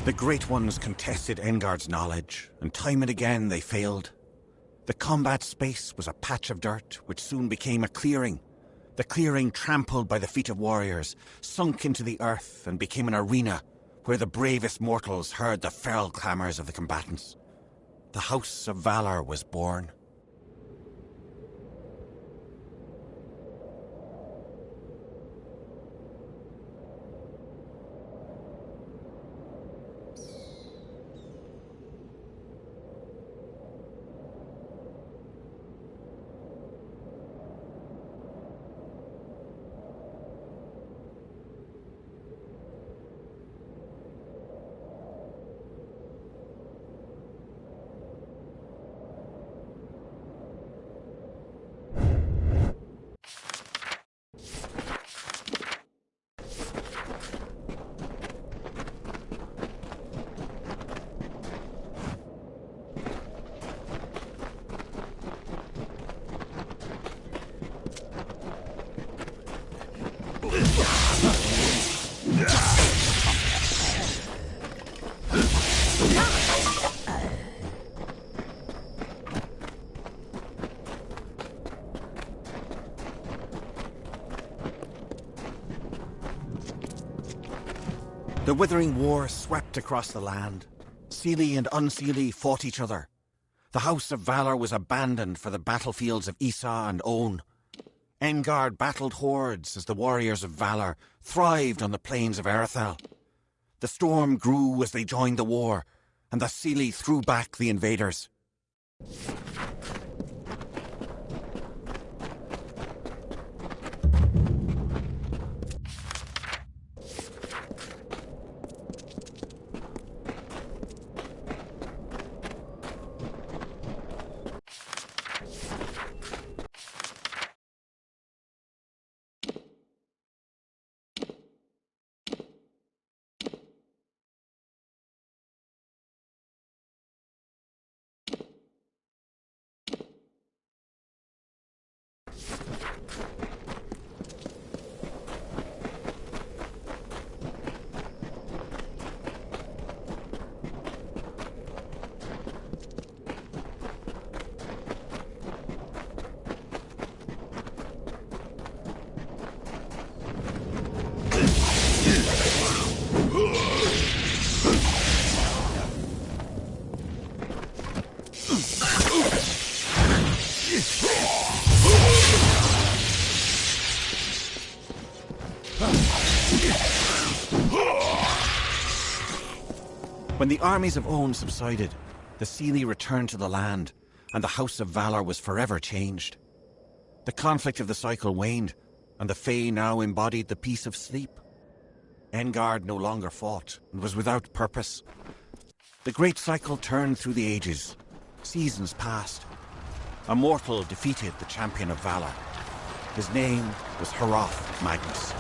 The Great Ones contested Engard's knowledge, and time and again they failed. The combat space was a patch of dirt, which soon became a clearing. The clearing, trampled by the feet of warriors, sunk into the earth and became an arena where the bravest mortals heard the feral clamours of the combatants. The House of Valor was born. The Withering War swept across the land. Seelie and Unseelie fought each other. The House of Valor was abandoned for the battlefields of Esau and On. Engard battled hordes as the warriors of Valor thrived on the plains of Erethel. The storm grew as they joined the war, and the Seelie threw back the invaders. When the armies of On subsided, the Seelie returned to the land, and the House of Valor was forever changed. The conflict of the cycle waned, and the Fae now embodied the peace of sleep. Engard no longer fought, and was without purpose. The great cycle turned through the ages. Seasons passed. A mortal defeated the champion of Valor. His name was Haroth Magnus.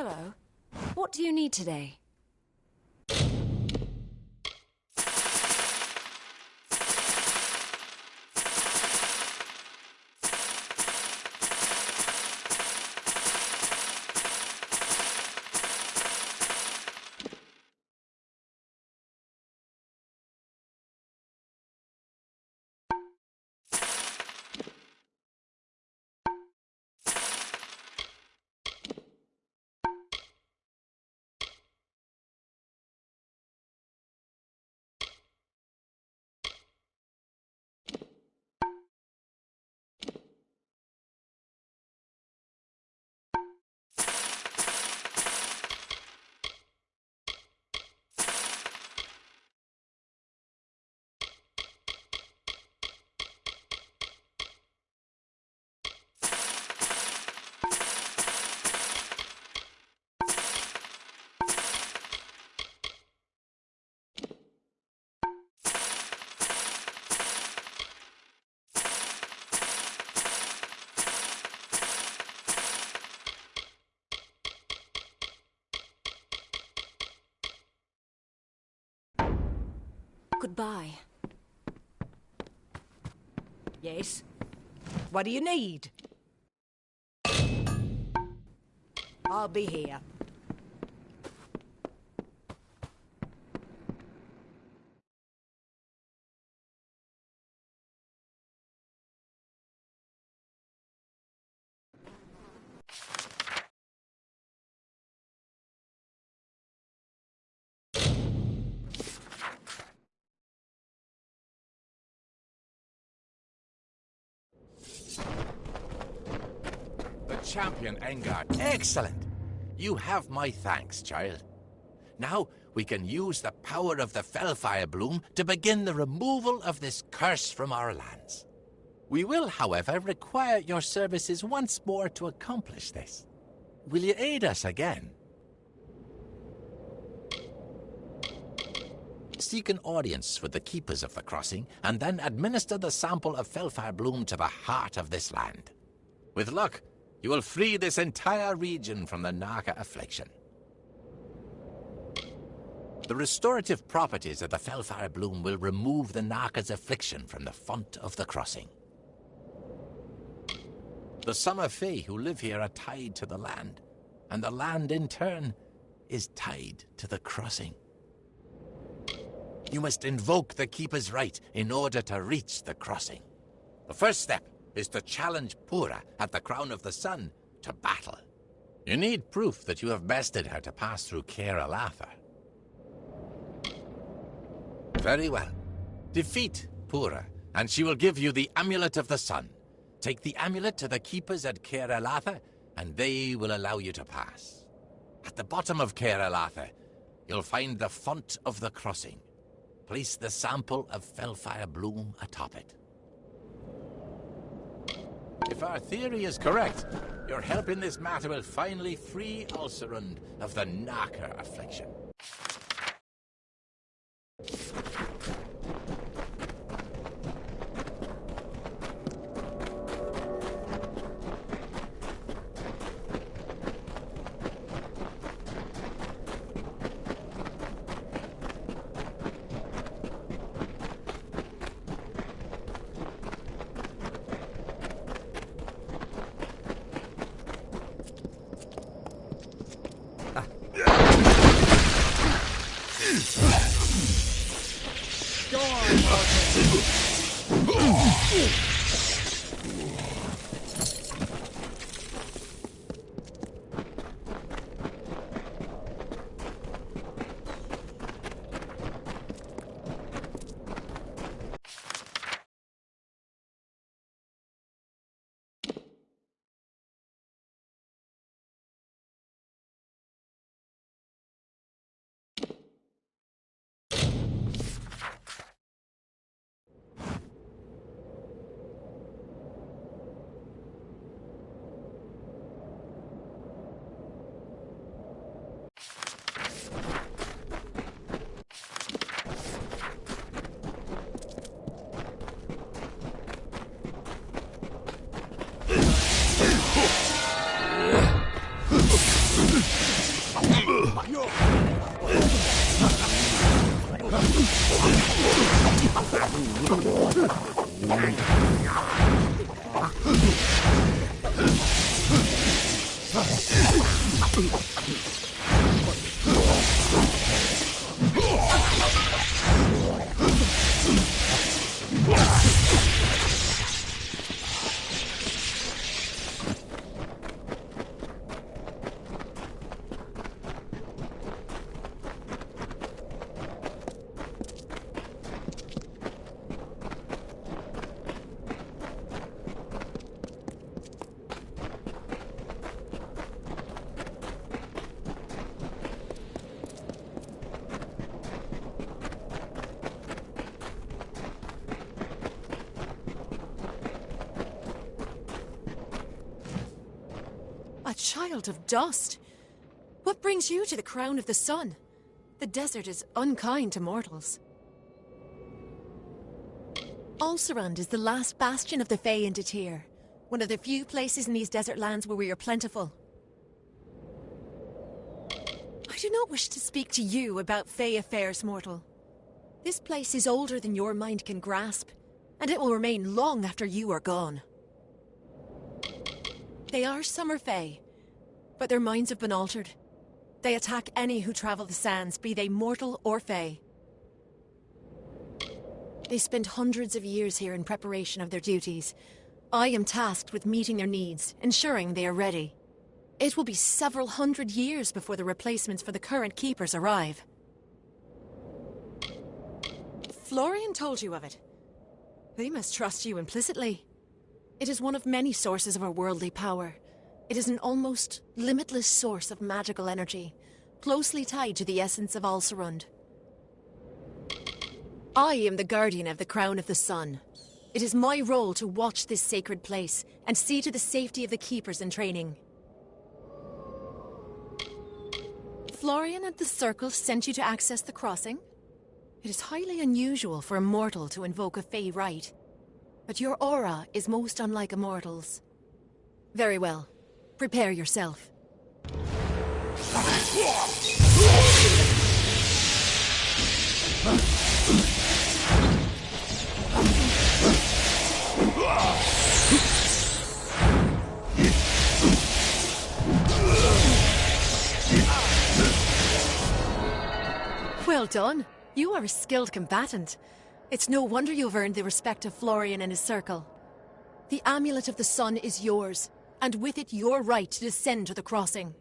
Hello. What do you need today? Goodbye. Yes? What do you need? I'll be here. Champion Engard. Excellent! You have my thanks, child. Now we can use the power of the Fellfire Bloom to begin the removal of this curse from our lands. We will, however, require your services once more to accomplish this. Will you aid us again? Seek an audience with the keepers of the crossing, and then administer the sample of Fellfire Bloom to the heart of this land. With luck, you will free this entire region from the Naka affliction. The restorative properties of the Fellfire Bloom will remove the Naka's affliction from the font of the crossing. The Summer Fae who live here are tied to the land, and the land in turn is tied to the crossing. You must invoke the Keeper's Right in order to reach the crossing. The first step is to challenge Pura at the Crown of the Sun to battle. You need proof that you have bested her to pass through Caer Alatha. Very well. Defeat Pura, and she will give you the Amulet of the Sun. Take the amulet to the keepers at Caer Alatha, and they will allow you to pass. At the bottom of Caer Alatha, you'll find the font of the crossing. Place the sample of Fellfire Bloom atop it. If our theory is correct, your help in this matter will finally free Ulcerund of the Naka affliction. A child of dust? What brings you to the crown of the sun? The desert is unkind to mortals. Alcerand is the last bastion of the Fae in Detir, one of the few places in these desert lands where we are plentiful. I do not wish to speak to you about Fae affairs, mortal. This place is older than your mind can grasp, and it will remain long after you are gone. They are summer Fae, but their minds have been altered. They attack any who travel the sands, be they mortal or Fae. They spend hundreds of years here in preparation of their duties. I am tasked with meeting their needs, ensuring they are ready. It will be several hundred years before the replacements for the current keepers arrive. Florian told you of it. They must trust you implicitly. It is one of many sources of our worldly power. It is an almost limitless source of magical energy, closely tied to the essence of Alcerand. I am the guardian of the Crown of the Sun. It is my role to watch this sacred place and see to the safety of the keepers in training. Florian and the Circle sent you to access the crossing? It is highly unusual for a mortal to invoke a Fae rite. But your aura is most unlike a mortal's. Very well. Prepare yourself. Well done. You are a skilled combatant. It's no wonder you've earned the respect of Florian and his circle. The Amulet of the Sun is yours, and with it your right to descend to the crossing.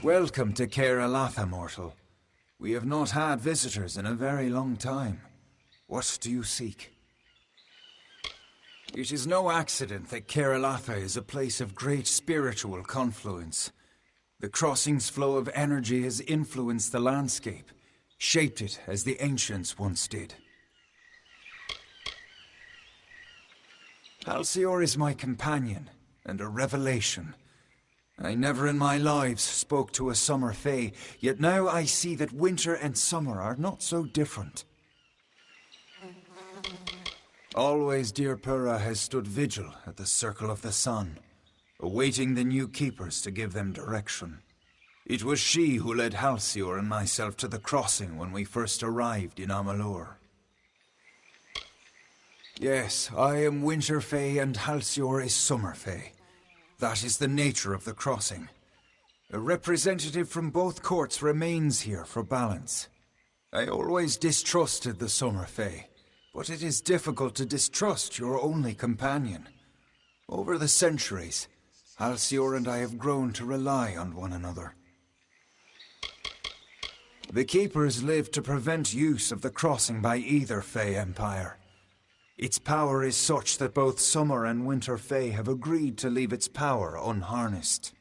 Welcome to Caer Elafa, mortal. We have not had visitors in a very long time. What do you seek? It is no accident that Caer Elafa is a place of great spiritual confluence. The crossing's flow of energy has influenced the landscape, shaped it as the ancients once did. Halcyon is my companion, and a revelation. I never in my life spoke to a summer fae, yet now I see that winter and summer are not so different. Always dear Pura has stood vigil at the Circle of the Sun, awaiting the new keepers to give them direction. It was she who led Halcyon and myself to the crossing when we first arrived in Amalur. Yes, I am Winter Fae and Halcyon is Summer Fae. That is the nature of the crossing. A representative from both courts remains here for balance. I always distrusted the Summer Fae, but it is difficult to distrust your only companion. Over the centuries, Halcyon and I have grown to rely on one another. The Keepers live to prevent use of the crossing by either Fae Empire. Its power is such that both Summer and Winter Fae have agreed to leave its power unharnessed.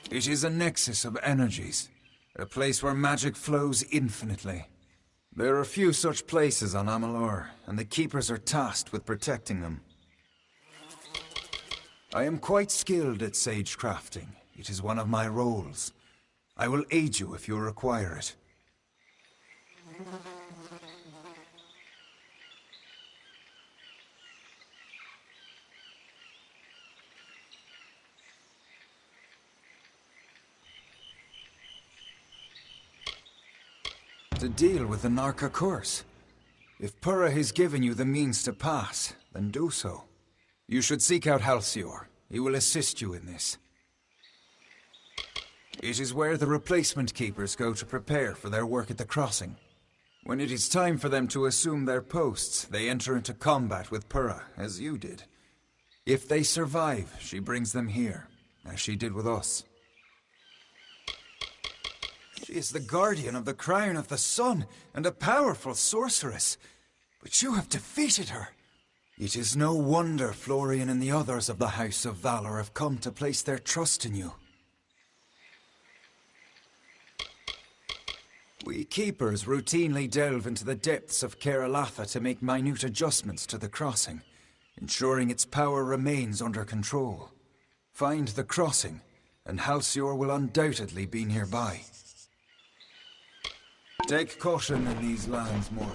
It is a nexus of energies, a place where magic flows infinitely. There are few such places on Amalur, and the Keepers are tasked with protecting them. I am quite skilled at sage crafting. It is one of my roles. I will aid you if you require it. To deal with the Narca curse. If Pura has given you the means to pass, then do so. You should seek out Halcyon. He will assist you in this. It is where the replacement keepers go to prepare for their work at the crossing. When it is time for them to assume their posts, they enter into combat with Pura, as you did. If they survive, she brings them here, as she did with us. She is the guardian of the Crown of the Sun, and a powerful sorceress. But you have defeated her. It is no wonder Florian and the others of the House of Valor have come to place their trust in you. We Keepers routinely delve into the depths of Caer Elafa to make minute adjustments to the crossing, ensuring its power remains under control. Find the crossing, and Halcyon will undoubtedly be nearby. Take caution in these lands, mortal.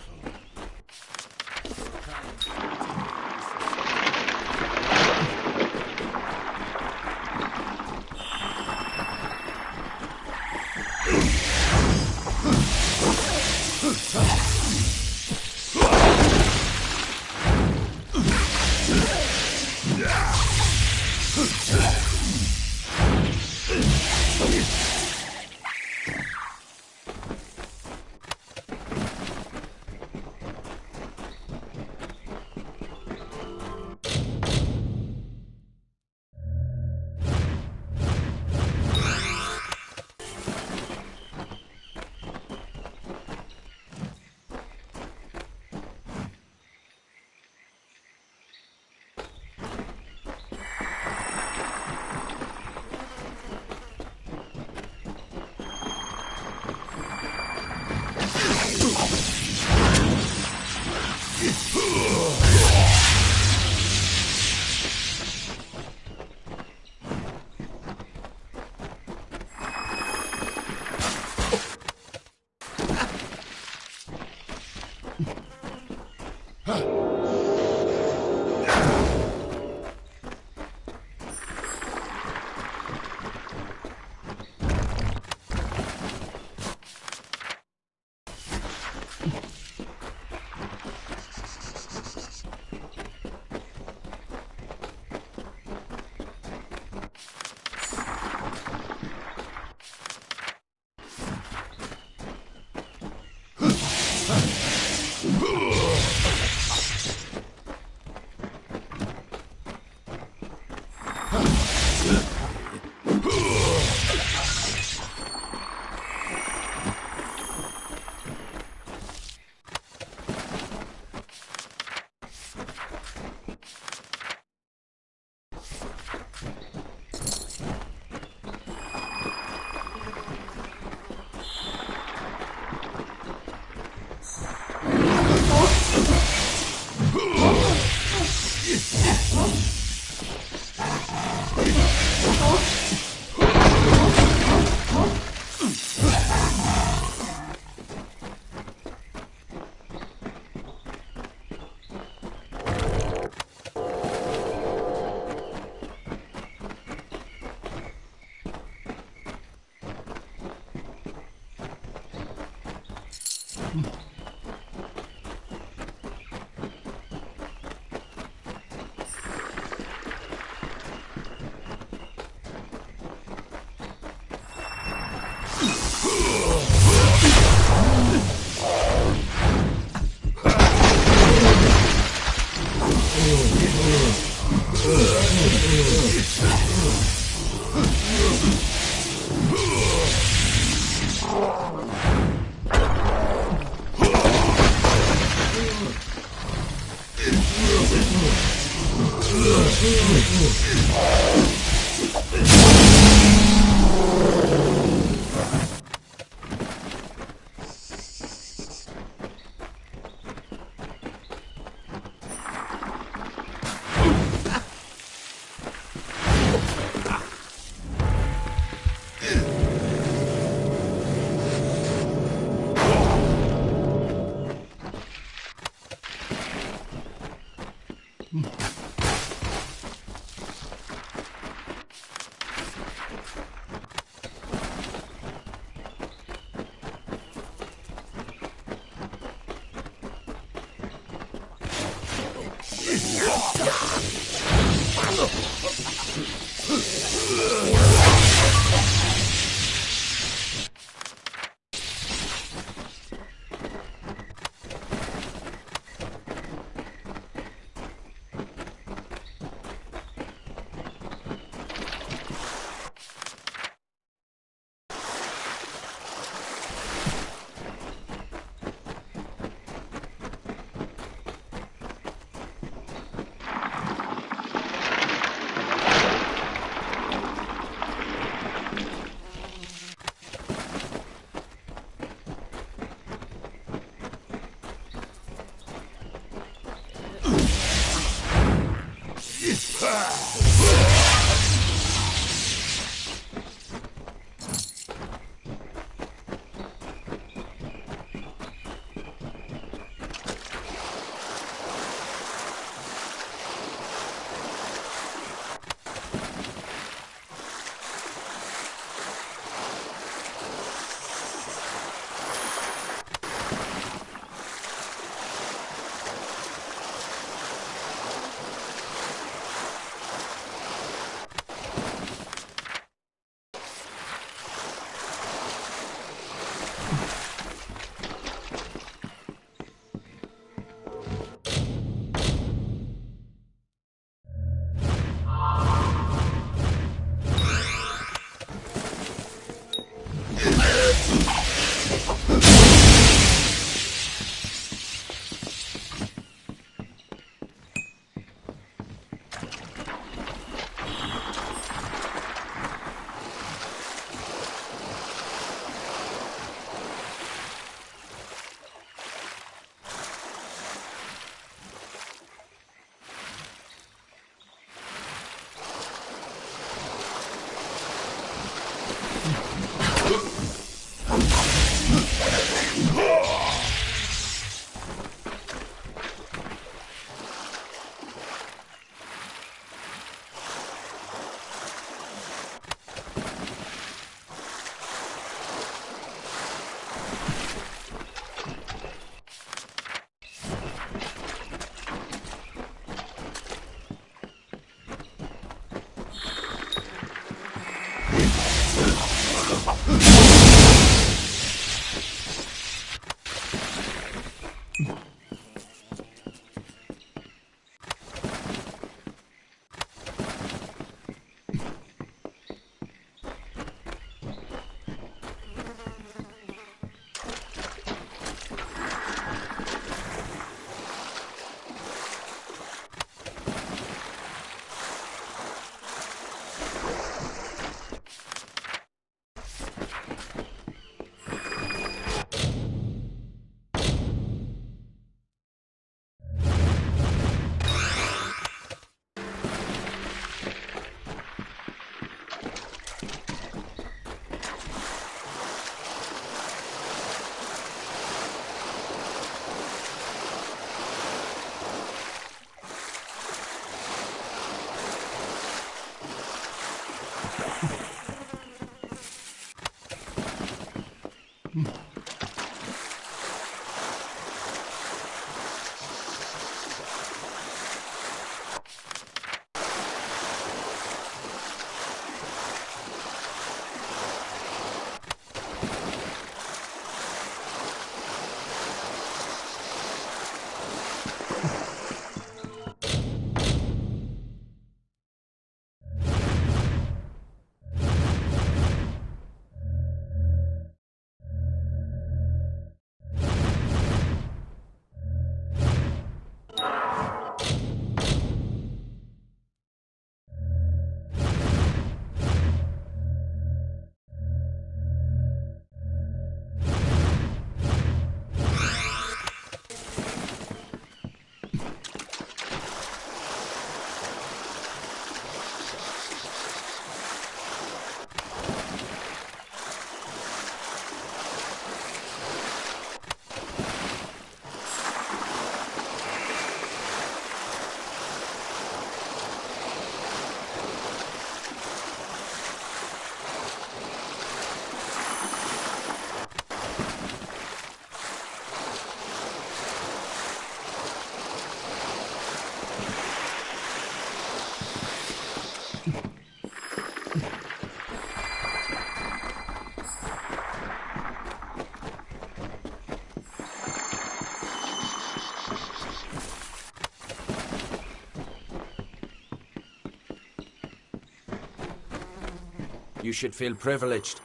You should feel privileged.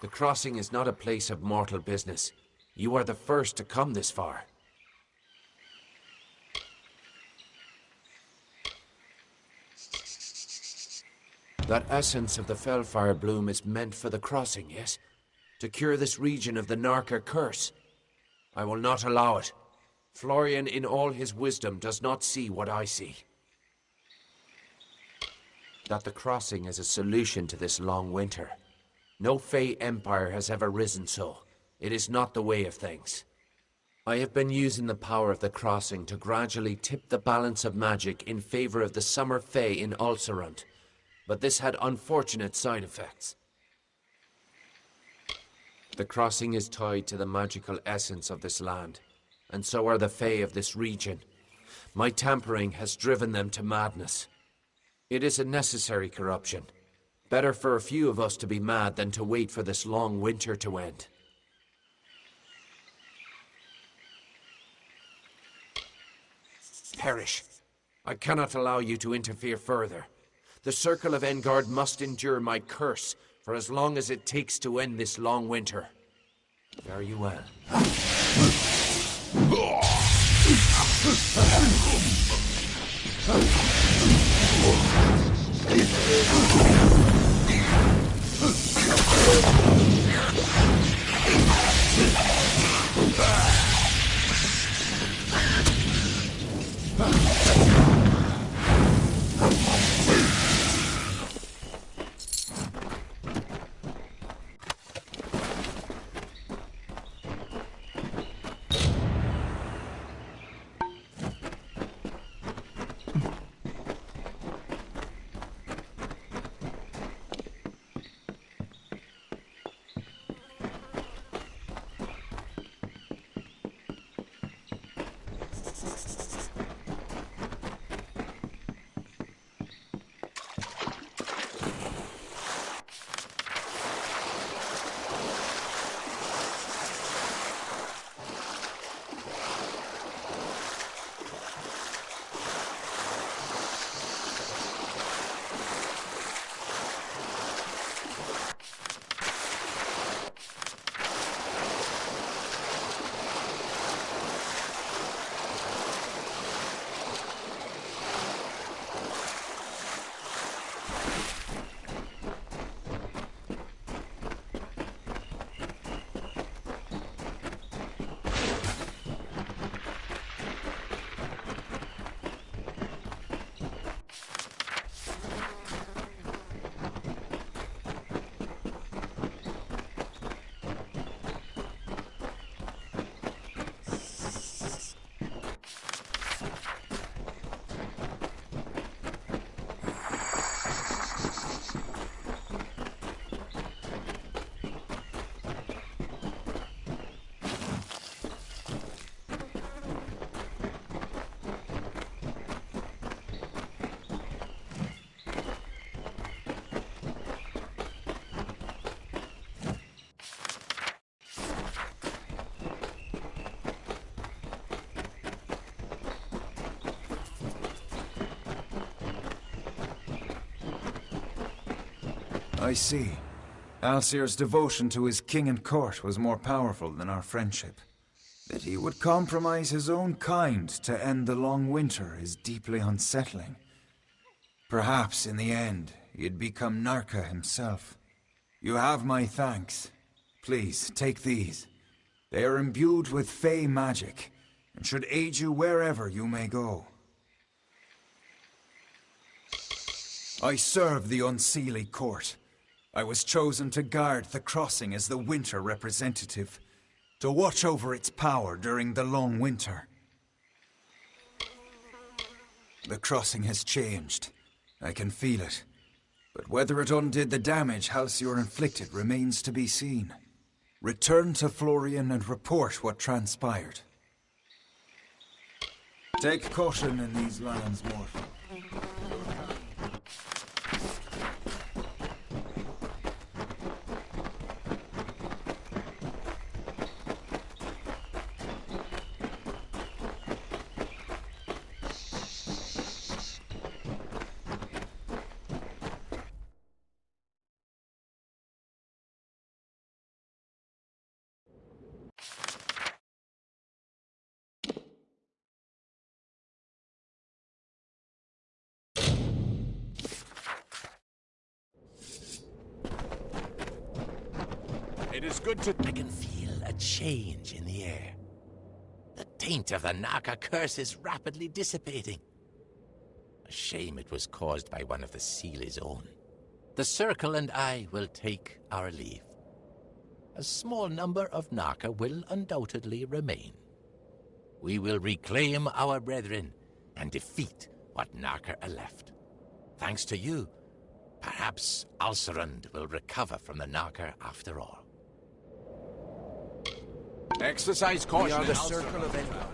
The crossing is not a place of mortal business. You are the first to come this far. That essence of the Fellfire bloom is meant for the crossing, yes? To cure this region of the Narca curse. I will not allow it. Florian, in all his wisdom, does not see what I see. That the crossing is a solution to this long winter. No Fey empire has ever risen so. It is not the way of things. I have been using the power of the crossing to gradually tip the balance of magic in favor of the Summer Fey in Ulcerant, but this had unfortunate side effects. The crossing is tied to the magical essence of this land, and so are the Fey of this region. My tampering has driven them to madness. It is a necessary corruption. Better for a few of us to be mad than to wait for this long winter to end. Perish. I cannot allow you to interfere further. The Circle of Engard must endure my curse for as long as it takes to end this long winter. Very well. I see. Alcir's devotion to his king and court was more powerful than our friendship. That he would compromise his own kind to end the long winter is deeply unsettling. Perhaps, in the end, he'd become Narca himself. You have my thanks. Please, take these. They are imbued with Fey magic, and should aid you wherever you may go. I serve the Unseelie court. I was chosen to guard the crossing as the winter representative, to watch over its power during the long winter. The crossing has changed. I can feel it. But whether it undid the damage Halcyon inflicted remains to be seen. Return to Florian and report what transpired. Take caution in these lands, mortal. good to... I can feel a change in the air. The taint of the Naka curse is rapidly dissipating. A shame it was caused by one of the Sealy's own. The Circle and I will take our leave. A small number of Naka will undoubtedly remain. We will reclaim our brethren and defeat what Naka are left. Thanks to you, perhaps Alcerund will recover from the Naka after all. Exercise caution. We are the in Ulster. Circle of Endor.